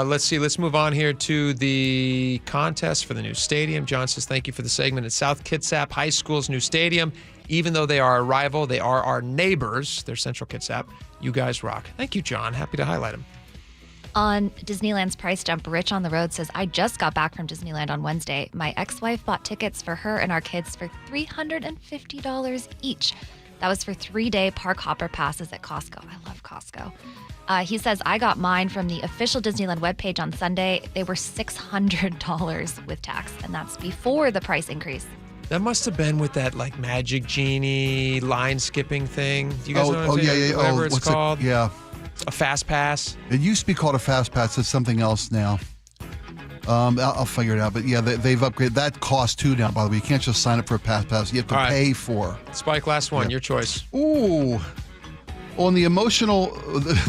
Let's see. Let's move on here to the contest for the new stadium. John says, thank you for the segment. At South Kitsap High School's new stadium. Even though they are a rival, they are our neighbors. They're Central Kitsap. You guys rock. Thank you, John. Happy to highlight them. On Disneyland's price jump, Rich on the road says, I just got back from Disneyland on Wednesday. My ex-wife bought tickets for her and our kids for $350 each. That was for 3-day park hopper passes at Costco. I love Costco. He says, I got mine from the official Disneyland webpage on Sunday. They were $600 with tax, and that's before the price increase. That must have been with that like Magic Genie line skipping thing. Do you guys know what I'm saying? Yeah. Whatever it's called. Yeah. A fast pass. It used to be called a fast pass. It's something else now. I'll figure it out. But yeah, they've upgraded. That costs too now, by the way. You can't just sign up for a fast pass. You have to pay for. Spike, last one. Your choice. Ooh. On the emotional,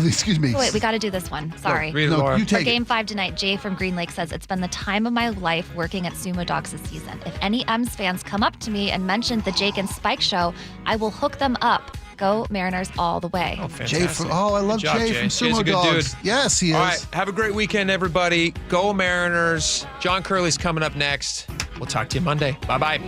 excuse me. Oh, wait, we got to do this one. Sorry. No, you take For Game 5 tonight, Jay from Green Lake says, it's been the time of my life working at Sumo Dogs this season. If any M's fans come up to me and mention the Jake and Spike show, I will hook them up. Go Mariners all the way. Oh, fantastic. I love Good job, Jay from Jay's Sumo a good Dogs. dude. Yes, he is. All right, have a great weekend, everybody. Go Mariners. John Curley's coming up next. We'll talk to you Monday. Bye-bye.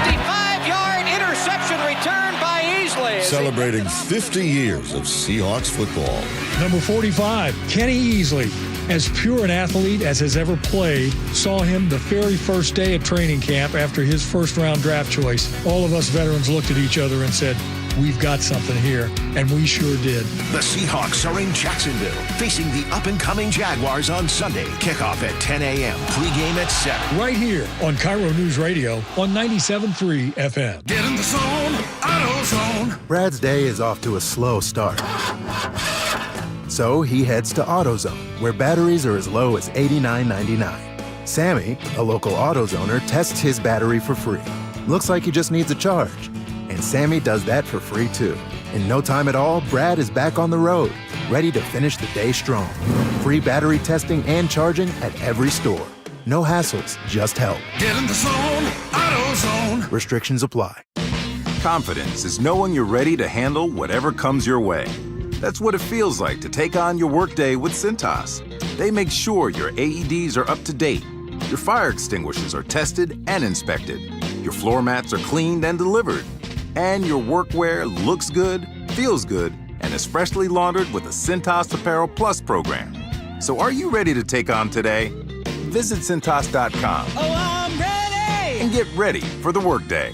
55-yard interception return by Easley. Celebrating 50 years of Seahawks football. Number 45, Kenny Easley. As pure an athlete as has ever played, saw him the very first day at training camp after his first-round draft choice. All of us veterans looked at each other and said, we've got something here, and we sure did. The Seahawks are in Jacksonville, facing the up-and-coming Jaguars on Sunday. Kickoff at 10 a.m., pregame at 7. Right here on KIRO Newsradio on 97.3 FM. Get in the zone, AutoZone. Brad's day is off to a slow start. So he heads to AutoZone, where batteries are as low as $89.99. Sammy, a local AutoZoner, tests his battery for free. Looks like he just needs a charge. And Sammy does that for free too. In no time at all, Brad is back on the road, ready to finish the day strong. Free battery testing and charging at every store. No hassles, just help. Get in the zone, AutoZone. Restrictions apply. Confidence is knowing you're ready to handle whatever comes your way. That's what it feels like to take on your workday with Cintas. They make sure your AEDs are up to date, your fire extinguishers are tested and inspected, your floor mats are cleaned and delivered, and your workwear looks good, feels good, and is freshly laundered with the Cintas Apparel Plus program. So are you ready to take on today? Visit Cintas.com. Oh, I'm ready! And get ready for the workday.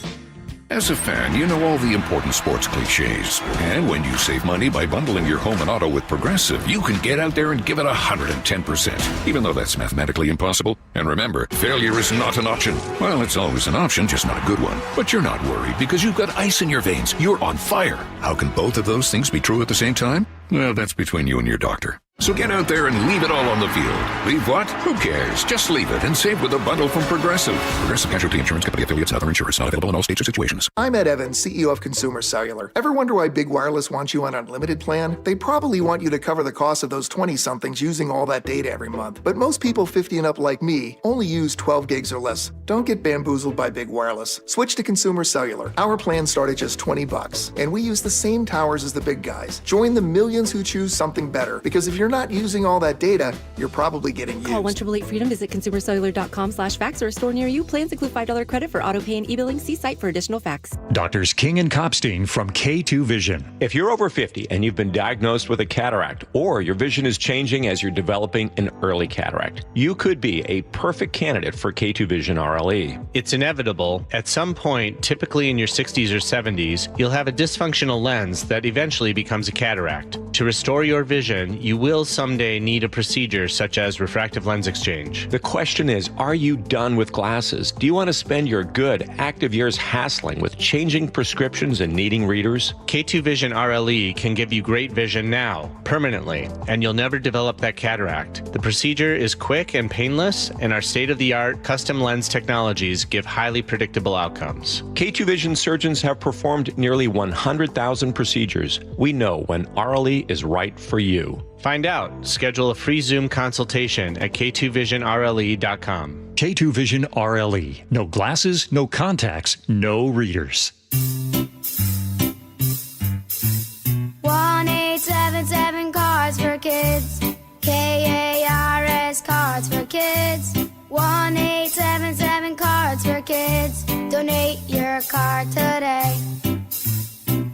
As a fan, you know all the important sports cliches. And when you save money by bundling your home and auto with Progressive, you can get out there and give it 110%, even though that's mathematically impossible. And remember, failure is not an option. Well, it's always an option, just not a good one. But you're not worried because you've got ice in your veins. You're on fire. How can both of those things be true at the same time? Well, that's between you and your doctor. So get out there and leave it all on the field. Leave what? Who cares? Just leave it and save with a bundle from Progressive. Progressive Casualty Insurance Company affiliates, other insurers. Not available in all states or situations. I'm Ed Evans, CEO of Consumer Cellular. Ever wonder why Big Wireless wants you on an unlimited plan? They probably want you to cover the cost of those 20-somethings using all that data every month. But most people 50 and up like me only use 12 gigs or less. Don't get bamboozled by Big Wireless. Switch to Consumer Cellular. Our plans start at just $20, and we use the same towers as the big guys. Join the millions who choose something better, because if you're not using all that data, you're probably getting used. Call 1-888-FREEDOM, visit consumercellular.com/fax or a store near you. Plans include $5 credit for auto pay and e-billing. See site for additional facts. Doctors King and Kopstein from K2 Vision. If you're over 50 and you've been diagnosed with a cataract, or your vision is changing as you're developing an early cataract, you could be a perfect candidate for K2 Vision RLE. It's inevitable. At some point, typically in your 60s or 70s, you'll have a dysfunctional lens that eventually becomes a cataract. To restore your vision, you will someday need a procedure such as refractive lens exchange. The question is, are you done with glasses? Do you want to spend your good, active years hassling with changing prescriptions and needing readers? K2 Vision RLE can give you great vision now, permanently, and you'll never develop that cataract. The procedure is quick and painless, and our state-of-the-art custom lens technologies give highly predictable outcomes. K2 Vision surgeons have performed nearly 100,000 procedures. We know when RLE is right for you. Find out. Schedule a free Zoom consultation at k2visionrle.com. K2 Vision RLE. No glasses, no contacts, no readers. 1877 Cards for Kids. KARS Cards for Kids. 1877 Cards for Kids. Donate your card today.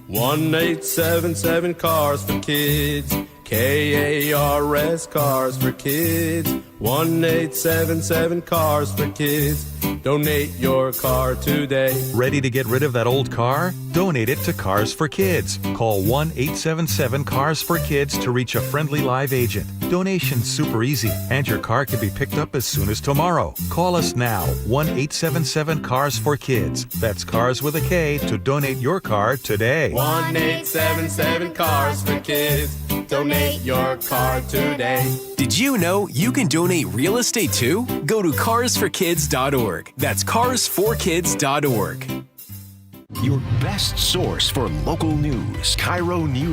1877 Cars for Kids. KARS Cars for Kids. 1877 Cars for Kids. Donate your car today. Ready to get rid of that old car? Donate it to Cars for Kids. Call 1-877-CARS-FOR-KIDS to reach a friendly live agent. Donation's super easy, and your car can be picked up as soon as tomorrow. Call us now, 1-877-CARS-FOR-KIDS. That's Cars with a K to donate your car today. 1877 Cars for Kids. Donate your car today. Did you know you can donate real estate too? Go to carsforkids.org. That's carsforkids.org. Your best source for local news, KIRO News.